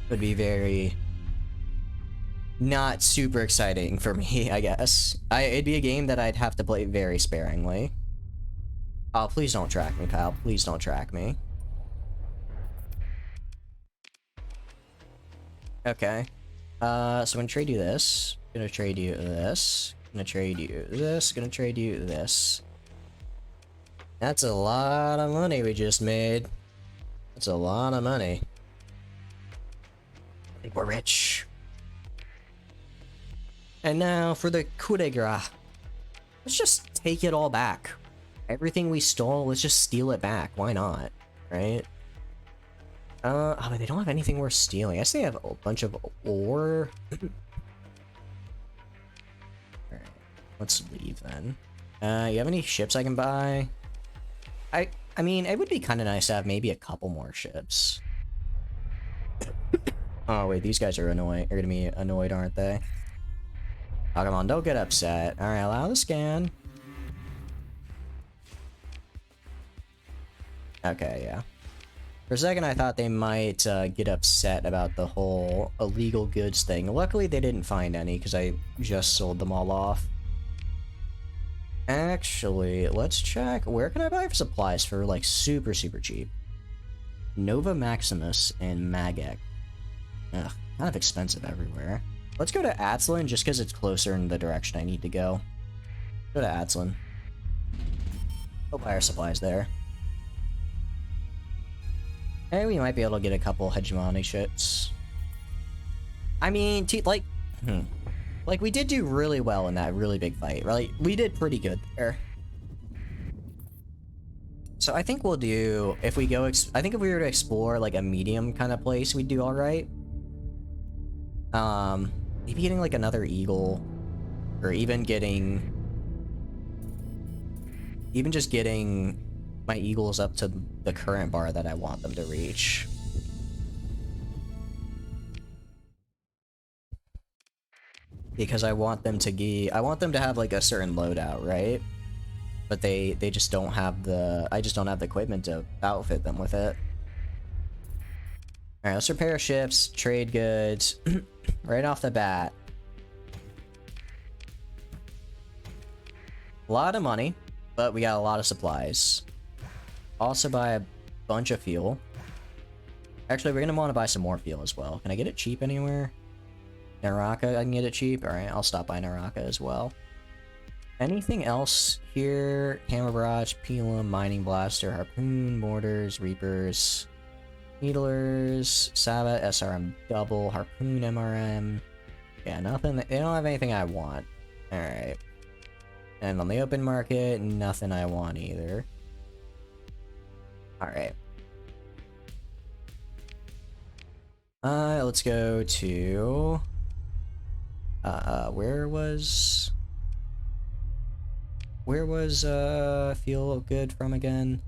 would be very not super exciting for me, I guess. It'd be a game that I'd have to play very sparingly. Oh, please don't track me, Kyle. Please don't track me. Okay. So I'm gonna trade you this. Gonna trade you this. Gonna trade you this. Gonna trade you this. That's a lot of money we just made. That's a lot of money. I think we're rich. And now for the coup de grace. Let's just take it all back. Everything we stole, let's just steal it back. Why not? Right? Oh, but they don't have anything worth stealing. I guess they have a bunch of ore. Alright, let's leave then. You have any ships I can buy? I mean, it would be kind of nice to have maybe a couple more ships. Oh wait, these guys are annoying. Are gonna be annoyed, aren't they? Oh, come on, don't get upset. Alright, allow the scan. Okay, yeah. For a second, I thought they might get upset about the whole illegal goods thing. Luckily, they didn't find any, because I just sold them all off. Actually, let's check. Where can I buy supplies for, like, super, super cheap? Nova Maximus and Magek. Ugh, kind of expensive everywhere. Let's go to Atslin, just because it's closer in the direction I need to go. Go to Atslin. Go buy our supplies there. And we might be able to get a couple hegemony ships. I mean, like we did do really well in that really big fight, right? We did pretty good there. So I think we'll do, if we go, I think if we were to explore like a medium kind of place, we'd do all right. Maybe getting like another eagle, or even just getting my eagles up to the current bar that I want them to reach. because I want them to have like a certain loadout, right? But they just don't have I just don't have the equipment to outfit them with it. Alright, let's repair ships, trade goods, right off the bat. A lot of money, but we got a lot of supplies. Also buy a bunch of fuel. Actually, we're gonna want to buy some more fuel as well. Can I get it cheap anywhere? Naraka, I can get it cheap? Alright, I'll stop by Naraka as well. Anything else here? Hammer barrage, Pelum, mining blaster, harpoon, mortars, reapers, needlers, Sabbat, SRM double, harpoon, MRM. Yeah, nothing. They don't have anything I want. Alright. And on the open market, nothing I want either. Alright. Let's go to... where was feel good from again?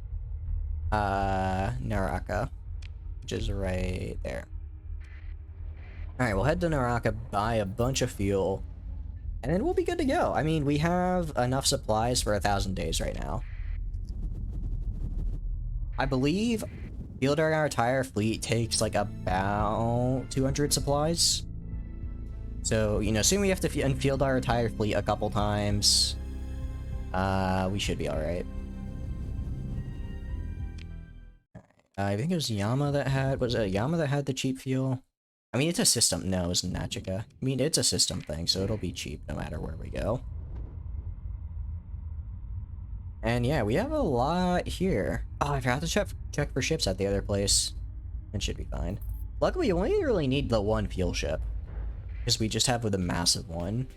Naraka, which is right there. Alright, we'll head to Naraka, buy a bunch of fuel, and then we'll be good to go. I mean, we have enough supplies for 1,000 days right now. I believe field our entire fleet takes like about 200 supplies. So, you know, assume we have to field our entire fleet a couple times. We should be alright. I think it was Yama that had... Was it Yama that had the cheap fuel? I mean, it's a system... No, it was Nachika. I mean, it's a system thing, so it'll be cheap no matter where we go. And yeah, we have a lot here. Oh, I forgot to check for ships at the other place. It should be fine. Luckily, you only really need the one fuel ship, because we just have with a massive one.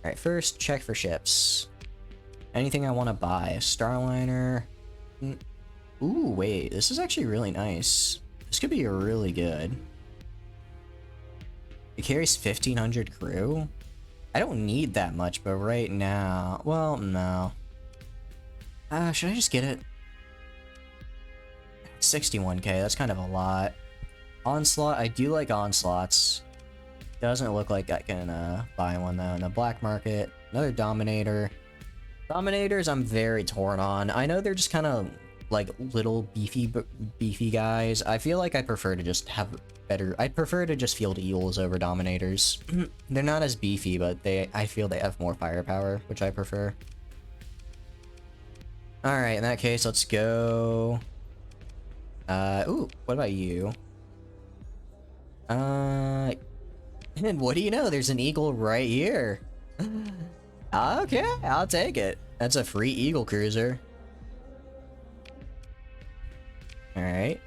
Alright, first, check for ships. Anything I want to buy? A Starliner. Ooh, wait. This is actually really nice. This could be really good. It carries 1,500 crew? I don't need that much, but right now... Well, no. Should I just get it? 61k, that's kind of a lot. Onslaught, I do like Onslaughts. Doesn't look like I can buy one though. In the black market, another Dominator. Dominators I'm very torn on. I know they're just kind of like little beefy guys. I feel like I prefer to just have better... I'd prefer to just field Eagles over Dominators. They're not as beefy, but I feel they have more firepower, which I prefer. Alright, in that case, let's go... ooh, what about you? And what do you know? There's an Eagle right here. Okay, I'll take it. That's a free Eagle cruiser. Alright.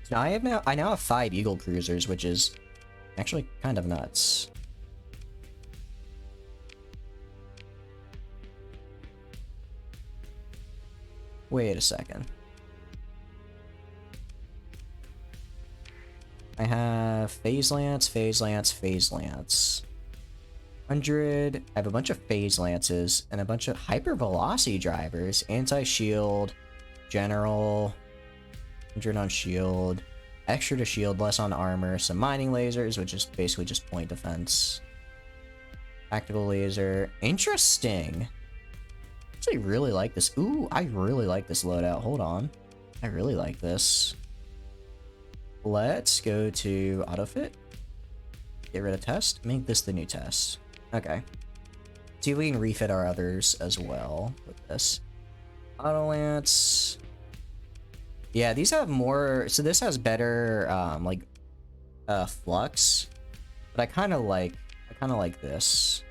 So I now have 5 Eagle cruisers, which is actually kind of nuts. Wait a second. I have Phase Lance, Phase Lance, Phase Lance. 100. I have a bunch of Phase Lances and a bunch of Hyper Velocity drivers. Anti-shield, General, 100 on shield, extra to shield, less on armor, some mining lasers, which is basically just point defense. Tactical laser. Interesting. I really like this. Ooh, I really like this loadout. Hold on. I really like this. Let's go to autofit. Get rid of test. Make this the new test. Okay. See if we can refit our others as well with this. Auto Lance. Yeah, these have more... So this has better, flux. But I kind of like this.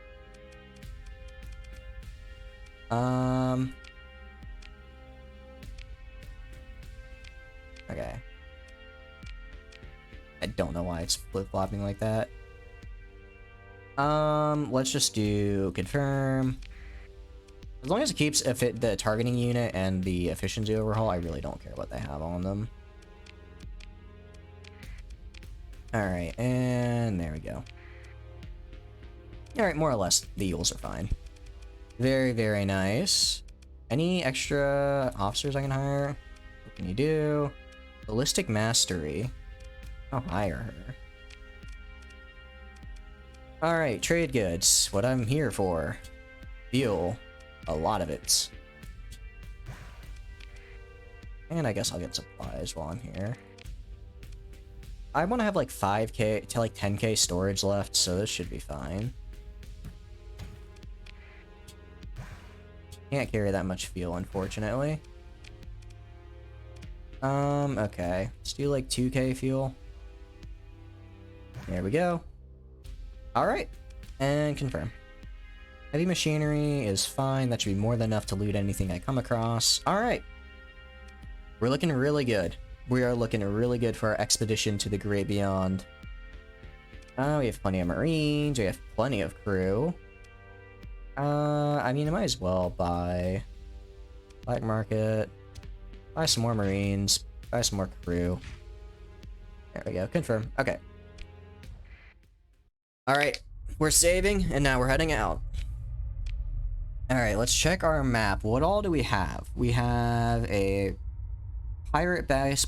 Okay. I don't know why it's flip-flopping like that. Let's just do confirm. As long as it keeps the targeting unit and the efficiency overhaul, I really don't care what they have on them. Alright, and there we go. Alright, more or less, the Eagles are fine. Very, very nice. Any extra officers I can hire? What can you do? Ballistic Mastery. I'll hire her. Alright, trade goods. What I'm here for. Fuel. A lot of it. And I guess I'll get supplies while I'm here. I want to have like 5k to like 10k storage left, so this should be fine. Can't carry that much fuel, unfortunately. Okay. Let's do like 2k fuel. There we go. Alright. And confirm. Heavy machinery is fine. That should be more than enough to loot anything I come across. Alright. We're looking really good. We are looking really good for our expedition to the great beyond. We have plenty of marines. We have plenty of crew. I mean, I might as well buy black market, buy some more marines, buy some more crew. There we go. Confirm. Okay. Alright. We're saving, and now we're heading out. Alright, let's check our map. What all do we have? We have a pirate base.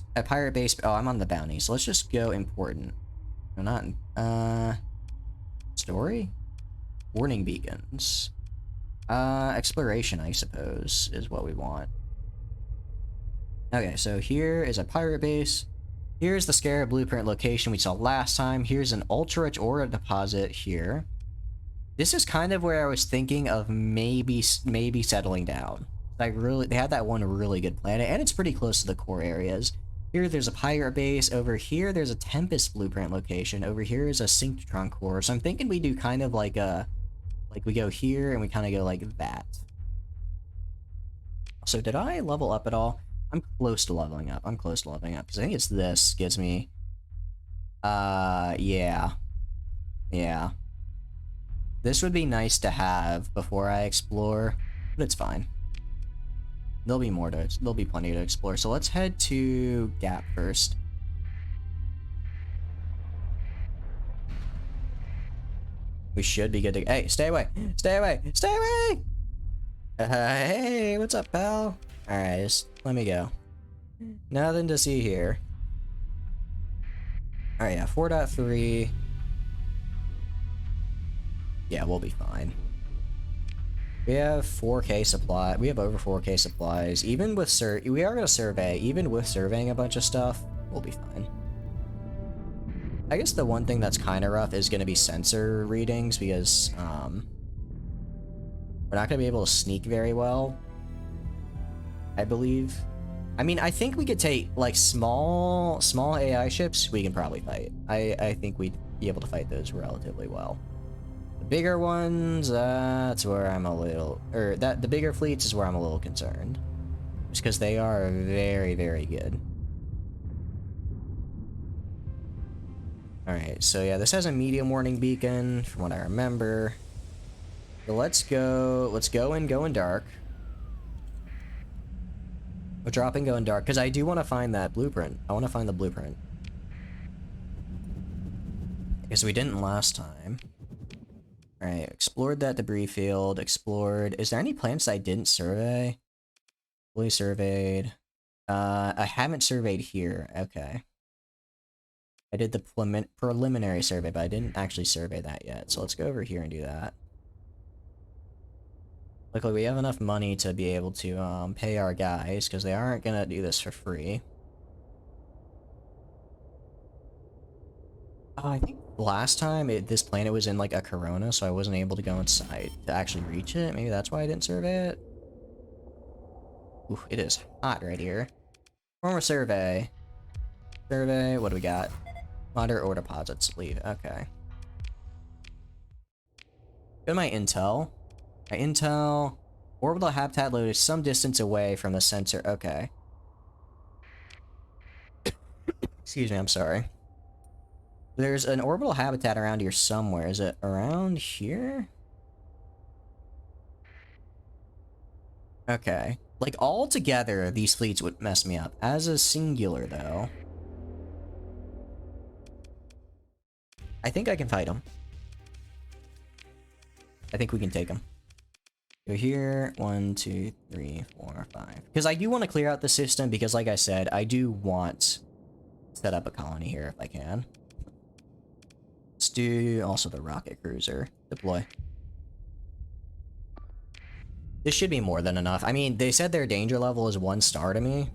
Oh, I'm on the bounty, so let's just go important. No, not story? Warning beacons. Exploration, I suppose, is what we want. Okay, so here is a pirate base. Here's the Scarab Blueprint location we saw last time. Here's an ultra-rich ore deposit here. This is kind of where I was thinking of maybe settling down. They had that one really good planet, and it's pretty close to the core areas. Here, there's a pirate base. Over here, there's a Tempest Blueprint location. Over here is a Synctron core. So I'm thinking we do kind of like a, we go here and we kind of go like that. So did I level up at all? I'm close to leveling up. I'm close to leveling up because I think it's this gives me. Yeah. This would be nice to have before I explore, but it's fine. There'll be plenty to explore. So let's head to Gap first. We should be good to. Hey, stay away! Stay away! Stay away! Hey, what's up, pal? All right, just let me go. Nothing to see here. All right, yeah, 4.3. Yeah, we'll be fine. We have 4k supply. We have over 4k supplies. Even with we are gonna survey. Even with surveying a bunch of stuff, we'll be fine. I guess the one thing that's kind of rough is gonna be sensor readings because we're not gonna be able to sneak very well, I believe. I mean, I think we could take like small AI ships. We can probably fight. I think we'd be able to fight those relatively well. The bigger ones, that's where I'm a little, the bigger fleets is where I'm a little concerned. Just because they are very, very good. Alright, so yeah, this has a medium warning beacon, from what I remember. So let's go and go in dark. We'll drop and go in dark, because I do want to find that blueprint. I want to find the blueprint. Because we didn't last time. Alright, explored that debris field, explored. Is there any planets I didn't survey? Fully surveyed. I haven't surveyed here. Okay. I did the preliminary survey, but I didn't actually survey that yet. So let's go over here and do that. Luckily, we have enough money to be able to pay our guys, because they aren't gonna do this for free. I think last time this planet was in like a corona, so I wasn't able to go inside to actually reach it. Maybe that's why I didn't survey it. Ooh, it is hot right here. Former survey. Survey, what do we got? Moderate ore deposits, leave. Okay. Go to my intel. My intel. Orbital habitat load is some distance away from the sensor. Okay. Excuse me, I'm sorry. There's an orbital habitat around here somewhere. Is it around here? Okay. Like, all together, these fleets would mess me up. As a singular, though. I think I can fight them. I think we can take them. Go here. 1, 2, 3, 4, 5. Because I do want to clear out the system, because like I said, I do want to set up a colony here if I can. Let's do also the rocket cruiser. Deploy. This should be more than enough. I mean, they said their danger level is 1 star to me.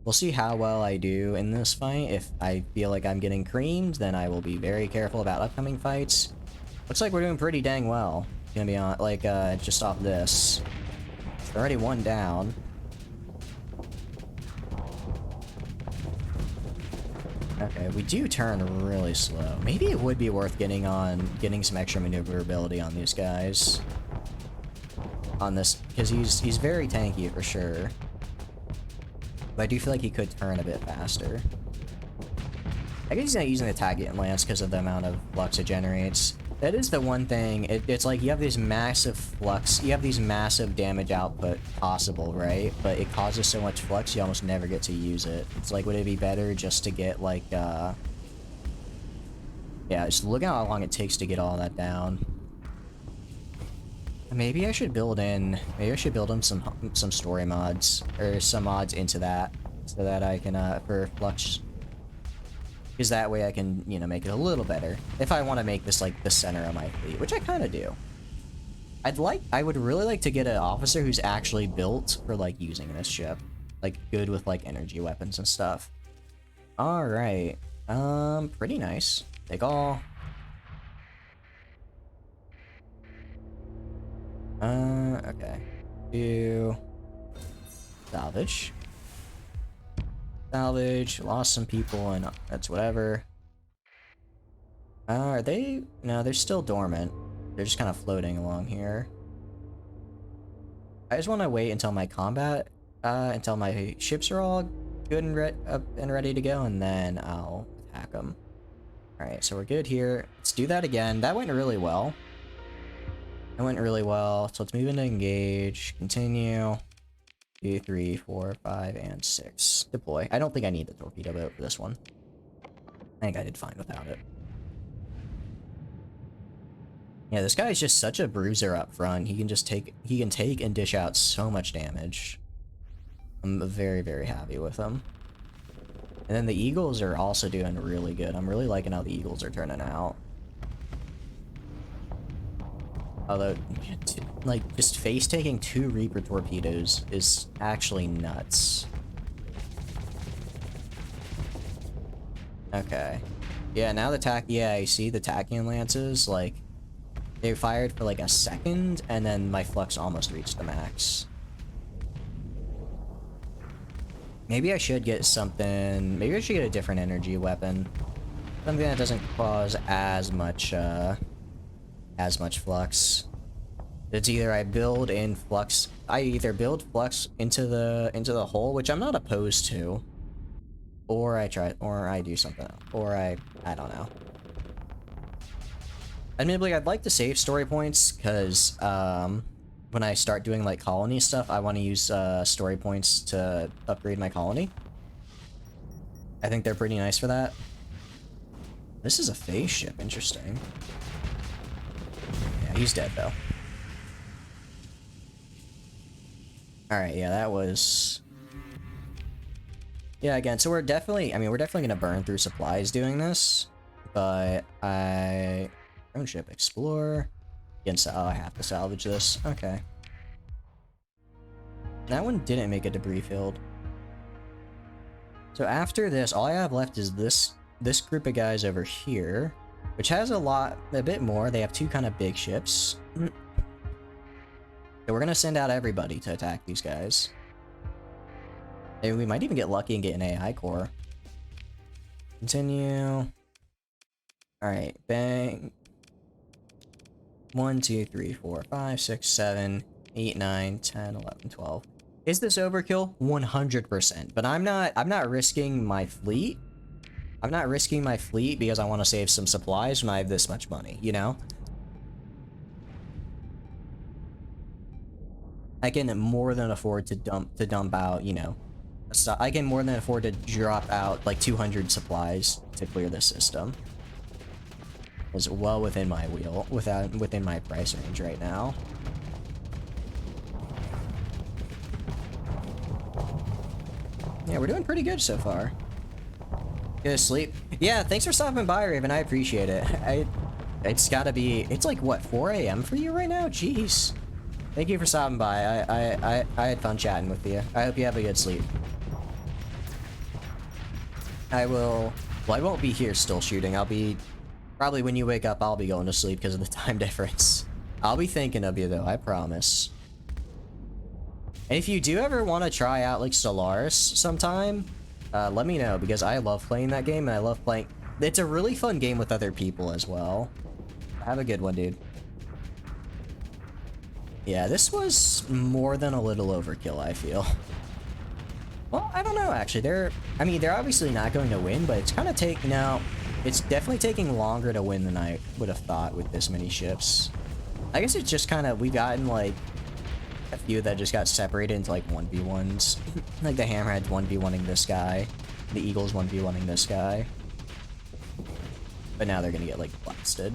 We'll see how well I do in this fight. If I feel like I'm getting creamed, then I will be very careful about upcoming fights. Looks like we're doing pretty dang well. Gonna be on, like, just off this. It's already 1 down. Okay, we do turn really slow. Maybe it would be worth getting some extra maneuverability on these guys. On this, because he's very tanky for sure. But I do feel like he could turn a bit faster. I guess he's not using the Taggart Lance because of the amount of flux it generates. That is the one thing. It's like you have this massive flux. You have these massive damage output possible, right? But it causes so much flux, you almost never get to use it. It's like, would it be better just to get, like, yeah, just look at how long it takes to get all that down. Maybe I should build in some story mods, or some mods into that, so that I can, for flux. Because that way I can, you know, make it a little better. If I want to make this, like, the center of my fleet, which I kind of do. I would really like to get an officer who's actually built for, like, using this ship. Like, good with, like, energy weapons and stuff. Alright. Pretty nice. Take all. Okay. Do salvage. Salvage. Lost some people, and that's whatever. Are they? No, they're still dormant. They're just kind of floating along here. I just want to wait until my combat, until my ships are all good and ready to go, and then I'll attack them. Alright, so we're good here. Let's do that again. That went really well. That went really well. So let's move into engage. Continue. 2, 3, 4, 5, and 6. Deploy. I don't think I need the torpedo boat for this one. I think I did fine without it. Yeah, this guy's just such a bruiser up front. He can just take and dish out so much damage. I'm very, very happy with him. And then the Eagles are also doing really good. I'm really liking how the Eagles are turning out. Although, like, just face-taking 2 Reaper torpedoes is actually nuts. Okay. Yeah, now yeah, you see the Tachyon Lances, like, they fired for like a second, and then my flux almost reached the max. Maybe I should get something, maybe I should get a different energy weapon. Something that doesn't cause as much flux. It's either I build in flux, I either build flux into the hole, which I'm not opposed to, or I do something else, or I don't know. Admittedly, I'd like to save story points, because when I start doing like colony stuff, I want to use story points to upgrade my colony. I think they're pretty nice for that. This is a phase ship, interesting. Yeah, he's dead though. Alright, yeah, that was... Yeah, again, so we're definitely gonna burn through supplies doing this, but own ship, explore. Oh, I have to salvage this. Okay. That one didn't make a debris field. So after this, all I have left is this group of guys over here, which has a bit more. They have 2 kind of big ships. So we're gonna send out everybody to attack these guys. Maybe we might even get lucky and get an AI core. Continue. Alright, bang. 1, 2, 3, 4, 5, 6, 7, 8, 9, 10, 11, 12. Is this overkill? 100%. But I'm not risking my fleet. I'm not risking my fleet because I want to save some supplies when I have this much money, you know? I can more than afford to dump out, you know. I can more than afford to drop out like 200 supplies to clear this system. Is well within my within my price range right now. Yeah, we're doing pretty good so far. Go to sleep. Yeah, thanks for stopping by, Raven. I appreciate it. It's gotta be, it's like, what, 4 a.m. for you right now? Jeez. Thank you for stopping by. I had fun chatting with you. I hope you have a good sleep. Well, I won't be here still shooting. I'll be, probably when you wake up, I'll be going to sleep because of the time difference. I'll be thinking of you, though, I promise. And if you do ever want to try out, like, Solaris sometime, let me know, because I love playing that game, and I love playing... It's a really fun game with other people as well. Have a good one, dude. Yeah, this was more than a little overkill, I feel. Well, I don't know, actually. I mean, they're obviously not going to win, but it's kind of it's definitely taking longer to win than I would have thought with this many ships. I guess it's just kind of, we've gotten, like, a few that just got separated into, like, 1v1s. Like, the Hammerhead's 1v1ing this guy. The Eagle's 1v1ing this guy. But now they're gonna get, like, blasted.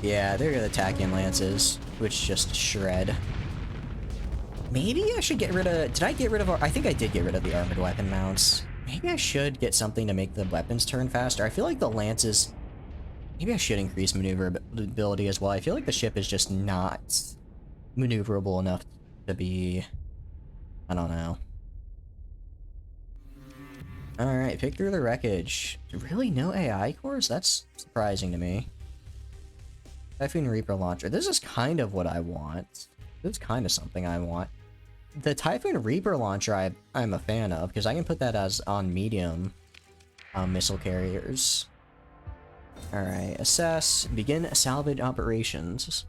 Yeah, they're gonna attack in lances, which just shred. Maybe I should get rid of... Did I get rid of... I think I did get rid of the armored weapon mounts. Maybe I should get something to make the weapons turn faster. I feel like the lances... Maybe I should increase maneuverability as well. I feel like the ship is just not maneuverable enough to be... I don't know. Alright, pick through the wreckage. Really, no AI cores? That's surprising to me. Typhoon Reaper launcher. This is kind of what I want. This is kind of something I want. The Typhoon Reaper launcher I'm a fan of, because I can put that as on medium missile carriers. Alright, assess. Begin salvage operations.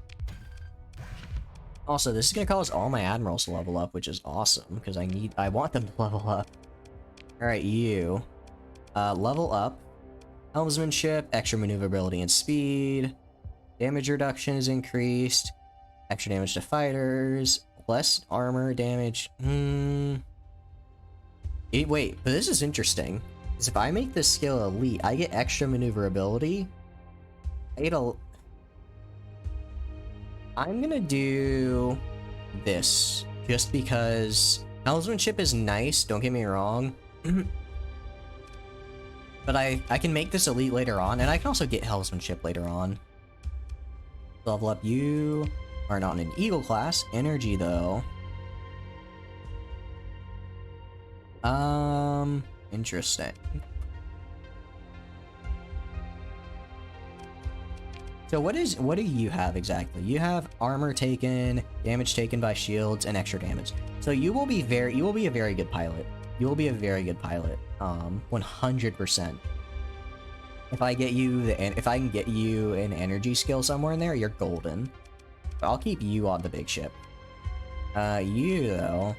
Also, this is going to cause all my admirals to level up, which is awesome, because I want them to level up. Alright, you. Level up. Helmsmanship, extra maneuverability and speed. Damage reduction is increased. Extra damage to fighters. Less armor damage. Wait, but this is interesting. Because if I make this skill elite, I get extra maneuverability. I'm gonna do this. Just because helmsmanship is nice, don't get me wrong. But I can make this elite later on, and I can also get helmsmanship later on. Level up. You are not in an Eagle class. Energy, though. Interesting. So what do you have exactly? You have armor taken, damage taken by shields, and extra damage. So you will be a very good pilot. You will be a very good pilot. 100%. If I can get you an energy skill somewhere in there, you're golden. But I'll keep you on the big ship. You though,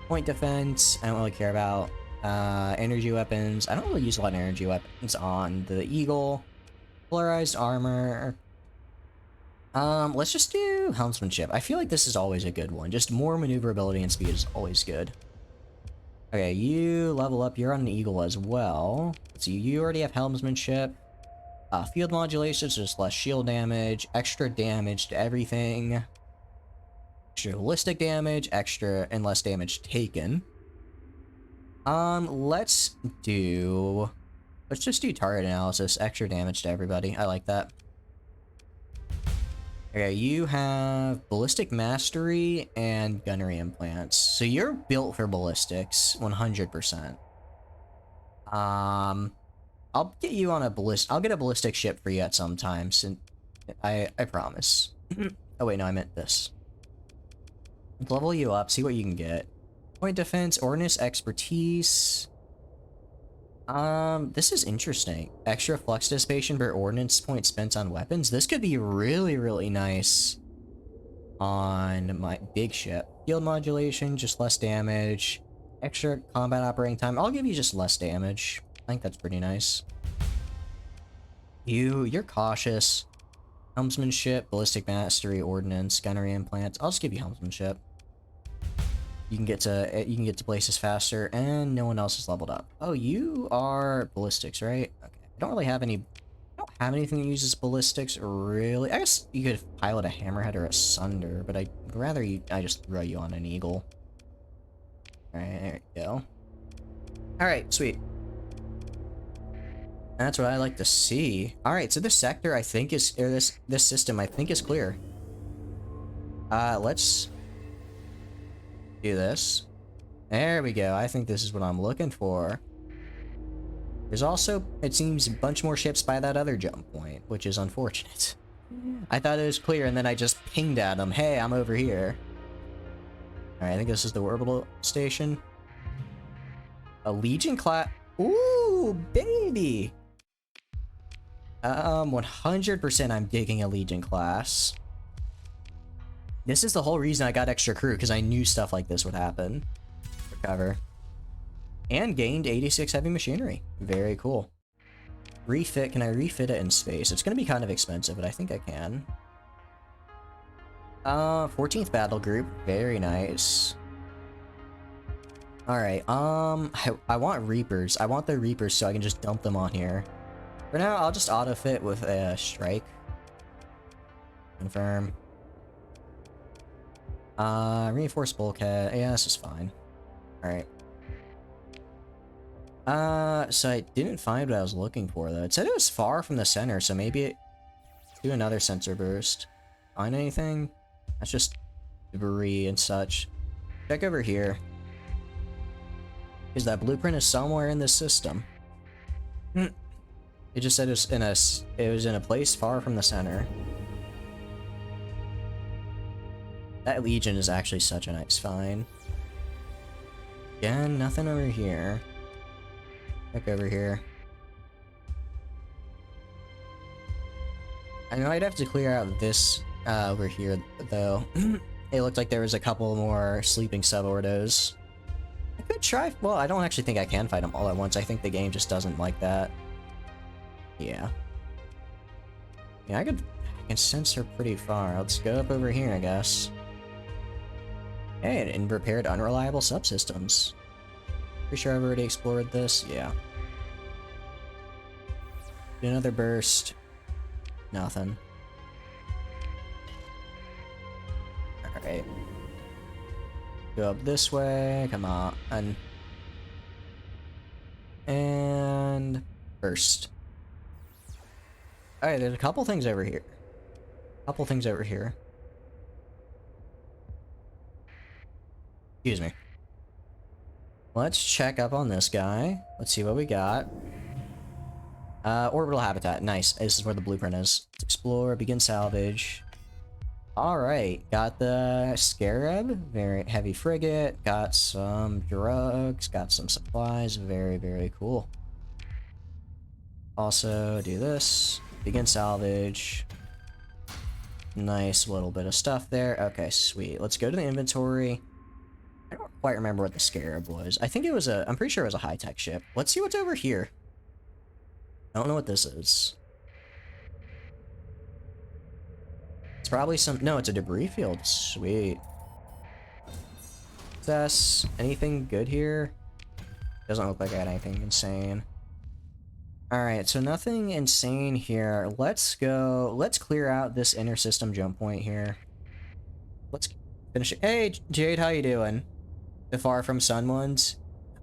point defense, I don't really care about. Energy weapons, I don't really use a lot of energy weapons on the Eagle. Polarized armor. Let's just do helmsmanship. I feel like this is always a good one. Just more maneuverability and speed is always good. Okay, you level up. You're on an Eagle as well. So you already have helmsmanship. Field modulation, so just less shield damage. Extra damage to everything. Extra ballistic damage. Extra and less damage taken. Let's just do target analysis. Extra damage to everybody. I like that. Okay, you have ballistic mastery and gunnery implants. So you're built for ballistics, 100%. I'll get you on I'll get a ballistic ship for you at some time, I promise. Oh wait, no, I meant this. Level you up, see what you can get. Point defense, ordnance expertise. This is interesting. Extra flux dissipation per ordnance point spent on weapons. This could be really, really nice on my big ship. Field modulation, just less damage. Extra combat operating time. I'll give you just less damage. I think that's pretty nice. You're cautious. Helmsmanship, ballistic mastery, ordnance, gunnery implants. I'll just give you helmsmanship. You can get to places faster, and no one else is leveled up. Oh, you are ballistics, right? Okay. I don't have anything that uses ballistics, really. I guess you could pilot a hammerhead or a sunder, but I'd rather I just throw you on an Eagle. Alright, there we go. Alright, sweet. That's what I like to see. Alright, so this sector I think is, or this system I think is clear. Let's do this. There we go. I think this is what I'm looking for. There's also, it seems, a bunch more ships by that other jump point, which is unfortunate. I thought it was clear, and then I just pinged at them. Hey, I'm over here. Alright, I think this is the orbital station. A Legion class. Ooh, baby! 100% I'm digging a Legion class. This is the whole reason I got extra crew, because I knew stuff like this would happen. Recover. And gained 86 heavy machinery. Very cool. Refit, can I refit it in space? It's gonna be kind of expensive, but I think I can. 14th battle group, very nice. Alright, I want Reapers. I want the Reapers so I can just dump them on here. For now, I'll just auto-fit with a Strike. Confirm. Reinforced bulkhead. Yeah, this is fine. Alright. So I didn't find what I was looking for, though. It said it was far from the center, so maybe it... Do another sensor burst. Find anything? That's just debris and such. Check over here. Because that blueprint is somewhere in this system. It just said it was in a place far from the center. That Legion is actually such a nice find. Again, nothing over here. Check over here. I might have to clear out this over here, though. It looked like there was a couple more sleeping subordos. I could try. Well, I don't actually think I can fight them all at once. I think the game just doesn't like that. Yeah. Yeah, I can sense her pretty far. Let's go up over here, I guess. Hey, and repaired unreliable subsystems. Pretty sure I've already explored this. Yeah. Do another burst. Nothing. Alright. Go up this way. Come on. And burst. Alright, there's a couple things over here. Excuse me. Let's check up on this guy. Let's see what we got. Orbital habitat. Nice. This is where the blueprint is. Let's explore. Begin salvage. Alright. Got the Scarab. Very heavy frigate. Got some drugs. Got some supplies. Very, very cool. Also, do this. Begin salvage. Nice little bit of stuff there. Okay, sweet. Let's go to the inventory. I don't quite remember what the Scarab was. I think it was I'm pretty sure it was a high-tech ship. Let's see what's over here. I don't know what this is. It's probably some... No, it's a debris field. Sweet. Success. Anything good here? Doesn't look like I had anything insane. Alright, so nothing insane here. Let's go... Let's clear out this inner system jump point here. Let's finish it. Hey, Jade, how you doing? The Far From Sun ones?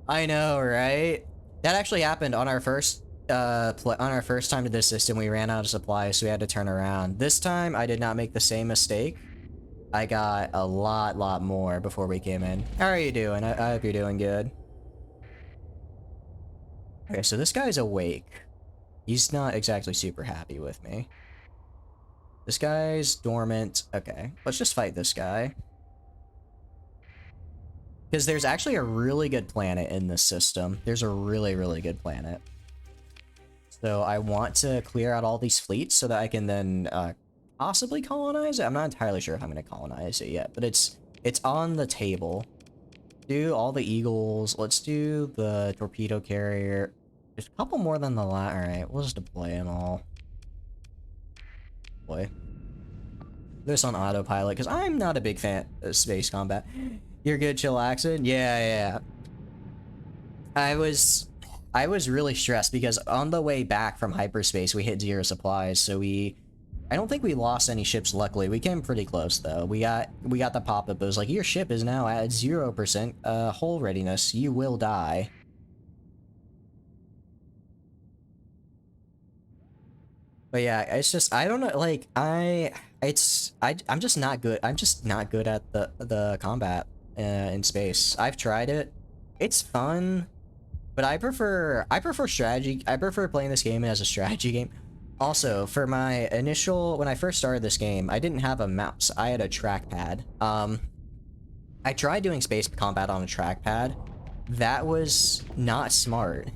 I know, right? That actually happened on our first... on our first time to this system. We ran out of supplies, so we had to turn around. This time, I did not make the same mistake. I got a lot more before we came in. How are you doing? I hope you're doing good. Okay, so this guy's awake. He's not exactly super happy with me. This guy's dormant. Okay, let's just fight this guy. Because there's actually a really good planet in this system. There's a really good planet. So I want to clear out all these fleets so that I can then possibly colonize it. I'm not entirely sure if I'm going to colonize it yet, but it's on the table. Do all the Eagles. Let's do the torpedo carrier. There's a couple more than the last. Alright, we'll just deploy them all. Boy. This on autopilot, because I'm not a big fan of space combat. You're good, chillaxing? Yeah. I was really stressed because on the way back from hyperspace, we hit 0 supplies, so we I don't think we lost any ships, luckily. We came pretty close, though. We got the pop-up. It was like, your ship is now at 0% hull readiness. You will die. But yeah, it's just, I don't know, like, I'm just not good. I'm just not good at the combat in space. I've tried it. It's fun, but I prefer strategy. I prefer playing this game as a strategy game. Also, for my initial, when I first started this game, I didn't have a mouse. I had a trackpad. I tried doing space combat on a trackpad. That was not smart.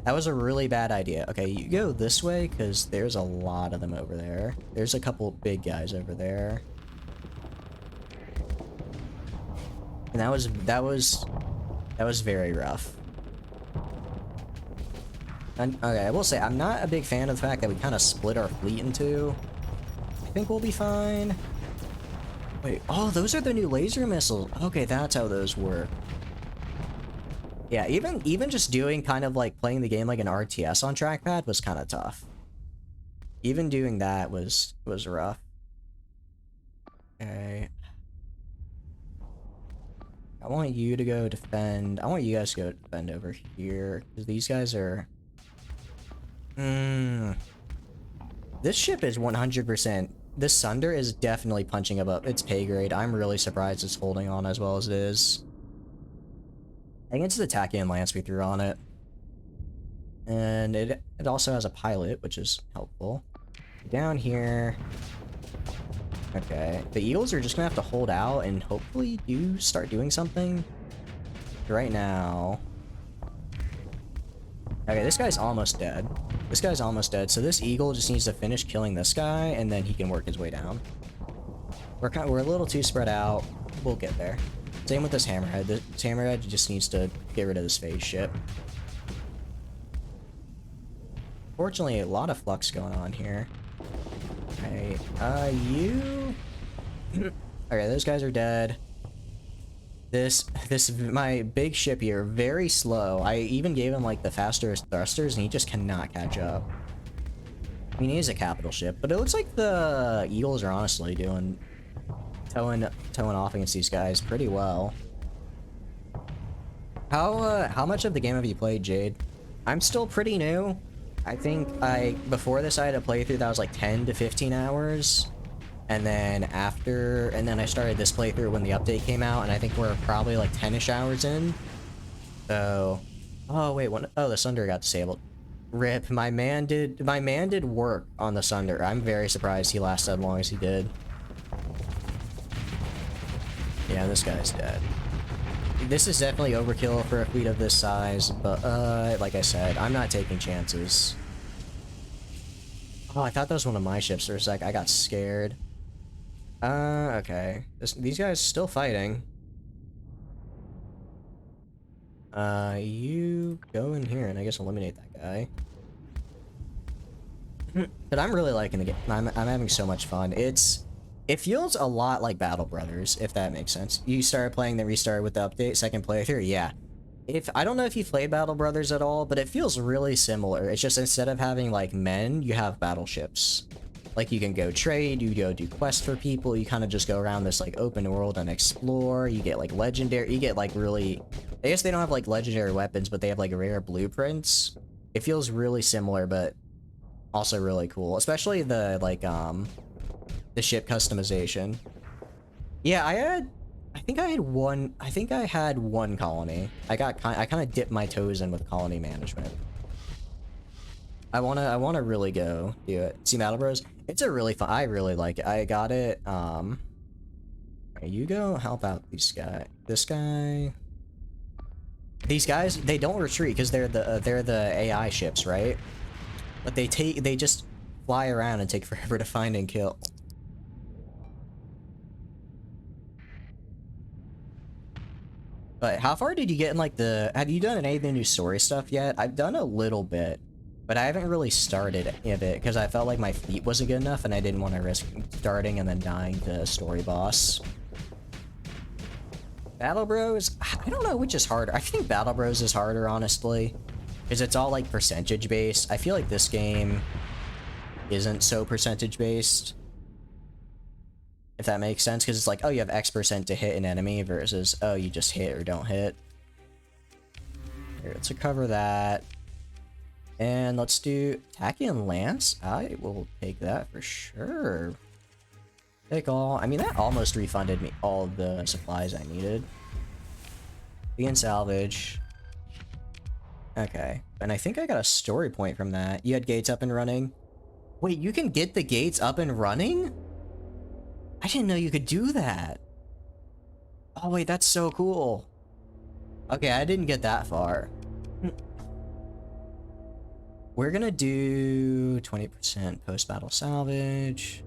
That was a really bad idea. Okay, you go this way, because there's a lot of them over there. There's a couple big guys over there. And that was very rough. And, okay, I will say, I'm not a big fan of the fact that we kind of split our fleet in two. I think we'll be fine. Wait, oh, those are the new laser missiles. Okay, that's how those work. Yeah, even just doing kind of like playing the game like an RTS on trackpad was kind of tough. Even doing that was rough. Okay. I want you to go defend. I want you guys to go defend over here, because these guys are... This ship is 100%... This Sunder is definitely punching above its pay grade. I'm really surprised it's holding on as well as it is. I think it's the Tachyon Lance we threw on it. And it also has a pilot, which is helpful. Down here... Okay, the Eagles are just gonna have to hold out and hopefully start doing something. Right now... Okay, this guy's almost dead. This guy's almost dead, so this Eagle just needs to finish killing this guy, and then he can work his way down. We're a little too spread out. We'll get there. Same with this Hammerhead. This Hammerhead just needs to get rid of this phase ship. Fortunately, a lot of flux going on here. Okay, you... Okay, those guys are dead. My big ship here, very slow. I even gave him, like, the faster thrusters, and he just cannot catch up. I mean, he is a capital ship, but it looks like the Eagles are honestly towing off against these guys pretty well. How much of the game have you played, Jade? I'm still pretty new. I think before this I had a playthrough that was like 10 to 15 hours. And then I started this playthrough when the update came out, and I think we're probably like 10-ish hours in. So, oh wait, the Sunder got disabled. Rip, my man did work on the Sunder. I'm very surprised he lasted as long as he did. Yeah, this guy's dead. This is definitely overkill for a fleet of this size, but like I said, I'm not taking chances. Oh, I thought that was one of my ships for a sec. I got scared. Okay. These guys still fighting. You go in here and I guess eliminate that guy. But I'm really liking the game. I'm having so much fun. It feels a lot like Battle Brothers, if that makes sense. You started playing, then restarted with the update, second playthrough, yeah. I don't know if you played Battle Brothers at all, but it feels really similar. It's just instead of having like men, you have battleships. Like you can go trade, you go do quests for people, you kind of just go around this like open world and explore. You get like legendary, you get like really, I guess they don't have like legendary weapons, but they have like rare blueprints. It feels really similar, but also really cool, especially the like the ship customization. Yeah, I think I had one colony. I kind of dipped my toes in with colony management. I wanna really go do it. See Battle Bros? It's a really fun, I really like it. I got it, you go help out this guy. These guys, they don't retreat because they're the AI ships, right? But they just fly around and take forever to find and kill. But how far did you get in like have you done any of the new story stuff yet? I've done a little bit, but I haven't really started it because I felt like my fleet wasn't good enough and I didn't want to risk starting and then dying to story boss. Battle Bros, I don't know which is harder. I think Battle Bros is harder, honestly, because it's all like percentage based. I feel like this game, isn't so percentage based. If that makes sense, because it's like, oh, you have X% to hit an enemy versus, oh, you just hit or don't hit. Here, let's cover that. And let's do Tachyon Lance. I will take that for sure. Take all. I mean, that almost refunded me all of the supplies I needed. Being salvage. Okay. And I think I got a story point from that. You had gates up and running. Wait, you can get the gates up and running? I didn't know you could do that. Oh, wait, that's so cool. Okay, I didn't get that far. We're gonna do 20% post-battle salvage.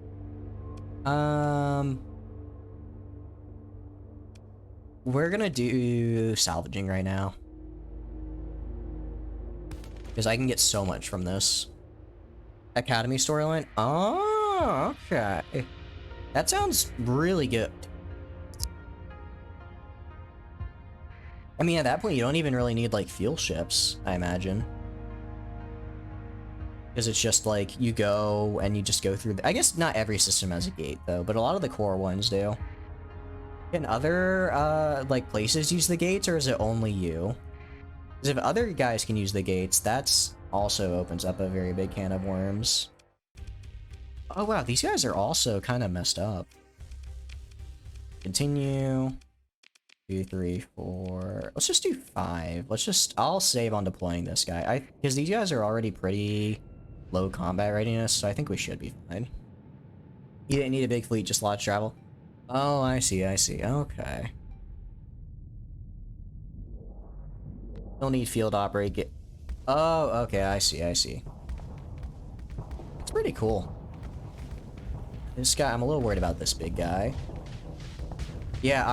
We're gonna do salvaging right now. Because I can get so much from this. Academy storyline? Oh, okay. That sounds really good. I mean, at that point, you don't even really need, like, fuel ships, I imagine. Because it's just, like, you go and you just go through... I guess not every system has a gate, though, but a lot of the core ones do. Can other, like, places use the gates, or is it only you? Because if other guys can use the gates, that's also opens up a very big can of worms. Oh, wow, these guys are also kind of messed up. Continue. 2, 3, 4. Let's just do 5. I'll save on deploying this guy. Because these guys are already pretty low combat readiness, so I think we should be fine. You didn't need a big fleet, just lodge travel. Oh, I see. Okay. Don't need field operate. Oh, okay, I see. It's pretty cool. This guy, I'm a little worried about this big guy. Yeah,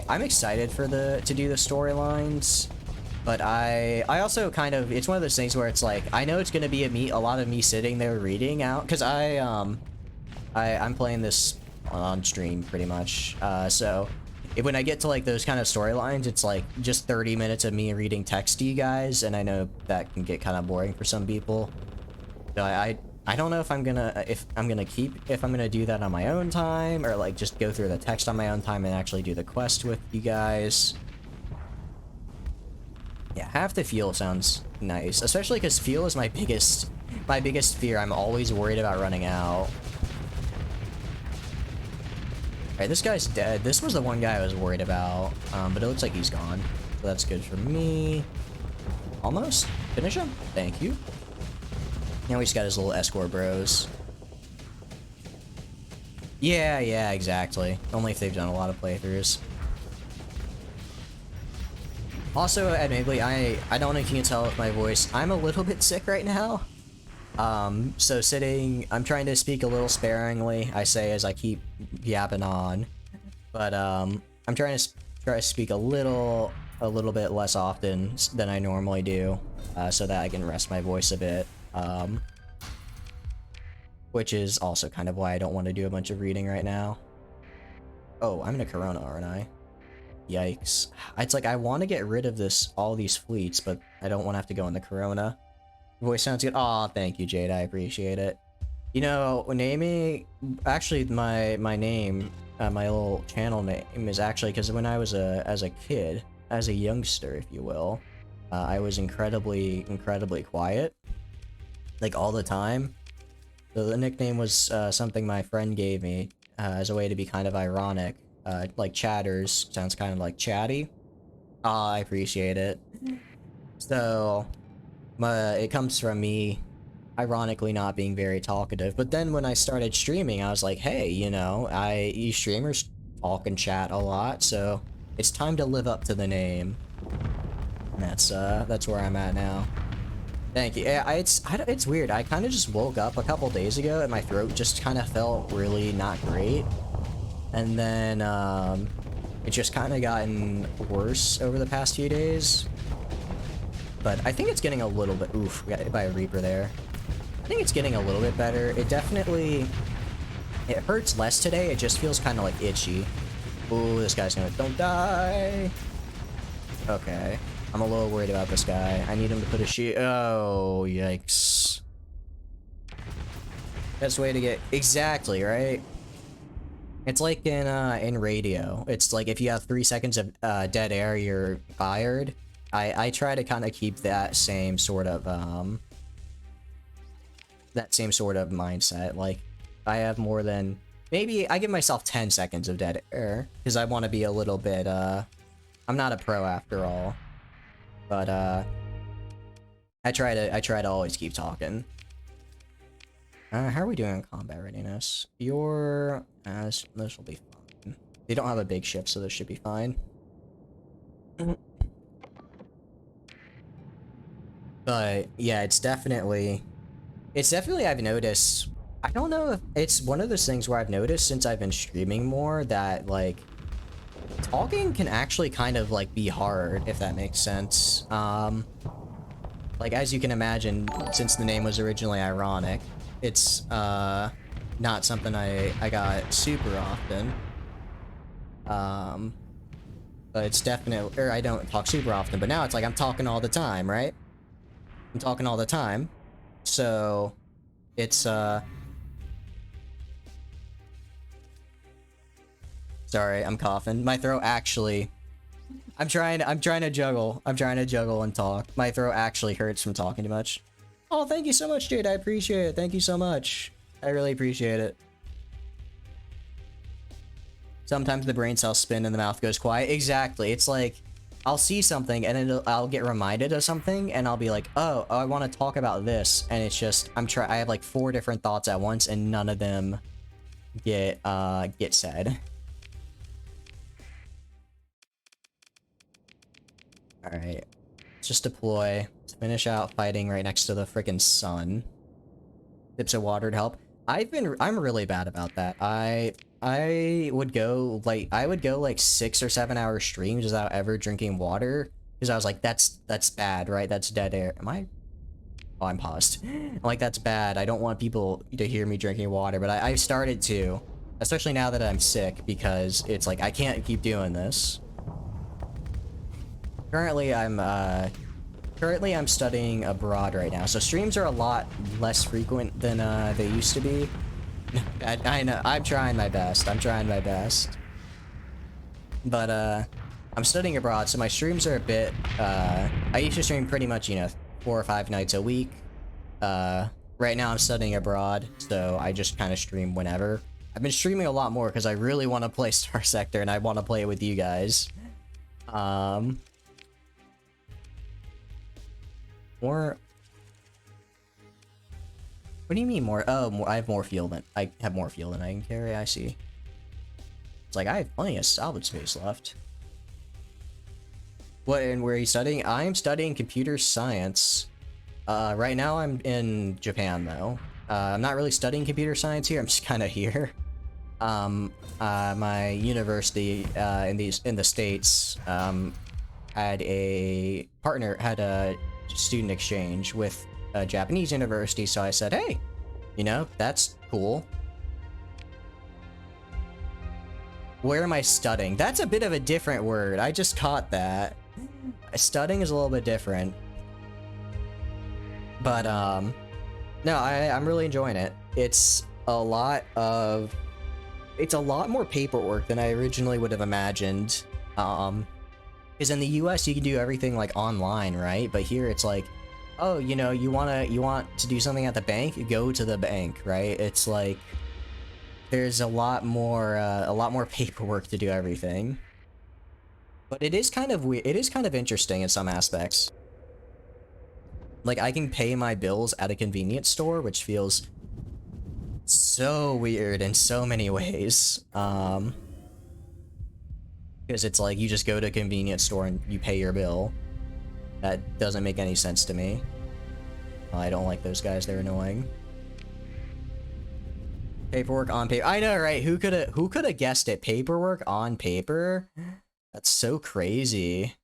I'm excited for to do the storylines, but I also kind of, it's one of those things where it's like, I know it's gonna be a lot of me sitting there reading out, because I'm playing this on stream pretty much, so when I get to like those kind of storylines, it's like just 30 minutes of me reading text to you guys, and I know that can get kind of boring for some people. So I don't know if I'm gonna do that on my own time, or like just go through the text on my own time and actually do the quest with you guys. Yeah, half the fuel sounds nice, especially because fuel is my biggest fear. I'm always worried about running out. Alright, this guy's dead. This was the one guy I was worried about, but it looks like he's gone. So that's good for me. Almost. Finish him. Thank you. Now he's got his little escort bros. Yeah, exactly. Only if they've done a lot of playthroughs. Also, admittedly, I don't know if you can tell with my voice, I'm a little bit sick right now. So I'm trying to speak a little sparingly, I say as I keep yapping on. But, I'm trying to speak a little bit less often than I normally do, so that I can rest my voice a bit. Which is also kind of why I don't want to do a bunch of reading right now. Oh, I'm in a Corona, aren't I? Yikes. It's like I want to get rid of all these fleets, but I don't want to have to go in the Corona. Voice sounds good. Aw, thank you, Jade. I appreciate it. You know, naming... Actually, my name, my little channel name is actually because when I was as a kid, as a youngster, if you will, I was incredibly quiet. Like, all the time. So the nickname was something my friend gave me as a way to be kind of ironic. Like chatters sounds kind of like chatty. I appreciate it. So it comes from me ironically not being very talkative. But then when I started streaming, I was like, hey, you know, you streamers talk and chat a lot, so it's time to live up to the name. And that's where I'm at now. Thank you. Yeah, it's weird. I kind of just woke up a couple days ago and my throat just kind of felt really not great. And then, it just kind of gotten worse over the past few days. But I think it's getting a little bit... Oof, we got hit by a Reaper there. I think it's getting a little bit better. It definitely... It hurts less today. It just feels kind of like itchy. Ooh, this guy's gonna... Don't die! Okay. I'm a little worried about this guy. I need him to put a shield. Oh, yikes. Best way to get exactly right. It's like in radio. It's like if you have 3 seconds of dead air, you're fired. I try to kind of keep that same sort of mindset. Like I have more than maybe I give myself 10 seconds of dead air because I want to be a little bit I'm not a pro after all. But I try to always keep talking. How are we doing in combat readiness? Your this will be fine. They don't have a big ship, so this should be fine. But yeah, it's definitely I've noticed. I don't know if it's one of those things where I've noticed since I've been streaming more that like talking can actually kind of like be hard, if that makes sense. Like as you can imagine, since the name was originally ironic, it's not something I got super often. But it's definitely, or I don't talk super often, but now it's like I'm talking all the time, right? I'm talking all the time. So it's sorry, I'm coughing. My throat actually I'm trying to juggle. I'm trying to juggle and talk. My throat actually hurts from talking too much. Oh, thank you so much, dude. I appreciate it. Thank you so much. I really appreciate it. Sometimes the brain cells spin and the mouth goes quiet. Exactly. It's like I'll see something and then I'll get reminded of something and I'll be like, oh, I want to talk about this, and it's just I have like 4 different thoughts at once and none of them get said. All right. Let's just deploy. Let's finish out fighting right next to the freaking sun. Sips of water to help. I'm really bad about that. I would go like 6 or 7 hour streams without ever drinking water because I was like, that's bad, right? That's dead air. Am I? Oh, I'm paused. I'm like, that's bad. I don't want people to hear me drinking water, but I started to, especially now that I'm sick, because it's like I can't keep doing this. Currently, I'm studying abroad right now, so streams are a lot less frequent than they used to be. I know, I'm trying my best. But I'm studying abroad, so my streams are a bit. I used to stream pretty much, 4 or 5 nights a week. Right now I'm studying abroad, so I just kind of stream whenever. I've been streaming a lot more because I really want to play Starsector and I want to play it with you guys. More. What do you mean more? Oh, more, I have more fuel than I can carry. I see. It's like I have plenty of salvage space left. What, and where are you studying? I'm studying computer science. Right now I'm in Japan though. I'm not really studying computer science here. I'm just kind of here. My university in the States had a student exchange with a Japanese university, so I said, hey, that's cool. Where am I studying? That's a bit of a different word. I just caught that. Studying is a little bit different. But, no, I'm really enjoying it. It's a lot more paperwork than I originally would have imagined. Because in the US, you can do everything, like, online, right? But here, it's like, oh, you want to do something at the bank? Go to the bank, right? It's like, there's a lot more paperwork to do everything. But it is kind of weird. It is kind of interesting in some aspects. Like, I can pay my bills at a convenience store, which feels so weird in so many ways. Because it's like, you just go to a convenience store and you pay your bill. That doesn't make any sense to me. I don't like those guys, they're annoying. Paperwork on paper. I know, right? Who could have guessed it? Paperwork on paper? That's so crazy.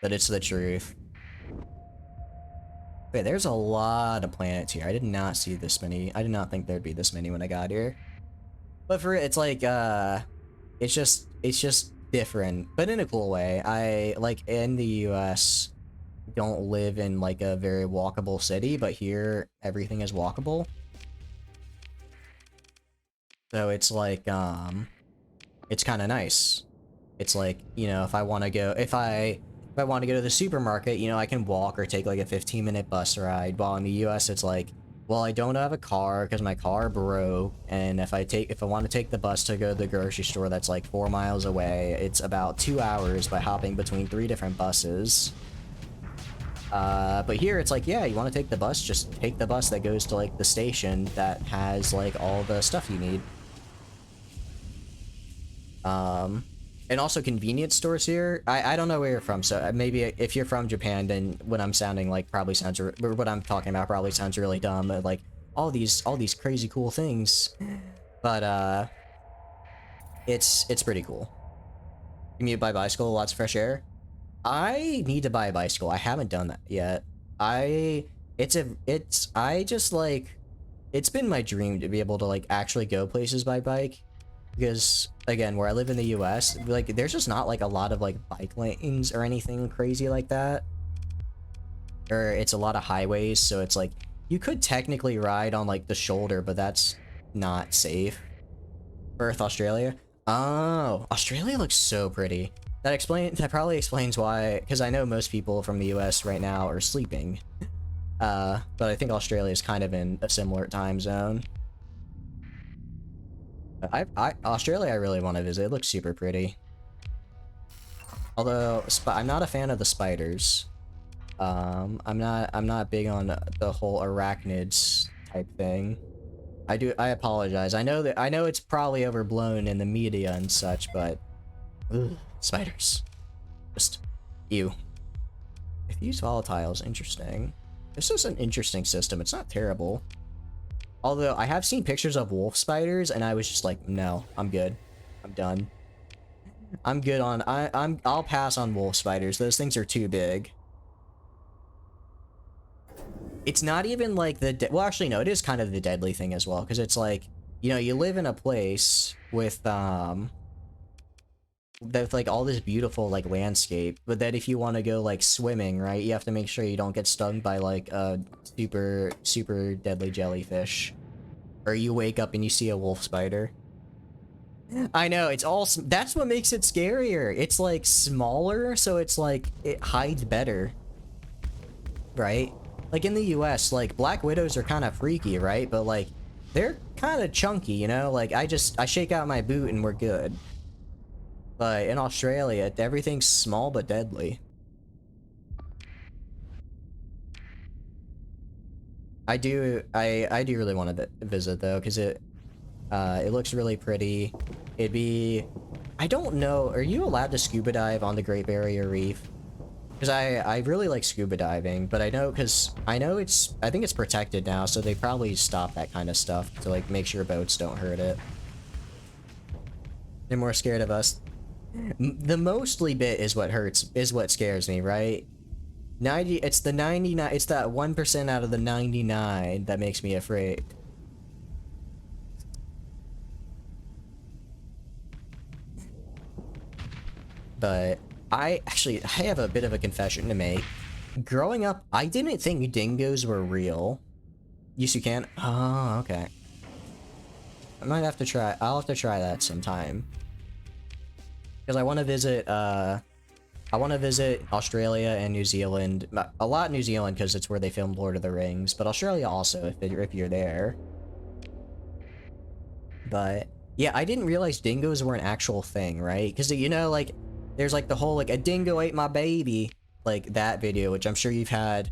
But it's the truth. Wait, there's a lot of planets here. I did not see this many. I did not think there'd be this many when I got here. But for it's like, it's just different, but in a cool way. I, like, in the US, don't live in, like, a very walkable city, but here, everything is walkable. So it's like, it's kind of nice. It's like, you know, if I want to go, if I want to go to the supermarket, you know, I can walk or take like a 15-minute bus ride. While in the US, it's like, well, I don't have a car because my car broke, and if I want to take the bus to go to the grocery store that's like 4 miles away, it's about 2 hours by hopping between 3 different buses. But here it's like, yeah, you want to take the bus, just take the bus that goes to like the station that has like all the stuff you need. And also convenience stores here. I don't know where you're from, so maybe if you're from Japan, then what I'm sounding like probably sounds, or what I'm talking about probably sounds really dumb. Like all these crazy cool things, but it's pretty cool. Commute by bicycle, lots of fresh air. I need to buy a bicycle. I haven't done that yet. I just like, it's been my dream to be able to like actually go places by bike. Because again, where I live in the US, like there's just not like a lot of like bike lanes or anything crazy like that. Or it's a lot of highways, so it's like you could technically ride on like the shoulder, but that's not safe. Perth, Australia. Oh, Australia looks so pretty. That probably explains why, because I know most people from the US right now are sleeping. But I think Australia is kind of in a similar time zone. Australia I really want to visit. It looks super pretty. Although I'm not a fan of the spiders. I'm not big on the whole arachnids type thing. I apologize. I know it's probably overblown in the media and such, but ugh, spiders. Just ew. Diffuse volatiles, interesting. This is an interesting system. It's not terrible. Although I have seen pictures of wolf spiders, and I was just like, no, I'm good. I'm done. I'm good on. I'll pass on wolf spiders. Those things are too big. It's not even like the well, actually, no, it is kind of the deadly thing as well, because it's like, you know, you live in a place with like all this beautiful like landscape, but then if you want to go like swimming, right, you have to make sure you don't get stung by like a super deadly jellyfish, or you wake up and you see a wolf spider. I know, it's all that's what makes it scarier. It's like smaller, so it's like it hides better, right? Like in the US, like black widows are kind of freaky, right? But like they're kind of chunky, you know? Like I shake out my boot and we're good. But in Australia, everything's small but deadly. I do really want to visit though, because it looks really pretty. It'd be, I don't know, are you allowed to scuba dive on the Great Barrier Reef? Because I really like scuba diving, but I know I think it's protected now, so they probably stop that kind of stuff to like make sure boats don't hurt it. They're more scared of us. The mostly bit is what scares me, right? It's the 99, it's that 1% out of the 99 that makes me afraid. But I have a bit of a confession to make. Growing up, I didn't think dingoes were real. Yes, you can? Oh, okay. I'll have to try that sometime. Because I want to visit Australia and New Zealand. A lot New Zealand because it's where they filmed Lord of the Rings, but Australia also if you're there. But yeah, I didn't realize dingoes were an actual thing, right? Because you know, like there's like the whole like a dingo ate my baby, like that video, which I'm sure you've had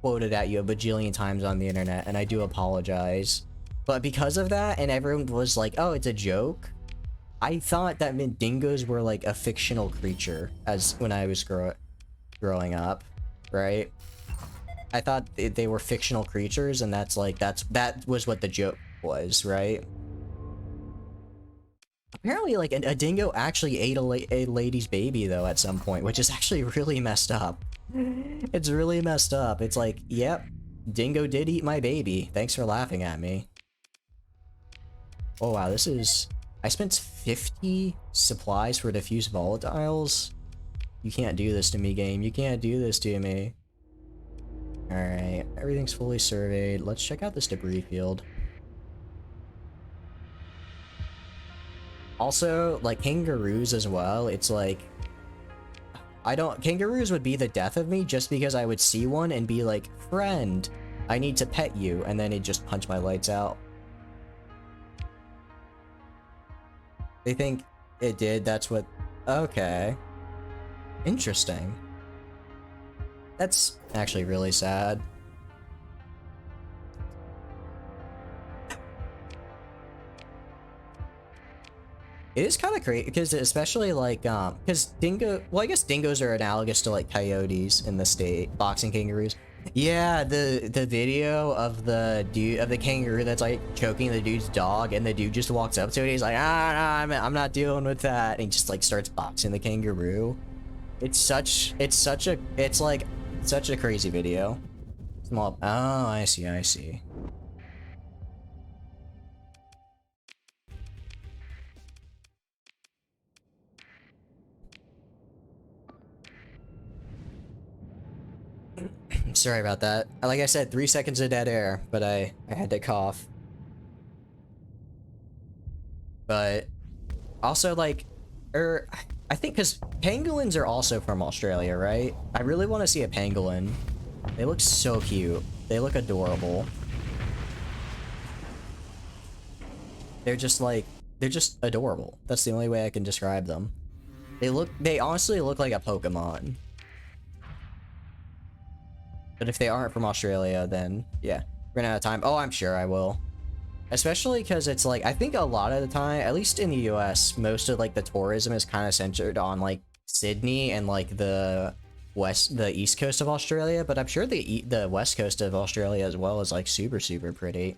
quoted at you a bajillion times on the internet, and I do apologize. But because of that, and everyone was like, oh, it's a joke, I thought that meant dingoes were like a fictional creature as when I was growing up, right? I thought they were fictional creatures, and that was what the joke was, right? Apparently, like a dingo actually ate a lady's baby though at some point, which is actually really messed up. It's really messed up. It's like, yep, dingo did eat my baby. Thanks for laughing at me. Oh wow, I spent 50 supplies for diffuse volatiles. You can't do this to me, game. You can't do this to me. Alright, everything's fully surveyed. Let's check out this debris field. Also, like, kangaroos as well, it's like, kangaroos would be the death of me just because I would see one and be like, friend, I need to pet you, and then it'd just punch my lights out. They think it did, that's what... Okay. Interesting. That's actually really sad. It is kind of crazy, because especially like, because well, I guess dingoes are analogous to like coyotes in the state, boxing kangaroos. Yeah, the video of the kangaroo that's like choking the dude's dog, and the dude just walks up to it. He's like, I'm not dealing with that, and he just like starts boxing the kangaroo. It's like such a crazy video. Small. Oh, I see. I see. Sorry about that. Like I said, 3 seconds of dead air, but I had to cough. But also, like, I think because pangolins are also from Australia, right? I really want to see a pangolin. They look so cute. They look adorable. They're just adorable. That's the only way I can describe them. They honestly look like a Pokemon. But if they aren't from Australia, then yeah, ran out of time. Oh, I'm sure I will. Especially because it's like, I think a lot of the time, at least in the US, most of like the tourism is kind of centered on like Sydney and like the east coast of Australia, but I'm sure the west coast of Australia as well is like super, super pretty.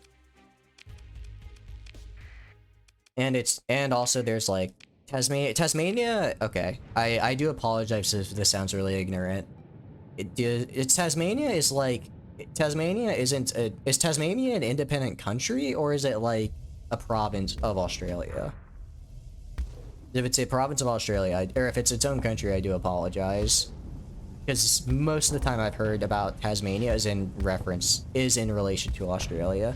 And also there's like Tasmania, okay. I do apologize if this sounds really ignorant. Tasmania is like, is Tasmania an independent country, or is it like a province of Australia? If it's a province of Australia, or if it's its own country, I do apologize. Because most of the time I've heard about Tasmania is in relation to Australia.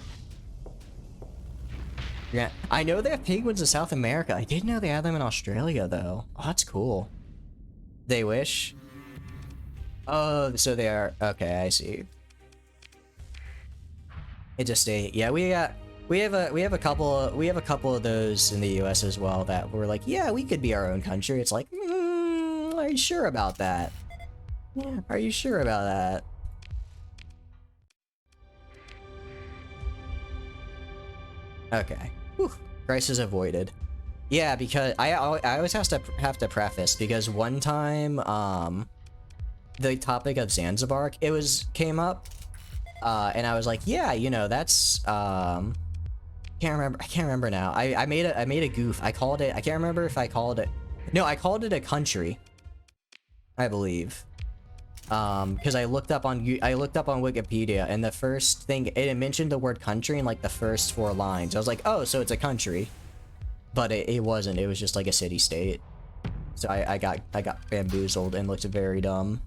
Yeah, I know they have penguins in South America. I didn't know they had them in Australia, though. Oh, that's cool. They wish? Oh, so they are... Okay, I see. It just yeah, we have a couple of those in the US as well that we're like, yeah, we could be our own country. It's like, are you sure about that? Yeah, are you sure about that? Okay. Whew. Crisis avoided. Yeah, because I always have to preface, because one time the topic of Zanzibar came up, and I was like, yeah, you know, that's I can't remember now. I made a goof. I called it, I can't remember if I called it, no, I called it a country, I believe. Because I looked up on Wikipedia, and the first thing it mentioned the word country in like the first 4 lines. I was like, oh, so it's a country, but it wasn't. It was just like a city-state. So I got bamboozled and looked very dumb.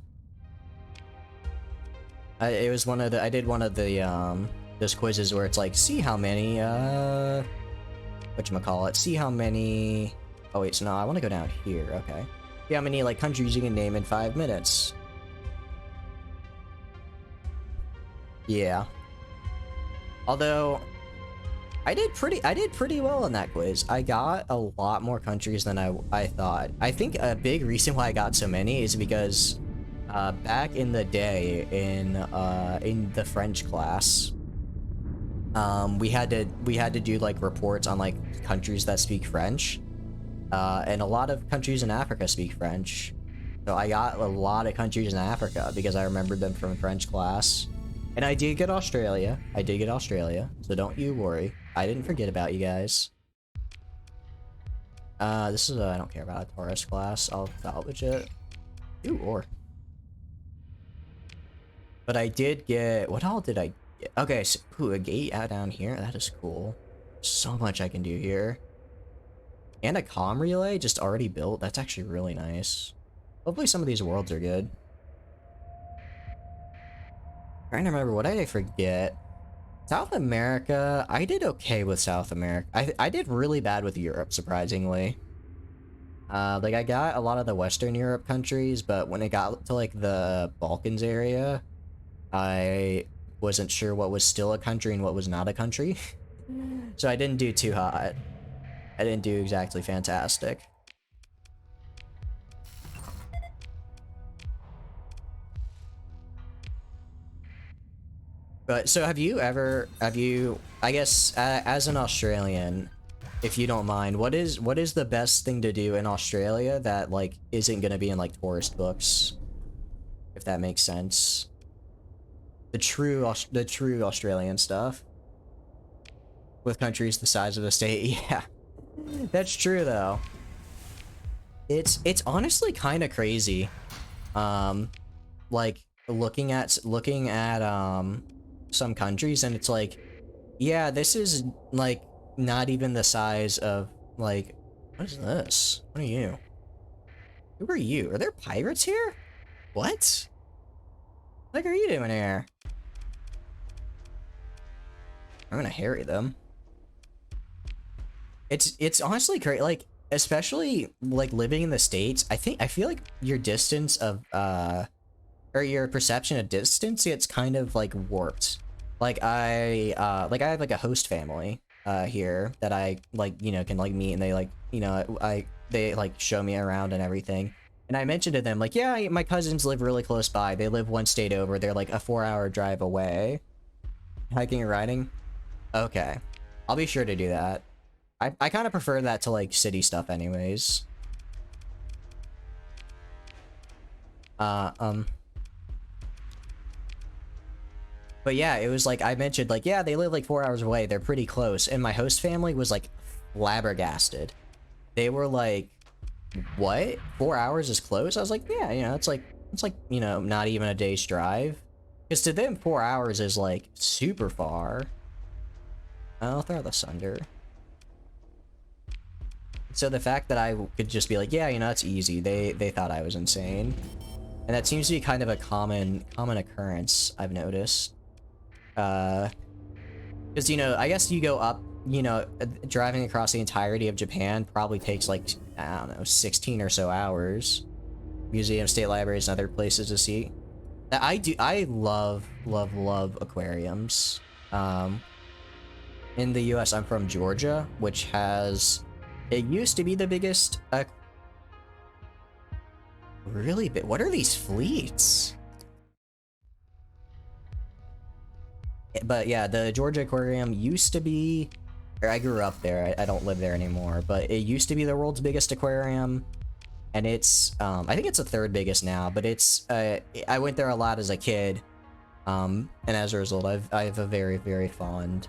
It was I did one of the those quizzes where it's like, see how many whatchamacallit, see how many, oh wait, so no, I want to go down here. Okay, see how many like countries you can name in 5 minutes. Yeah. Although I did pretty well on that quiz. I got a lot more countries than I thought. I think a big reason why I got so many is because back in the day in the French class, we had to do like reports on like countries that speak French, and a lot of countries in Africa speak French. So I got a lot of countries in Africa because I remembered them from French class. And I did get Australia. So don't you worry. I didn't forget about you guys. This is I don't care about a tourist class. I'll salvage it. Ooh, ore. But I did get... What all did I get? Okay, so, ooh, a gate out down here. That is cool. So much I can do here. And a comm relay just already built. That's actually really nice. Hopefully some of these worlds are good. Trying to remember, what did I forget? South America, I did okay with South America. I did really bad with Europe, surprisingly. Like I got a lot of the Western Europe countries, but when it got to like the Balkans area, I wasn't sure what was still a country and what was not a country. So I didn't do too hot. I didn't do exactly fantastic. But so I guess as an Australian, if you don't mind, what is the best thing to do in Australia that like isn't gonna be in like tourist books, if that makes sense? The true Australian stuff with countries the size of the state. Yeah, that's true though. It's honestly kind of crazy. Like looking at some countries and it's like, yeah, this is like not even the size of like, what is this? What are you? Who are you? Are there pirates here? What? What are you doing here? I'm gonna harry them. It's honestly great, like especially like living in the States. I feel like your distance of or your perception of distance gets kind of like warped. Like I have like a host family here that I like, you know, can like meet, and they like, you know, they like show me around and everything. And I mentioned to them like, yeah, my cousins live really close by. They live one state over. They're like a 4-hour drive away. Hiking or riding? Okay. I'll be sure to do that. I kind of prefer that to like city stuff anyways. But yeah, it was like I mentioned, like, yeah, they live like 4 hours away. They're pretty close. And my host family was like flabbergasted. They were like, what? 4 hours is close? I was like, yeah, you know, it's like, you know, not even a day's drive. Because to them, 4 hours is like super far. I'll throw this under. So the fact that I could just be like, yeah, you know, it's easy. They thought I was insane. And that seems to be kind of a common occurrence, I've noticed. Because, you know, I guess you go up, you know, driving across the entirety of Japan probably takes like, I don't know, 16 or so hours. Museums, state libraries, and other places to see. I love aquariums. In the US, I'm from Georgia, which has, it used to be the biggest, really big. What are these fleets? But yeah, the Georgia Aquarium used to be, or I grew up there, I don't live there anymore, but it used to be the world's biggest aquarium, and it's, I think it's the third biggest now, but it's, I went there a lot as a kid, and as a result, I have a very, very fond,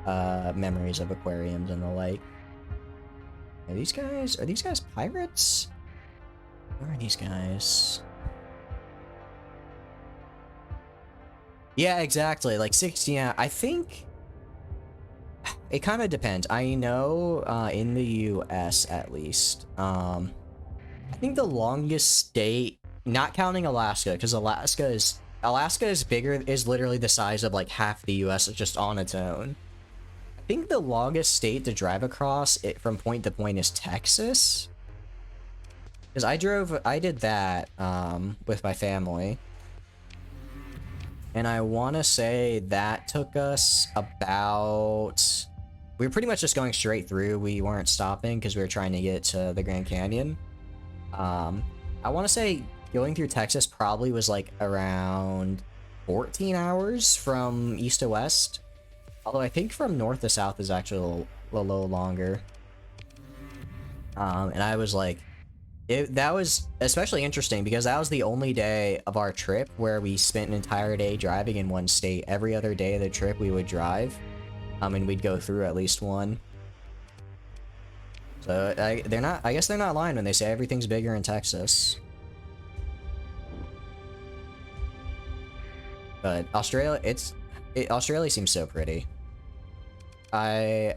memories of aquariums and the like. Are these guys pirates? Where are these guys? Yeah, exactly. Like 16, yeah, I think it kind of depends. I know in the US at least, I think the longest state, not counting Alaska, because Alaska is bigger, is literally the size of like half the US just on its own. I think the longest state to drive across it from point to point is Texas. Because I did that with my family. And I want to say that took us about... We were pretty much just going straight through. We weren't stopping because we were trying to get to the Grand Canyon. I want to say going through Texas probably was like around 14 hours from east to west. Although I think from north to south is actually a little longer. And I was like... that was especially interesting because that was the only day of our trip where we spent an entire day driving in one state. Every other day of the trip we would drive, and we'd go through at least one. So I guess they're not lying when they say everything's bigger in Texas. But Australia, Australia seems so pretty. I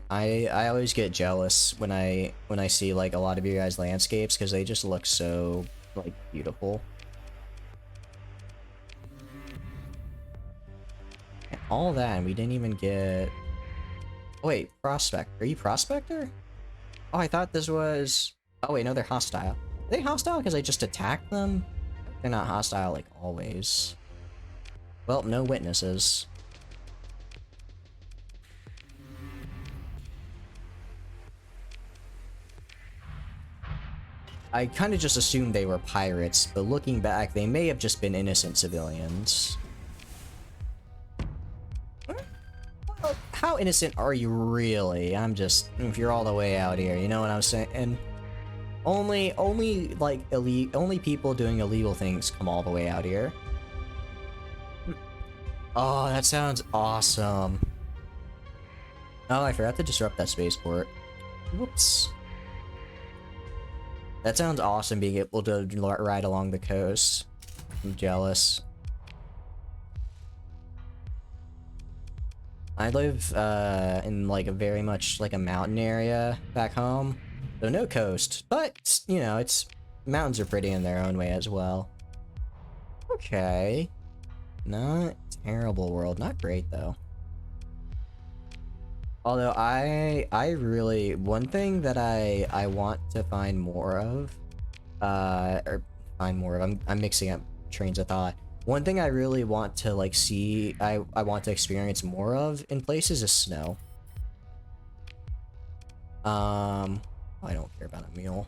always get jealous when I see like a lot of you guys' landscapes because they just look so like beautiful. all that, and we didn't even get... Oh, wait, Prospector. Are you Prospector? Oh, I thought this was... Oh, wait, no, they're hostile. Are they hostile because I just attacked them? They're not hostile, like, always. Well, no witnesses. I kind of just assumed they were pirates, but looking back, they may have just been innocent civilians. Well, how innocent are you really? I'm just... If you're all the way out here, you know what I'm saying? And only people doing illegal things come all the way out here. Oh, that sounds awesome. Oh, I forgot to disrupt that spaceport. Whoops. That sounds awesome, being able to ride along the coast. I'm jealous. I live in like a very much like a mountain area back home. So no coast, but you know, mountains are pretty in their own way as well. Okay. Not terrible world, not great though. Although I really, one thing that I want to find more of, I'm mixing up trains of thought. One thing I really want to like see, I want to experience more of in places is snow. I don't care about a meal.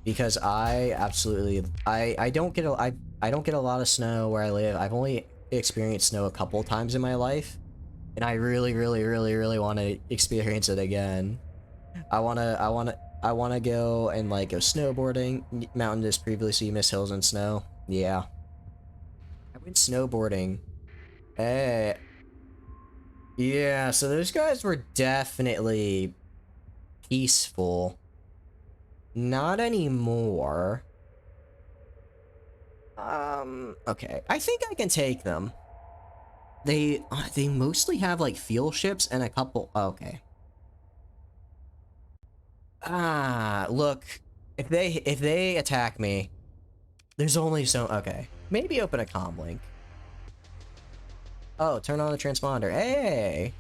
Because I absolutely, I don't get a lot of snow where I live. I've only experienced snow a couple times in my life. And I really want to experience it again. I wanna go and like go snowboarding. Mountain is previously Miss Hills and snow. Yeah. I went snowboarding. Hey. Yeah, so those guys were definitely peaceful. Not anymore. Okay. I think I can take them. They mostly have like fuel ships and a couple. Okay. Ah, look. If they attack me, there's only so. Okay. Maybe open a comm link. Oh, turn on the transponder. Hey.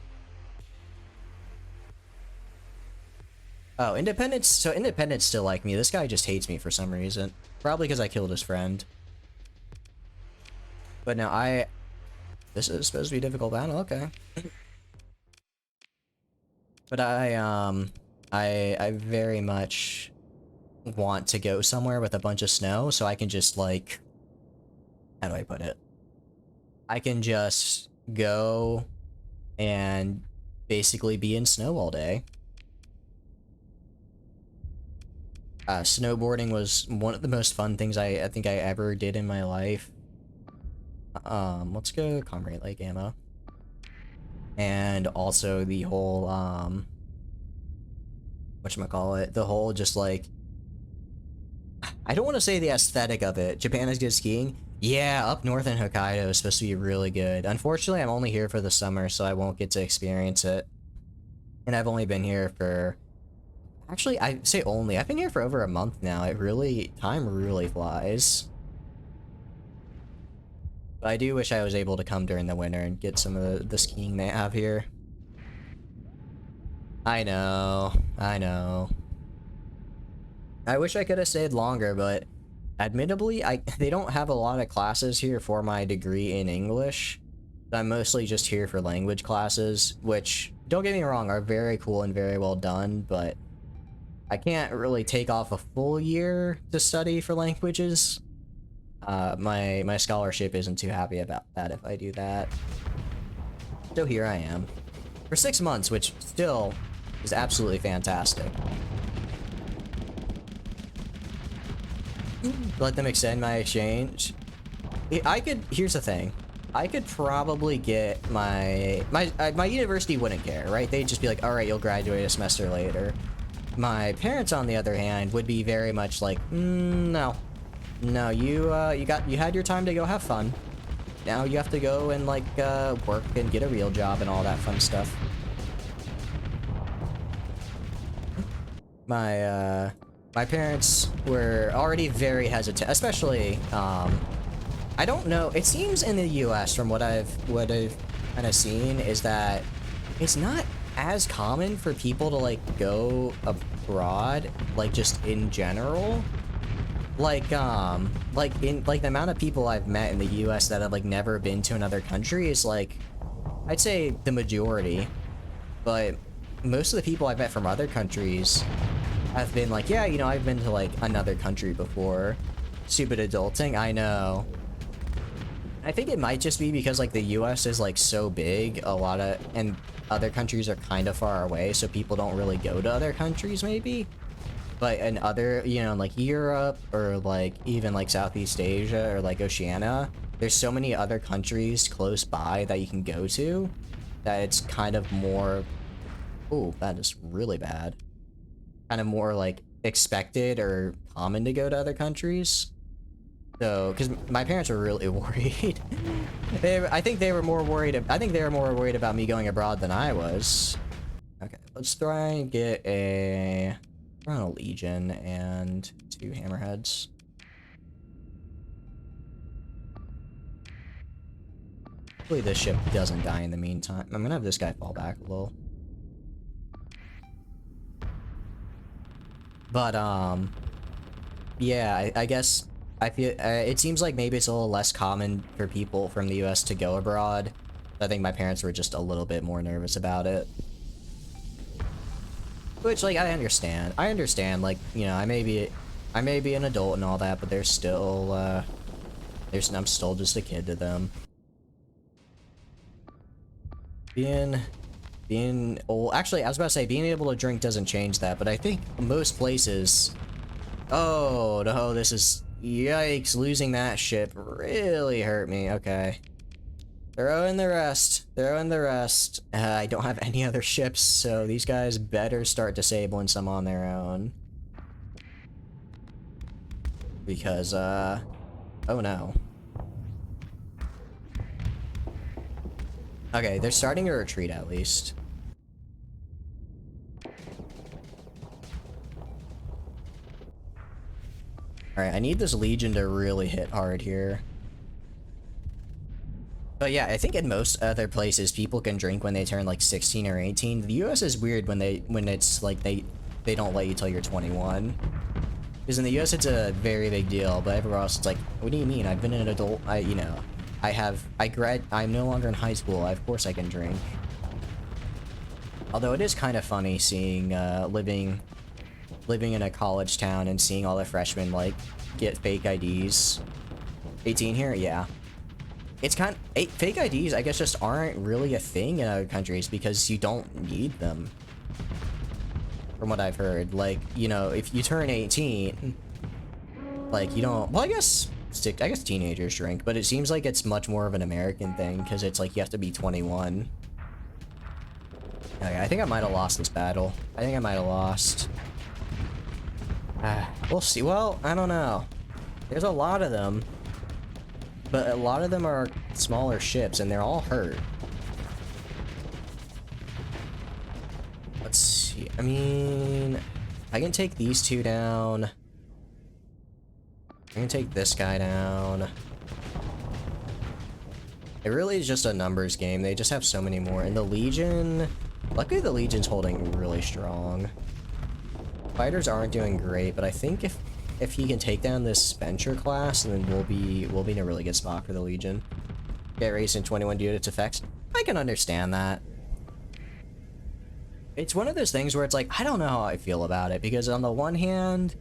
Oh, Independence. So Independence still like me. This guy just hates me for some reason. Probably because I killed his friend. But now this is supposed to be a difficult battle, okay. But I very much want to go somewhere with a bunch of snow so I can just like, how do I put it? I can just go and basically be in snow all day. Snowboarding was one of the most fun things I think I ever did in my life. Let's go Comrade Lake ammo. And also the whole, whatchamacallit, the whole just like, I don't want to say the aesthetic of it. Japan is good skiing. Yeah, up north in Hokkaido is supposed to be really good. Unfortunately, I'm only here for the summer, so I won't get to experience it. And I've only been here for, actually, I say only, I've been here for over a month now. Time really flies. But I do wish I was able to come during the winter and get some of the skiing they have here. I know. I wish I could have stayed longer, but admittedly, they don't have a lot of classes here for my degree in English. I'm mostly just here for language classes, which, don't get me wrong, are very cool and very well done, but I can't really take off a full year to study for languages. My scholarship isn't too happy about that if I do that. So here I am. For 6 months, which still is absolutely fantastic. Let them extend my exchange. Here's the thing. I could probably get my university wouldn't care, right? They'd just be like, alright, you'll graduate a semester later. My parents, on the other hand, would be very much like, no. No, you had your time to go have fun. Now you have to go and, like, work and get a real job and all that fun stuff. My parents were already very hesitant, especially, I don't know, it seems in the US, from what I've kind of seen is that it's not as common for people to like go abroad, like just in general. Like in like the amount of people I've met in the US that have like never been to another country is like, I'd say the majority, but most of the people I've met from other countries have been like, yeah, you know, I've been to like another country before. Stupid adulting, I know. I think it might just be because like the US is like so big, and other countries are kind of far away, so people don't really go to other countries maybe. But in other, you know, like Europe or like even like Southeast Asia or like Oceania, there's so many other countries close by that you can go to that it's kind of more, oh, that is really bad. Kind of more like expected or common to go to other countries. So, because my parents were really worried. I think they were more worried about me going abroad than I was. Okay, let's try and get a Legion and 2 Hammerheads. Hopefully this ship doesn't die in the meantime. I'm gonna have this guy fall back a little. But, yeah, I guess I feel, it seems like maybe it's a little less common for people from the US to go abroad. I think my parents were just a little bit more nervous about it. Which, like, I understand. Like, you know, I may be an adult and all that, but they're still, I'm still just a kid to them. Being old, actually, I was about to say, being able to drink doesn't change that, but I think most places, oh, no, this is, yikes, losing that ship really hurt me, okay. Throw in the rest. I don't have any other ships, so these guys better start disabling some on their own. Because, oh no. Okay, they're starting to retreat at least. Alright, I need this Legion to really hit hard here. But yeah, I think in most other places, people can drink when they turn like 16 or 18. The US is weird when it's like they don't let you till you're 21. Because in the US it's a very big deal, but everywhere else it's like, what do you mean? I've been an adult, I'm no longer in high school, of course I can drink. Although it is kind of funny seeing, living in a college town and seeing all the freshmen, like, get fake IDs. 18 here? Yeah. It's fake IDs, I guess, just aren't really a thing in other countries because you don't need them. From what I've heard. Like, you know, if you turn 18, like, you don't, well, I guess teenagers drink, but it seems like it's much more of an American thing because it's like you have to be 21. Okay, I think I might have lost this battle. We'll see. Well, I don't know. There's a lot of them. But a lot of them are smaller ships, and they're all hurt. Let's see. I mean, I can take these 2 down. I can take this guy down. It really is just a numbers game. They just have so many more. And the Legion... Luckily, the Legion's holding really strong. Fighters aren't doing great, but I think if he can take down this Venture class, then we'll be in a really good spot for the Legion. Get raised in 21 due to its effects. I can understand that. It's one of those things where it's like, I don't know how I feel about it, because on the one hand,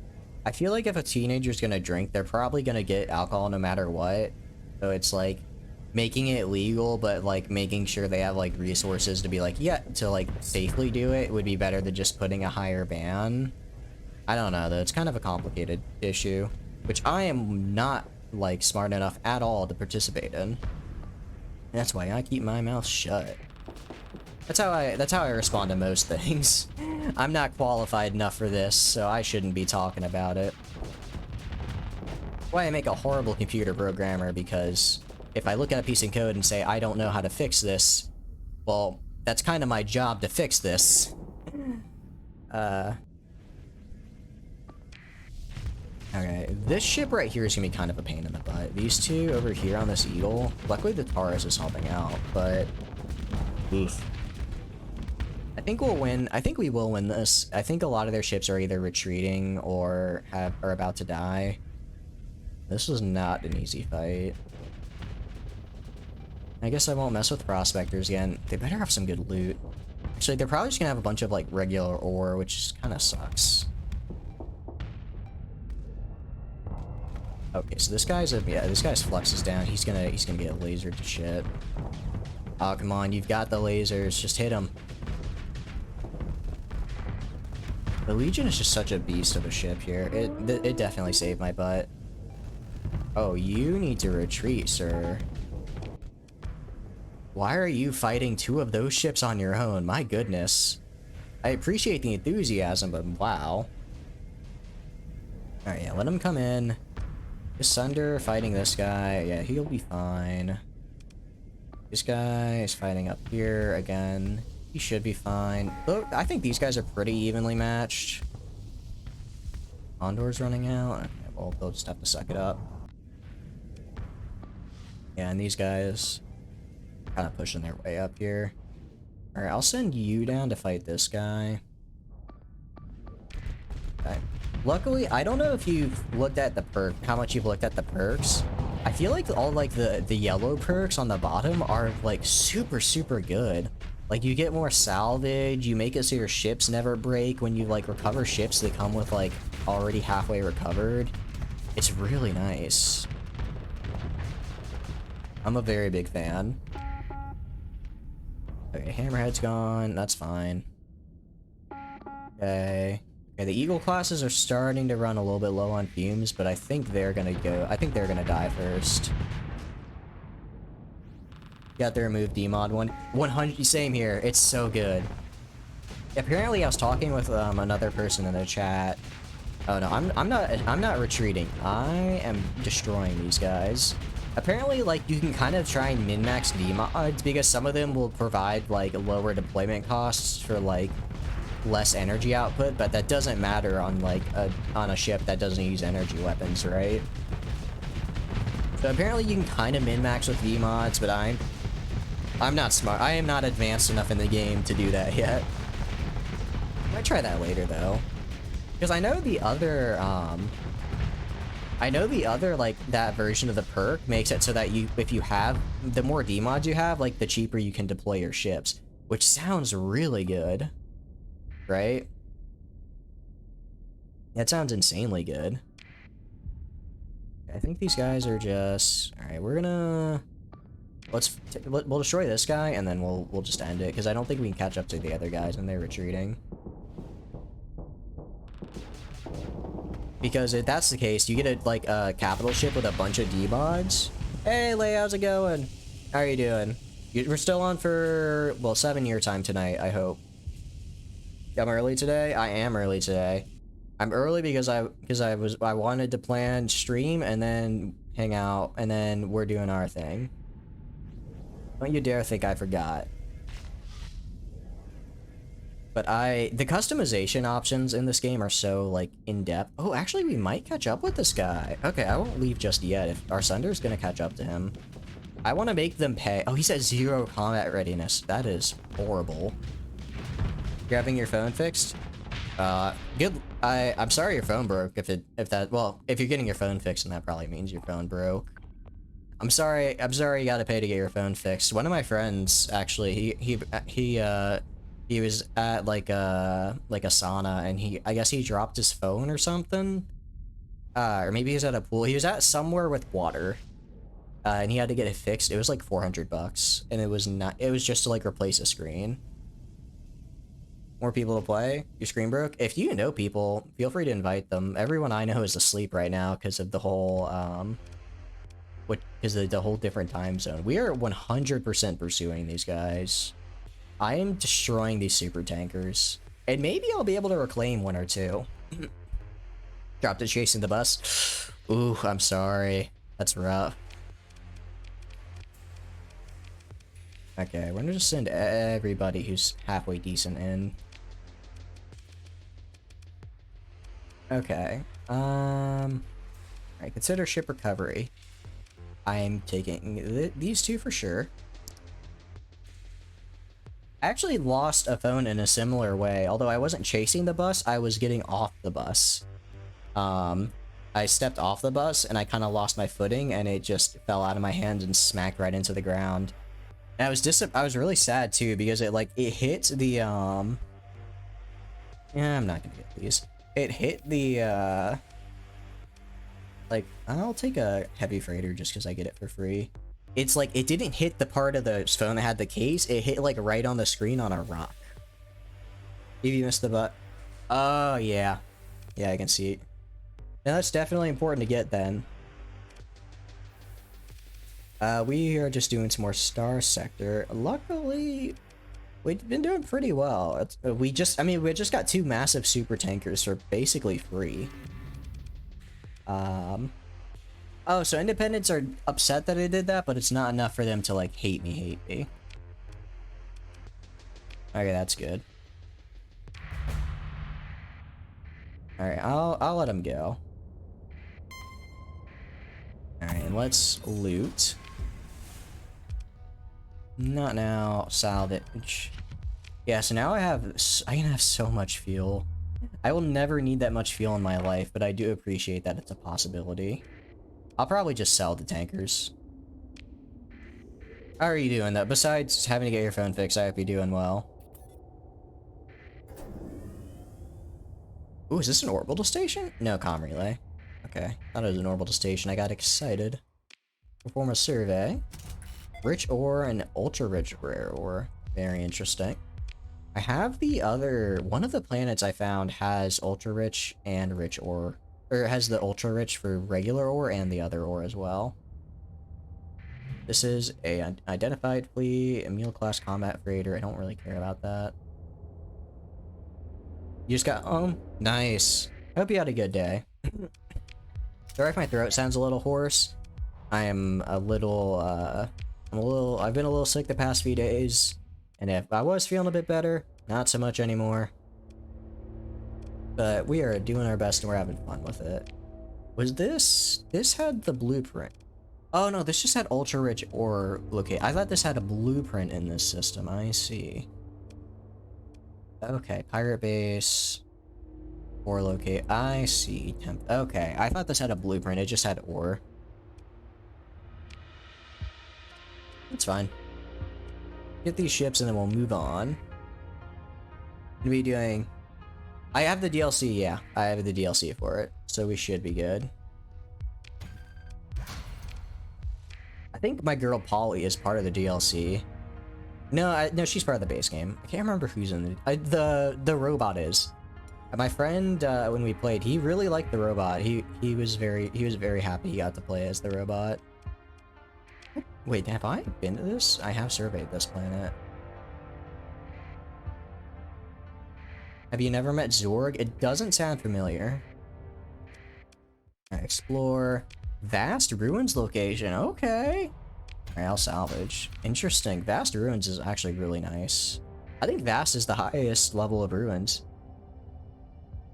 I feel like if a teenager's gonna drink, they're probably gonna get alcohol no matter what. So it's like, making it legal, but like making sure they have like resources to be like, yeah, to like safely do it would be better than just putting a higher ban. I don't know though, it's kind of a complicated issue, which I am not like smart enough at all to participate in. That's why I keep my mouth shut. That's how I respond to most things. I'm not qualified enough for this, so I shouldn't be talking about it. Why I make a horrible computer programmer, because if I look at a piece of code and say, I don't know how to fix this, well, that's kind of my job to fix this. Okay, this ship right here is gonna be kind of a pain in the butt. These two over here on this Eagle, luckily the Taurus is helping out, but Oof. I think we'll win. I think we will win this. I think a lot of their ships are either retreating or are about to die. This was not an easy fight. I guess I won't mess with prospectors again. They better have some good loot. Actually, they're probably just gonna have a bunch of like regular ore, which kind of sucks. Okay, so this guy's this guy's flux is down. He's gonna get lasered to shit. Oh, come on, you've got the lasers. Just hit him. The Legion is just such a beast of a ship here. It definitely saved my butt. Oh, you need to retreat, sir. Why are you fighting two of those ships on your own? My goodness. I appreciate the enthusiasm, but wow. Alright, yeah, let him come in. Sunder fighting this guy. Yeah, he'll be fine. This guy is fighting up here again. He should be fine. Look, I think these guys are pretty evenly matched. Condor's running out. Okay, well, they'll just have to suck it up. Yeah, and these guys kind of pushing their way up here. Alright, I'll send you down to fight this guy. Okay. Luckily, I don't know if you've looked at the how much you've looked at the perks. I feel like all like the yellow perks on the bottom are like super good. Like you get more salvage, you make it so your ships never break. When you like recover ships, they come with like already halfway recovered. It's really nice. I'm a very big fan. Okay, Hammerhead's gone. That's fine. Okay. Okay, the Eagle classes are starting to run a little bit low on fumes, but I think they're gonna die first. Got the remove demod one. 100, same here. It's so good. Apparently, I was talking with another person in the chat. Oh no, I'm not retreating. I am destroying these guys. Apparently, like, you can kind of try and min-max demods because some of them will provide like lower deployment costs for like less energy output, but that doesn't matter on like on a ship that doesn't use energy weapons, right? So apparently you can kind of min-max with V-mods, but I'm not smart. I am not advanced enough in the game to do that yet. I might try that later though, because I know the other like that version of the perk makes it so that if you have the more D-mods you have, like the cheaper you can deploy your ships, which sounds really good. Right? That sounds insanely good. I think these guys are just... Alright, we're gonna... We'll destroy this guy, and then we'll just end it, because I don't think we can catch up to the other guys, and they're retreating. Because if that's the case, you get a capital ship with a bunch of D-mods. Hey, Lay, how's it going? How are you doing? We're still on for, well, 7 year time tonight, I hope. I'm early today. I am early today. I'm early because I wanted to plan stream and then hang out, and then we're doing our thing. Don't you dare think I forgot. But the customization options in this game are so like in depth. Oh, actually, we might catch up with this guy. Okay, I won't leave just yet. If our Sunder's gonna catch up to him, I want to make them pay. Oh, he said 0 combat readiness. That is horrible. You're having your phone fixed? Good. I'm sorry your phone broke. If you're getting your phone fixed, then that probably means your phone broke. I'm sorry you gotta pay to get your phone fixed. One of my friends, actually, he was at like a sauna, and I guess he dropped his phone or something. Or maybe he was at a pool. He was at somewhere with water. And he had to get it fixed. It was like 400 bucks, and it was just to like replace a screen. More people to play? Your screen broke? If you know people, feel free to invite them. Everyone I know is asleep right now because of the whole, the whole different time zone. We are 100% pursuing these guys. I am destroying these super tankers. And maybe I'll be able to reclaim 1 or 2. Dropped it chasing the bus. Ooh, I'm sorry. That's rough. Okay, we're gonna just send everybody who's halfway decent in. Okay. Alright, consider ship recovery. I'm taking these 2 for sure. I actually lost a phone in a similar way. Although I wasn't chasing the bus, I was getting off the bus. I stepped off the bus and I kind of lost my footing and it just fell out of my hands and smacked right into the ground. And I was really sad too because it hit the yeah, I'm not gonna get these. It hit the like, I'll take a heavy freighter just because I get it for free. It's like it didn't hit the part of the phone that had the case. It hit like right on the screen on a rock. If you missed the butt. Oh yeah. Yeah, I can see it. Now that's definitely important to get then. We are just doing some more Starsector. Luckily, we've been doing pretty well. We just got 2 massive super tankers for basically free. Oh, so Independents are upset that I did that, but it's not enough for them to like hate me. Okay, that's good. All right, I'll let him go. All right, and let's loot. Not now. Salvage. Yeah, so now I can have so much fuel. I will never need that much fuel in my life, but I do appreciate that it's a possibility. I'll probably just sell the tankers. How are you doing though? Besides having to get your phone fixed, I hope you're doing well. Ooh, is this an orbital station? No, comm relay. Okay, thought it was an orbital station. I got excited. Perform a survey. Rich ore and ultra rich rare ore. Very interesting. I have the other... One of the planets I found has ultra rich and rich ore. Or it has the ultra rich for regular ore and the other ore as well. This is a identified fleet, a Emil class combat freighter. I don't really care about that. You just got home? Nice. I hope you had a good day. Sorry if my throat sounds a little hoarse. I am a little, I've been a little sick the past few days. And if I was feeling a bit better, not so much anymore. But we are doing our best and we're having fun with it. Was this had the blueprint. Oh no, this just had ultra rich ore locate. I thought this had a blueprint in this system. I see. Okay, pirate base. Ore locate. I see. Okay, I thought this had a blueprint. It just had ore. It's fine. Get these ships and then we'll move on. Gonna be doing... I have the DLC, yeah. I have the DLC for it. So we should be good. I think my girl Polly is part of the DLC. No, no, she's part of the base game. I can't remember who's in the robot is. My friend, when we played, he really liked the robot. He was very happy he got to play as the robot. Wait, have I been to this? I have surveyed this planet. Have you never met Zorg? It doesn't sound familiar. Alright, explore. Vast Ruins location. Okay. Alright, I'll salvage. Interesting. Vast Ruins is actually really nice. I think Vast is the highest level of ruins.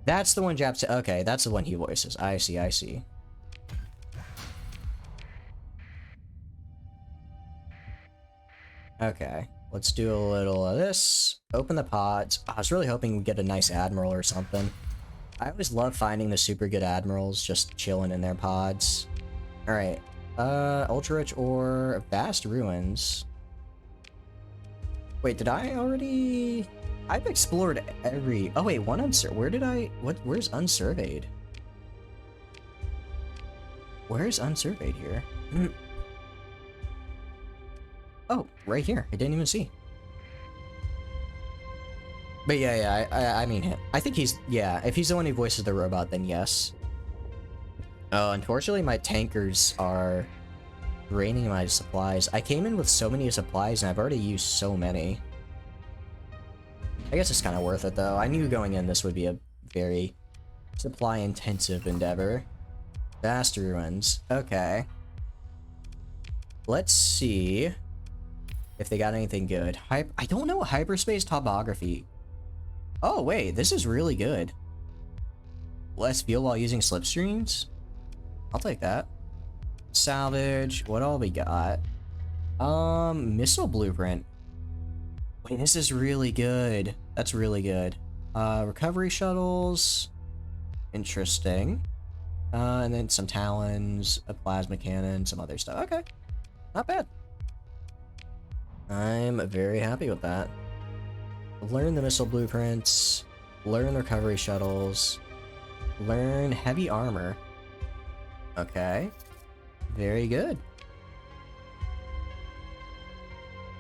That's the one Jap said. Okay, that's the one he voices. I see, I see. Okay, let's do a little of this. Open the pods. I was really hoping we'd get a nice admiral or something. I always love finding the super good admirals just chilling in their pods. Alright. Ultra rich or vast ruins. Wait, did I already... I've explored every... Oh wait, one where did I... Where's unsurveyed? Where's unsurveyed here? Oh, right here. I didn't even see. But yeah, I mean, I think he's... Yeah, if he's the one who voices the robot, then yes. Oh, unfortunately, my tankers are draining my supplies. I came in with so many supplies, and I've already used so many. I guess it's kind of worth it, though. I knew going in this would be a very supply-intensive endeavor. Vast ruins. Okay. Let's see if they got anything good. I don't know hyperspace topography. Oh, wait. This is really good. Less fuel while using slipstreams? I'll take that. Salvage. What all we got? Missile blueprint. Wait, this is really good. That's really good. Recovery shuttles. Interesting. And then some talons, a plasma cannon, some other stuff. Okay. Not bad. I'm very happy with that. Learn the missile blueprints. Learn the recovery shuttles. Learn heavy armor. Okay. Very good.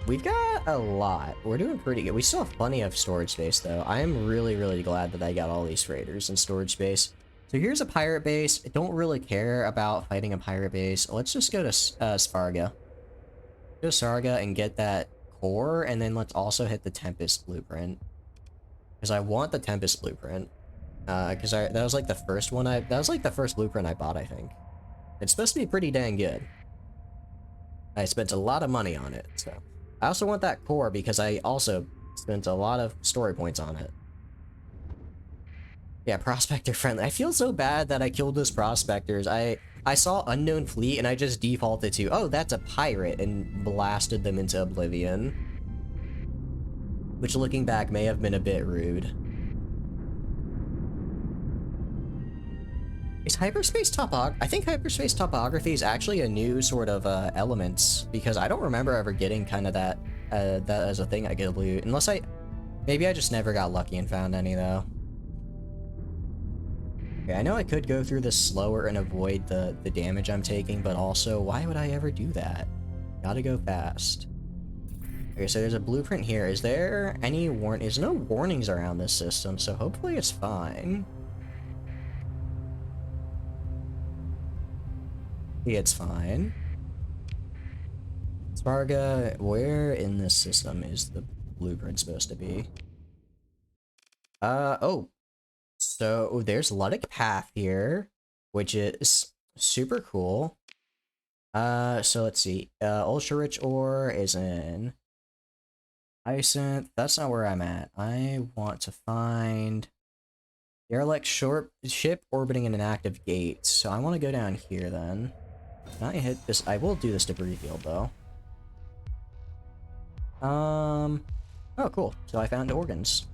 We've got a lot. We're doing pretty good. We still have plenty of storage space, though. I am really, really glad that I got all these freighters in storage space. So here's a pirate base. I don't really care about fighting a pirate base. Let's just go to Sparga. Go to Sarga and get that core, and then let's also hit the Tempest blueprint. Because I want the Tempest blueprint. Because that was like the first one that was like the first blueprint I bought, I think. It's supposed to be pretty dang good. I spent a lot of money on it, so. I also want that core because I also spent a lot of story points on it. Yeah, prospector friendly. I feel so bad that I killed those prospectors. I saw unknown fleet and I just defaulted to, oh, that's a pirate, and blasted them into oblivion. Which, looking back, may have been a bit rude. Is hyperspace topography? I think hyperspace topography is actually a new sort of elements, because I don't remember ever getting kind of that as a thing I could loot, unless maybe I just never got lucky and found any though. Okay, I know I could go through this slower and avoid the damage I'm taking, but also, why would I ever do that? Gotta go fast. Okay, so there's a blueprint here. Is there any there's no warnings around this system, so hopefully it's fine. Yeah, it's fine. Sparga, where in this system is the blueprint supposed to be? Oh. So, there's Luddic Path here, which is super cool. So let's see. Ultra Rich Ore is in Hyacinth. That's not where I'm at. I want to find derelict ship orbiting in an active gate. So I want to go down here then. Can I hit this? I will do this debris field though. Oh, cool. So I found organs.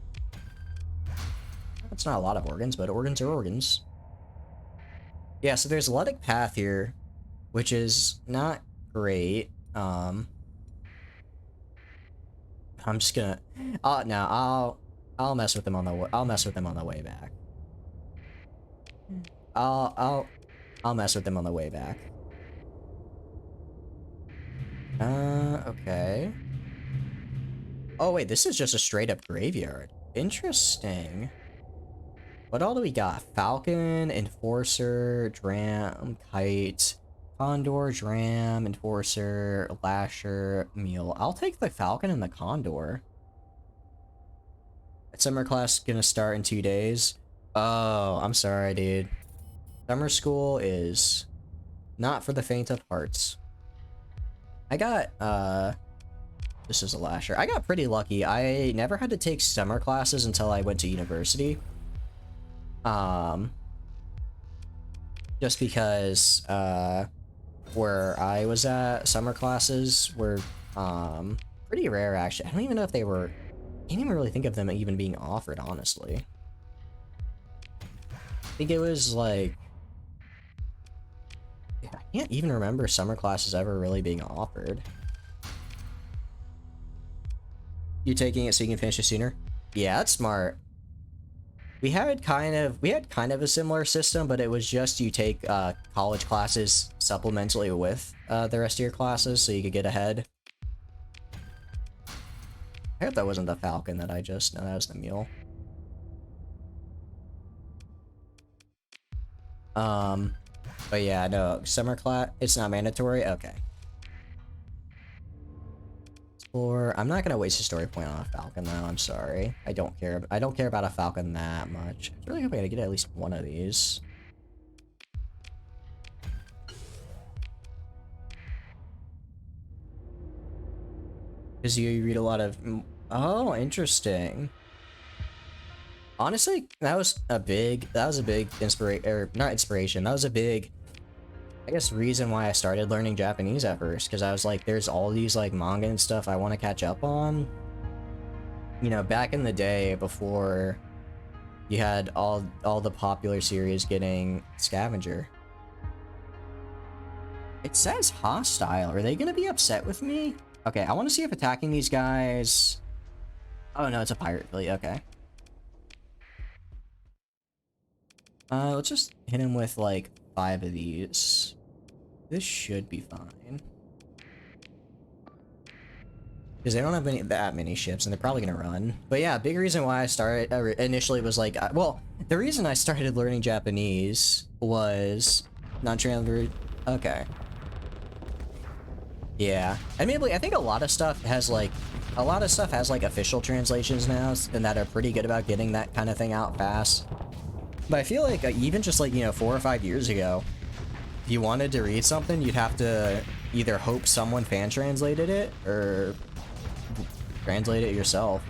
That's not a lot of organs, but organs are organs. Yeah, so there's Luddic Path here, which is not great. I'm just gonna. No, I'll mess with them on the. I'll mess with them on the way back. I'll mess with them on the way back. Okay. Oh wait, this is just a straight up graveyard. Interesting. What all do we got? Falcon, Enforcer, Dram, Kite, Condor, Dram, Enforcer, Lasher, Mule. I'll take the Falcon and the Condor. Summer class gonna start in 2 days. Oh, I'm sorry, dude. Summer school is not for the faint of hearts. I got, this is a Lasher. I got pretty lucky. I never had to take summer classes until I went to university. Just because, where I was at, summer classes were, pretty rare, actually. I don't even know if they were, I can't even really think of them even being offered, honestly. I think it was, like, I can't even remember summer classes ever really being offered. You taking it so you can finish it sooner? Yeah, that's smart. We had kind of a similar system, but it was just you take college classes supplementally with the rest of your classes so you could get ahead. I hope that wasn't the Falcon that I just... No, that was the Mule. But yeah, no, summer class, it's not mandatory? Okay. Or I'm not gonna waste a story point on a Falcon though, I'm sorry. I don't care about a Falcon that much. I really hope I gotta get at least one of these. Because you read a lot of... Oh, interesting. Honestly, that was a big inspiration, or not inspiration, that was a big, I guess, reason why I started learning Japanese at first, because I was like, there's all these like manga and stuff I want to catch up on, you know, back in the day before you had all the popular series getting Scavenger. It says hostile. Are they gonna be upset with me? Okay, I want to see if attacking these guys... Oh no, it's a pirate fleet, okay. Let's just hit him with like 5 of these. This should be fine. Because they don't have that many ships, and they're probably gonna run. But yeah, big reason why I started initially was like, well, the reason I started learning Japanese was not translated. Okay. Yeah, admittedly, I think a lot of stuff has like official translations now, and that are pretty good about getting that kind of thing out fast. But I feel like even just like, you know, 4 or 5 years ago, if you wanted to read something, you'd have to either hope someone fan translated it or translate it yourself.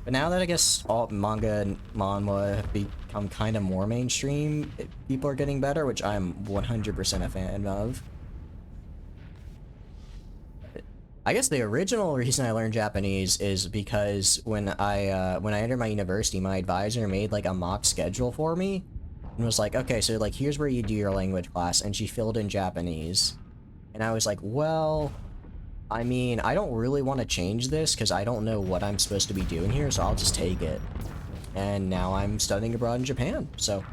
But now that I guess all manga and manhwa have become kind of more mainstream, people are getting better, which I'm 100% a fan of. I guess the original reason I learned Japanese is because when I entered my university, my advisor made like a mock schedule for me and was like, okay, so like here's where you do your language class, and she filled in Japanese. And I was like, well, I mean, I don't really want to change this because I don't know what I'm supposed to be doing here, so I'll just take it. And now I'm studying abroad in Japan, so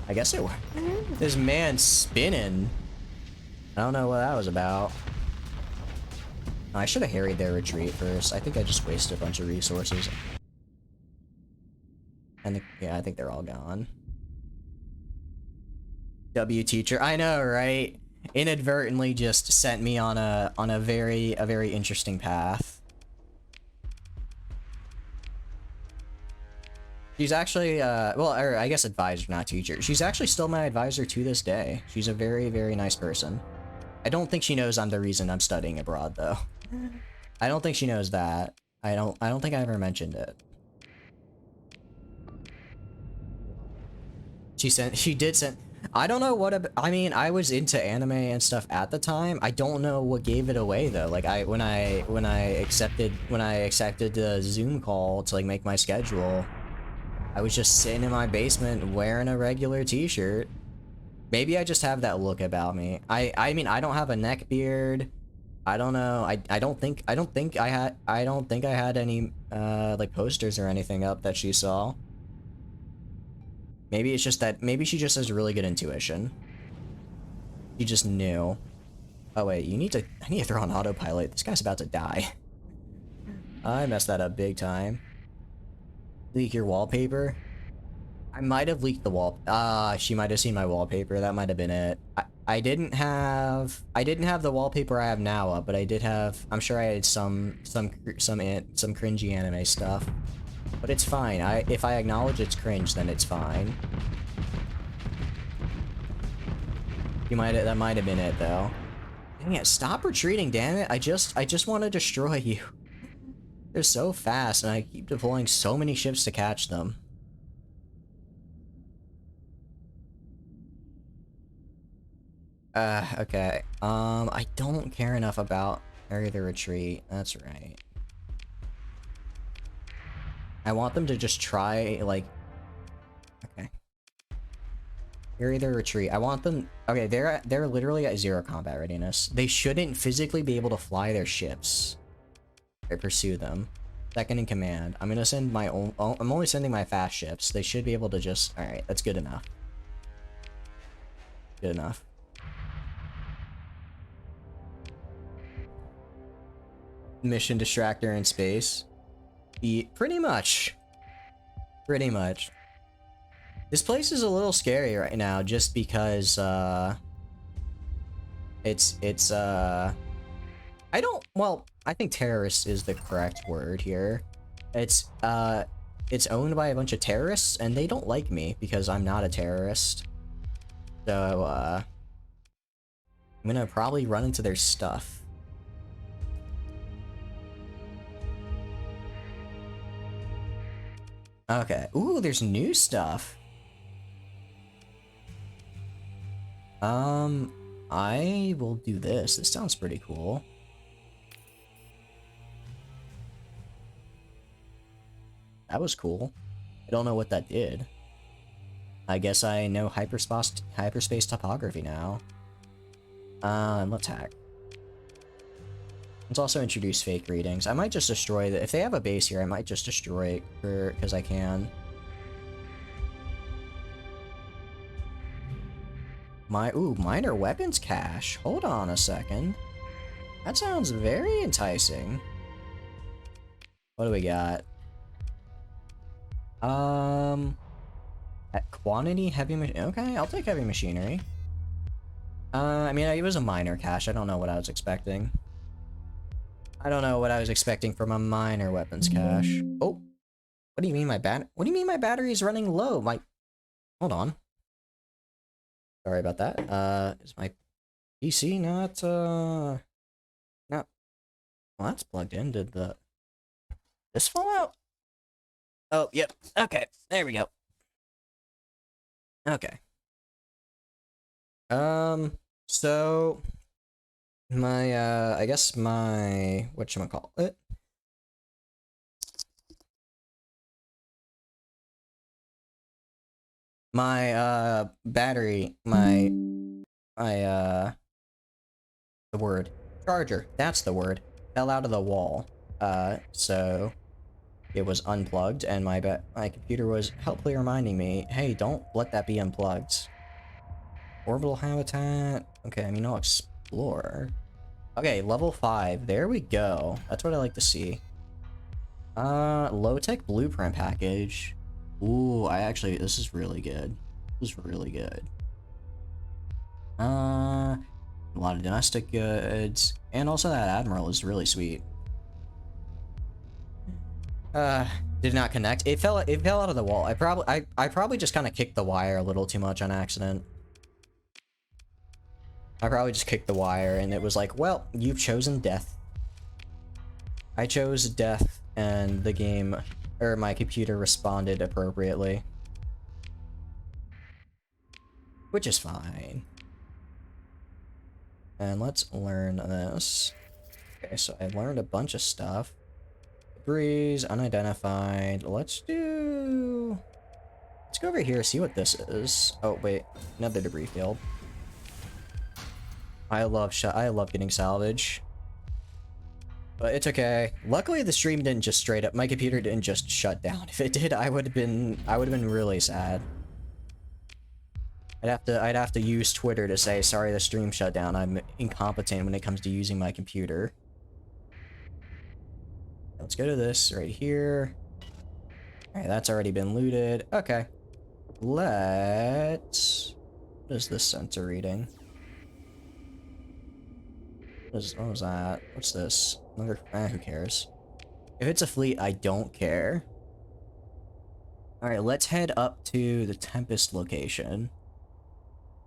I guess it worked. This man spinning. I don't know what that was about. I should have harried their retreat first. I think I just wasted a bunch of resources. And yeah, I think they're all gone. W teacher, I know, right? Inadvertently just sent me on a very interesting path. She's actually well, or I guess advisor, not teacher. She's actually still my advisor to this day. She's a very nice person. I don't think she knows I'm the reason I'm studying abroad though. I don't think she knows that. I don't think I ever mentioned it. She did send. I don't know what I mean, I was into anime and stuff at the time. I don't know what gave it away though. Like when I accepted the Zoom call to like make my schedule, I was just sitting in my basement wearing a regular t-shirt. Maybe I just have that look about me. I mean, I don't have a neck beard. I don't know. I don't think I had any like posters or anything up that she saw. Maybe it's just that maybe she just has really good intuition. She just knew. Oh wait, I need to throw on autopilot. This guy's about to die. I messed that up big time. Leak your wallpaper? I might have leaked the wall. She might have seen my wallpaper. That might have been it. I didn't have the wallpaper I have now up, but I did have. I'm sure I had some cringy anime stuff, but it's fine. If I acknowledge it's cringe, then it's fine. That might have been it though. Dang it! Stop retreating, damn it! I just want to destroy you. They're so fast, and I keep deploying so many ships to catch them. Okay. I don't care enough about area the retreat. That's right. I want them to just try, like... Okay. Area the retreat. I want them... Okay, they're literally at 0 combat readiness. They shouldn't physically be able to fly their ships. Or pursue them. Second in command. I'm gonna send my own... I'm only sending my fast ships. They should be able to just... Alright, that's good enough. Good enough. Mission distractor in space. Pretty much. This place is a little scary right now just because it's I think terrorist is the correct word here. It's owned by a bunch of terrorists and they don't like me because I'm not a terrorist. So I'm gonna probably run into their stuff. Okay. Ooh, there's new stuff. I will do this. This sounds pretty cool. That was cool. I don't know what that did. I guess I know hyperspace topography now. Let's hack. Let's also introduce fake readings. I might just destroy the... If they have a base here, I might just destroy it because I can. Minor weapons cache. Hold on a second. That sounds very enticing. What do we got? At quantity heavy okay, I'll take heavy machinery. I mean, it was a minor cache. I don't know what I was expecting. I don't know what I was expecting from a minor weapons cache. Oh, what do you mean my what do you mean my battery is running low? Hold on. Sorry about that. Is my PC not, no. Well, that's plugged in. Did this fall out? Oh, yep. Okay, there we go. Okay. So my I guess my whatchamacallit? My battery, the word charger, that's the word, fell out of the wall. So it was unplugged, and my computer was helpfully reminding me, hey, don't let that be unplugged. Orbital habitat. Okay, I mean, I'll explore. Okay, level 5. There we go. That's what I like to see. Low-tech blueprint package. Ooh, this is really good. This is really good. A lot of domestic goods. And also that Admiral is really sweet. Did not connect. It fell out of the wall. I probably just kind of kicked the wire a little too much on accident. I probably just kicked the wire, and it was like, well, you've chosen death. I chose death, and the game, or my computer responded appropriately. Which is fine. And let's learn this. Okay, so I learned a bunch of stuff. Debris, unidentified. Let's go over here, see what this is. Oh, wait, another debris field. I love getting salvage. But it's okay. Luckily the stream didn't just straight up, my computer didn't just shut down. If it did, I would have been really sad. I'd have to use Twitter to say, sorry, the stream shut down. I'm incompetent when it comes to using my computer. Let's go to this right here. Alright, that's already been looted. Okay. What is this sensor reading? What was that? What's this? Another, who cares? If it's a fleet, I don't care. Alright, let's head up to the Tempest location.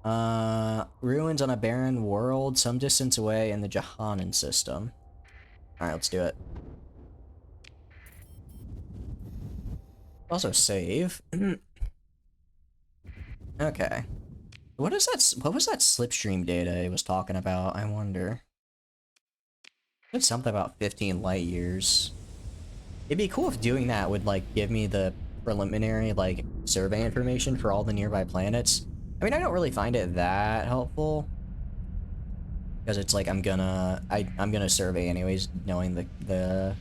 Ruins on a barren world, some distance away in the Jahanan system. Alright, let's do it. Also save. Okay. What was that slipstream data it was talking about, I wonder? It's something about 15 light years. It'd be cool if doing that would, like, give me the preliminary, like, survey information for all the nearby planets. I mean, I don't really find it that helpful. Because it's like, I'm gonna survey anyways, knowing the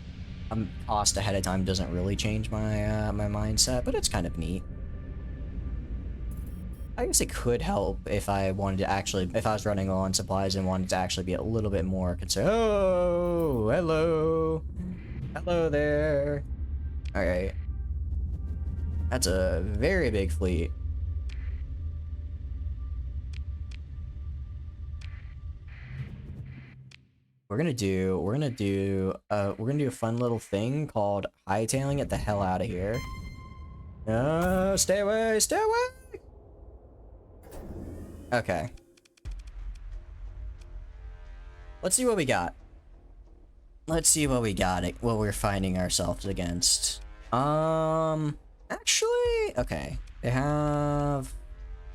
cost ahead of time doesn't really change my, my mindset, but it's kind of neat. I guess it could help if I wanted to actually, if I was running low on supplies and wanted to actually be a little bit more concerned. Oh, hello. Hello there. Alright. That's a very big fleet. We're gonna do a fun little thing called hightailing it the hell out of here. No, stay away, stay away! Okay. Let's see what we got. Let's see what we got, what we're finding ourselves against. Actually, okay. They have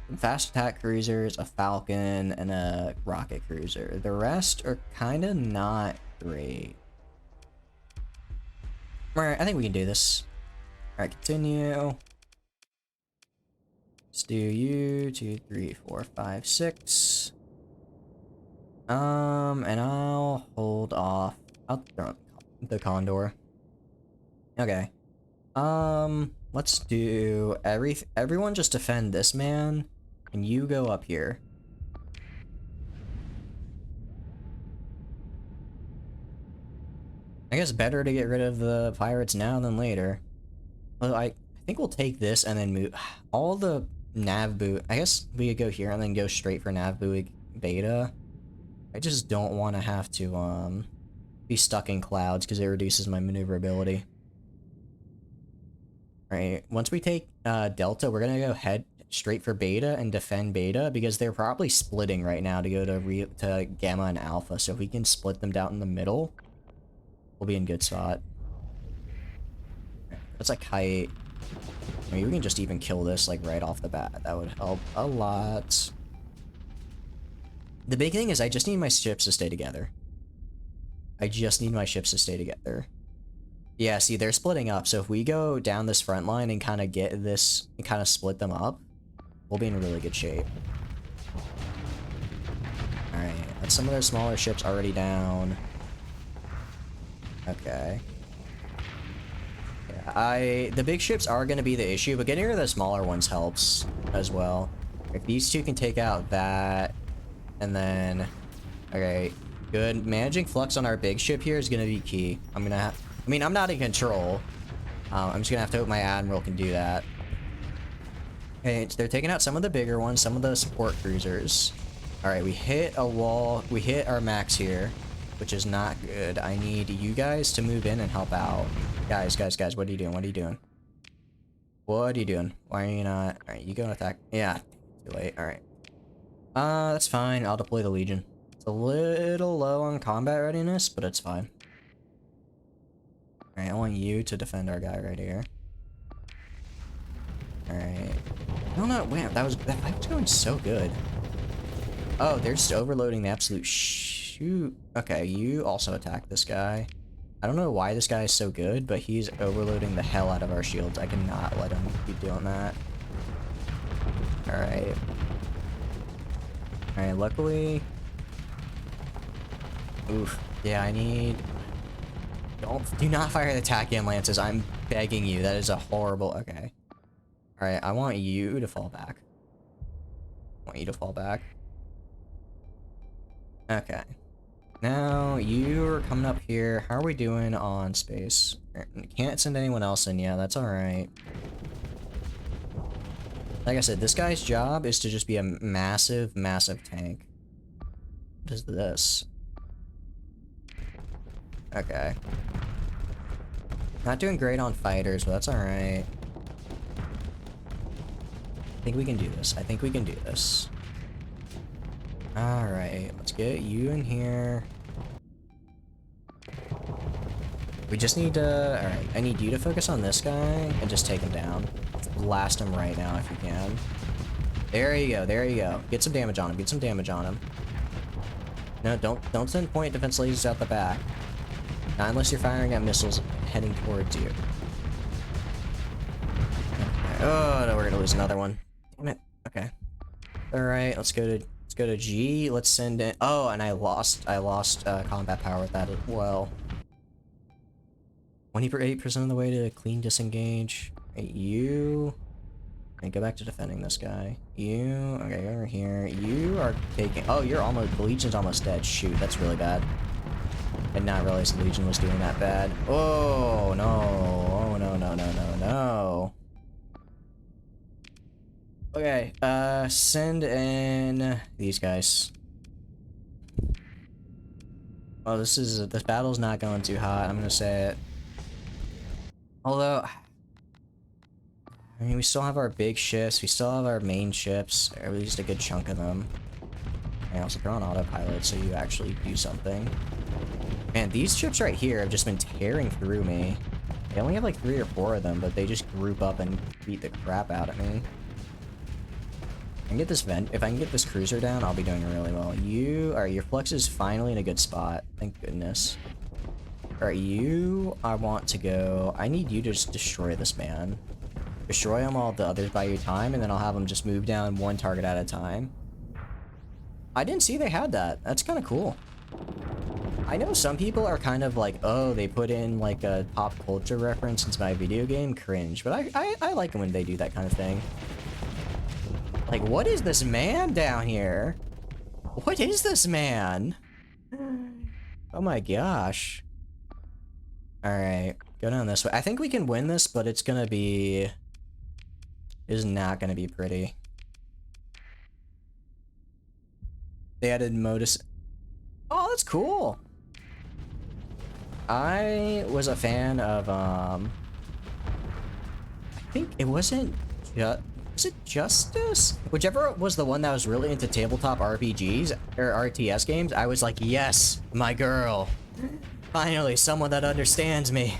some fast attack cruisers, a Falcon, and a rocket cruiser. The rest are kind of not great. Alright, I think we can do this. Alright, continue. Let's do you, 2, 3, 4, 5, 6. And I'll hold off. I'll throw the condor. Okay. Let's do everyone just defend this man, and you go up here. I guess better to get rid of the pirates now than later. Well, I think we'll take this and then move all the nav boot. I guess we could go here and then go straight for nav boot beta. I just don't want to have to be stuck in clouds because it reduces my maneuverability. Alright, once we take Delta, we're gonna go head straight for Beta and defend Beta because they're probably splitting right now to go to Gamma and Alpha. So if we can split them down in the middle, we'll be in good spot. That's a kite. I mean, we can just even kill this like right off the bat. That would help a lot. The big thing is I just need my ships to stay together. I just need my ships to stay together. Yeah, see, they're splitting up, so if we go down this front line and kind of get this, and kind of split them up, we'll be in really good shape. Alright, that's some of their smaller ships already down. Okay. Yeah, the big ships are going to be the issue, but getting rid of the smaller ones helps as well. If these two can take out that, and then... Okay, good. Managing flux on our big ship here is going to be key. I'm not in control. I'm just gonna have to hope my admiral can do that. Okay, they're taking out some of the bigger ones, some of the support cruisers. Alright, we hit a wall. We hit our max here, which is not good. I need you guys to move in and help out. Guys, what are you doing? What are you doing? What are you doing? Why are you not? Alright, you go and attack. Yeah, too late. Alright. That's fine. I'll deploy the Legion. It's a little low on combat readiness, but it's fine. Alright, I want you to defend our guy right here. Alright. No, wait, that fight was going so good. Oh, they're just overloading the absolute shoot. Okay, you also attack this guy. I don't know why this guy is so good, but he's overloading the hell out of our shields. I cannot let him keep doing that. Alright. Alright, luckily... Oof. Yeah, I need... Do not fire the Tachyon Lances. I'm begging you. That is a horrible... Okay. Alright, I want you to fall back. Okay. Now, you're coming up here. How are we doing on space? Can't send anyone else in. Yeah, that's alright. Like I said, this guy's job is to just be a massive, massive tank. What is this? Okay. Not doing great on fighters, but that's alright. I think we can do this. Alright, let's get you in here. We just need to... Alright, I need you to focus on this guy and just take him down. Blast him right now if you can. There you go. Get some damage on him, No, don't send point defense lasers out the back. Not unless you're firing at missiles heading towards you. Oh, no, we're gonna lose another one. Damn it. Okay. Alright, let's go to G. Let's send in... Oh, and I lost combat power with that as well. 28% of the way to clean disengage. Right, you... Okay, go back to defending this guy. You... Okay, over here. You are taking... Oh, you're almost... The Legion's almost dead. Shoot, that's really bad. I did not realize the Legion was doing that bad. Oh, no. Oh, no. Okay, send in these guys. Oh, this battle's not going too hot, I'm gonna say it. Although, I mean, we still have our big ships, we still have our main ships, or at least a good chunk of them. I also throw on autopilot so you actually do something. Man, these ships right here have just been tearing through me. I only have like 3 or 4 of them, but they just group up and beat the crap out of me. If I can get this cruiser down, I'll be doing really well. Alright, your flux is finally in a good spot. Thank goodness. Alright, you, I want to go... I need you to just destroy this man. Destroy him, all the others by your time, and then I'll have them just move down one target at a time. I didn't see they had that. That's kind of cool. I know some people are kind of like, oh, they put in like a pop culture reference into my video game. Cringe. But I like it when they do that kind of thing. Like, what is this man down here? What is this man? Oh my gosh. Alright, go down this way. I think we can win this, but it's gonna be... It's not gonna be pretty. They added modus... Oh, that's cool! I was a fan of, I think it wasn't was it Justice? Whichever was the one that was really into tabletop RPGs, or RTS games, I was like, yes, my girl. Finally, someone that understands me.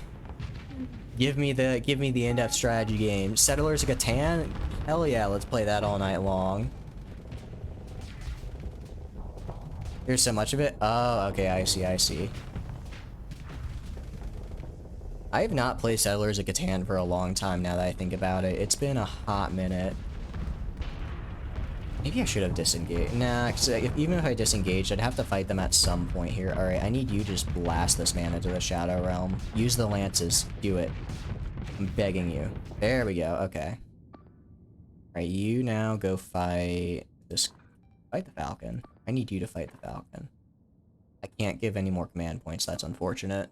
Give me the in-depth strategy game. Settlers of Catan? Hell yeah, let's play that all night long. There's so much of it? Oh, okay, I see. I have not played Settlers of Catan for a long time now that I think about it. It's been a hot minute. Maybe I should have disengaged. Nah, because even if I disengaged, I'd have to fight them at some point here. Alright, I need you to just blast this man into the Shadow Realm. Use the lances. Do it. I'm begging you. There we go. Okay. Alright, you now go fight this... Fight the Falcon. I need you to fight the Falcon. I can't give any more command points. That's unfortunate.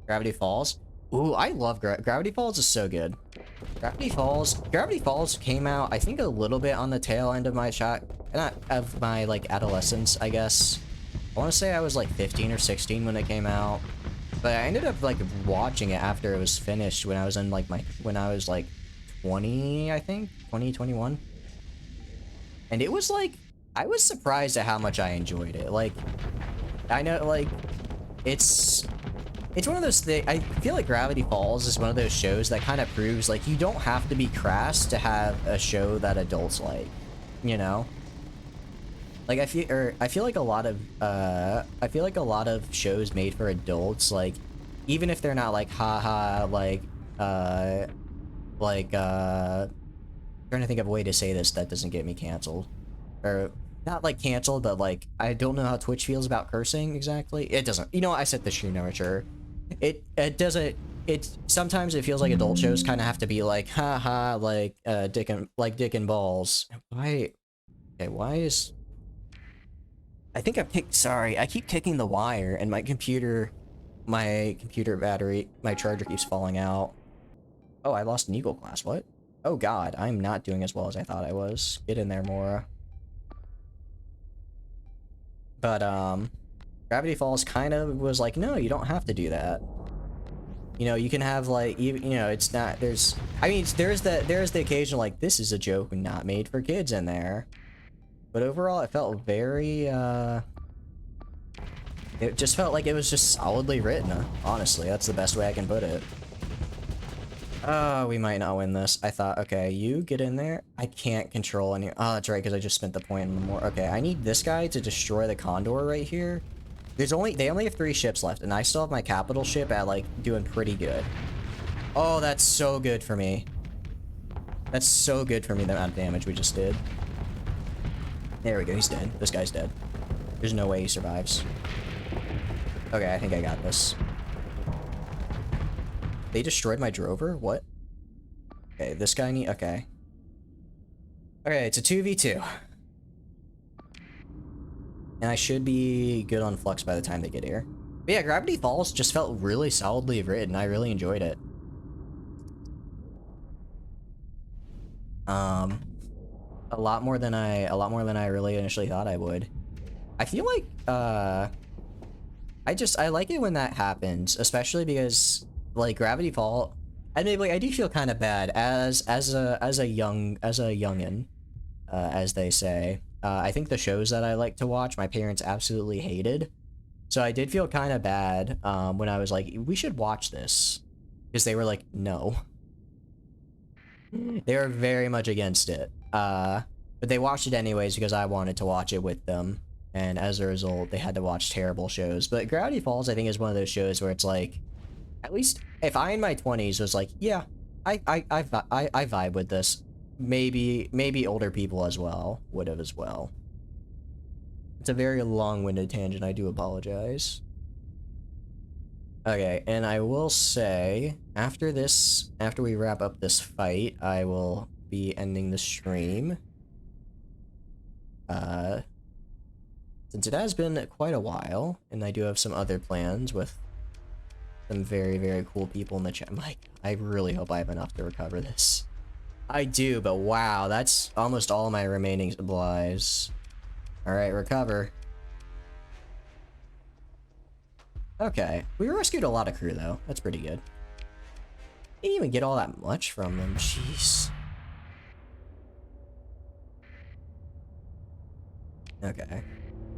Gravity Falls? Ooh, I love Gravity Falls is so good. Gravity Falls came out, I think, a little bit on the tail end of my like adolescence, I guess. I want to say I was like 15 or 16 when it came out, but I ended up like watching it after it was finished when I was in like when I was like 20, I think 21, and it was like I was surprised at how much I enjoyed it. Like, I know, like, it's one of those things. I feel like Gravity Falls is one of those shows that kind of proves, like, you don't have to be crass to have a show that adults like, you know? Like, I feel like a lot of shows made for adults, like, even if they're not like, haha, trying to think of a way to say this that doesn't get me canceled. Or, not like canceled, but like, I don't know how Twitch feels about cursing exactly. It doesn't, you know, I set the stream temperature. It doesn't, sometimes it feels like adult shows kind of have to be like, haha, like, dick and balls. Why, okay, why is, I think I keep kicking the wire and my computer battery, my charger keeps falling out. Oh, I lost an Eagle class, what? Oh god, I'm not doing as well as I thought I was. Get in there, Mora. But, Gravity Falls kind of was like, no, you don't have to do that. You know, you can have, like, you know, it's not, there's, I mean, there's the occasional, like, this is a joke not made for kids in there. But overall, it felt very, it just felt like it was just solidly written, honestly. That's the best way I can put it. Oh, we might not win this. I thought, okay, you get in there. I can't control any... Oh, that's right, because I just spent the point on the more... Okay, I need this guy to destroy the Condor right here. They only have 3 ships left, and I still have my capital ship at, like, doing pretty good. Oh, that's so good for me. That's so good for me, the amount of damage we just did. There we go, he's dead. This guy's dead. There's no way he survives. Okay, I think I got this. They destroyed my drover? What? Okay, this guy okay. Okay, it's a 2v2. And I should be good on Flux by the time they get here. But yeah, Gravity Falls just felt really solidly written. I really enjoyed it. A lot more than I really initially thought I would. I feel like, I like it when that happens, especially because, like, Gravity Fall, admittedly, I do feel kind of bad as a youngin, as they say. I think the shows that I like to watch, my parents absolutely hated. So I did feel kind of bad when I was like, we should watch this. Because they were like, no. They were very much against it. But they watched it anyways because I wanted to watch it with them. and as a result, they had to watch terrible shows. But Gravity Falls, I think, is one of those shows where it's like, at least if I in my 20s was like, yeah, I vibe with this. Maybe older people as well would have as well. It's a very long-winded tangent. I do apologize. Okay, and I will say, after we wrap up this fight, I will be ending the stream. Since it has been quite a while, and I do have some other plans with some very, very cool people in the chat. Mike, I really hope I have enough to recover this. I do, but wow, that's almost all my remaining supplies. Alright, recover. Okay, we rescued a lot of crew though. That's pretty good. Didn't even get all that much from them, jeez. Okay.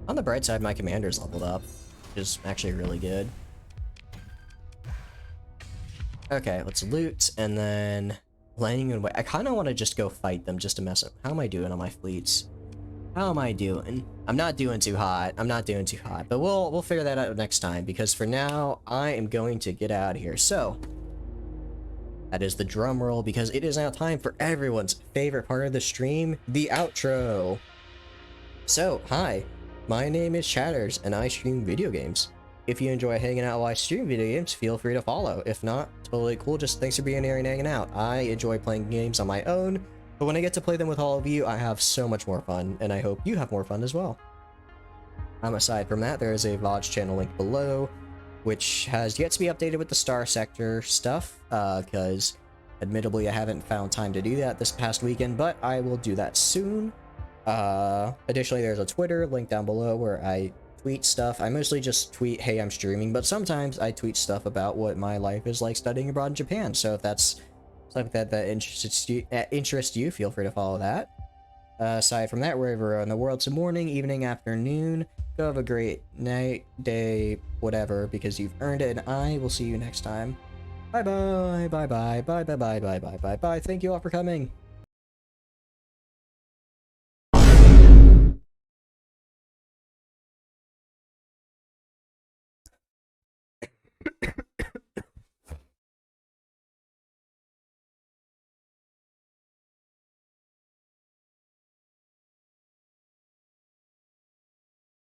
On the bright side, my commander's leveled up, which is actually really good. Okay, let's loot, and then laying in wait. I kind of want to just go fight them just to mess up. How am I doing on my fleets? How am I doing? I'm not doing too hot. I'm not doing too hot, but we'll figure that out next time, because for now, I am going to get out of here. So, that is the drum roll, because it is now time for everyone's favorite part of the stream, the outro. So, hi, my name is Chatters, and I stream video games. If you enjoy hanging out while I stream video games, feel free to follow. If not, totally cool, just thanks for being here and hanging out. I enjoy playing games on my own, but when I get to play them with all of you, I have so much more fun, and I hope you have more fun as well. Aside from that, there is a VOD channel link below, which has yet to be updated with the Starsector stuff, because admittedly I haven't found time to do that this past weekend, but I will do that soon. Additionally, there's a Twitter link down below where I tweet stuff. I mostly just tweet, hey, I'm streaming, but sometimes I tweet stuff about what my life is like studying abroad in Japan. So if that's something that interests you, feel free to follow that. Aside from that, wherever in the world, it's morning, evening, afternoon, go have a great night, day, whatever, because you've earned it, and I will see you next time. Bye bye, bye bye, bye bye, bye bye, bye bye, bye. Thank you all for coming.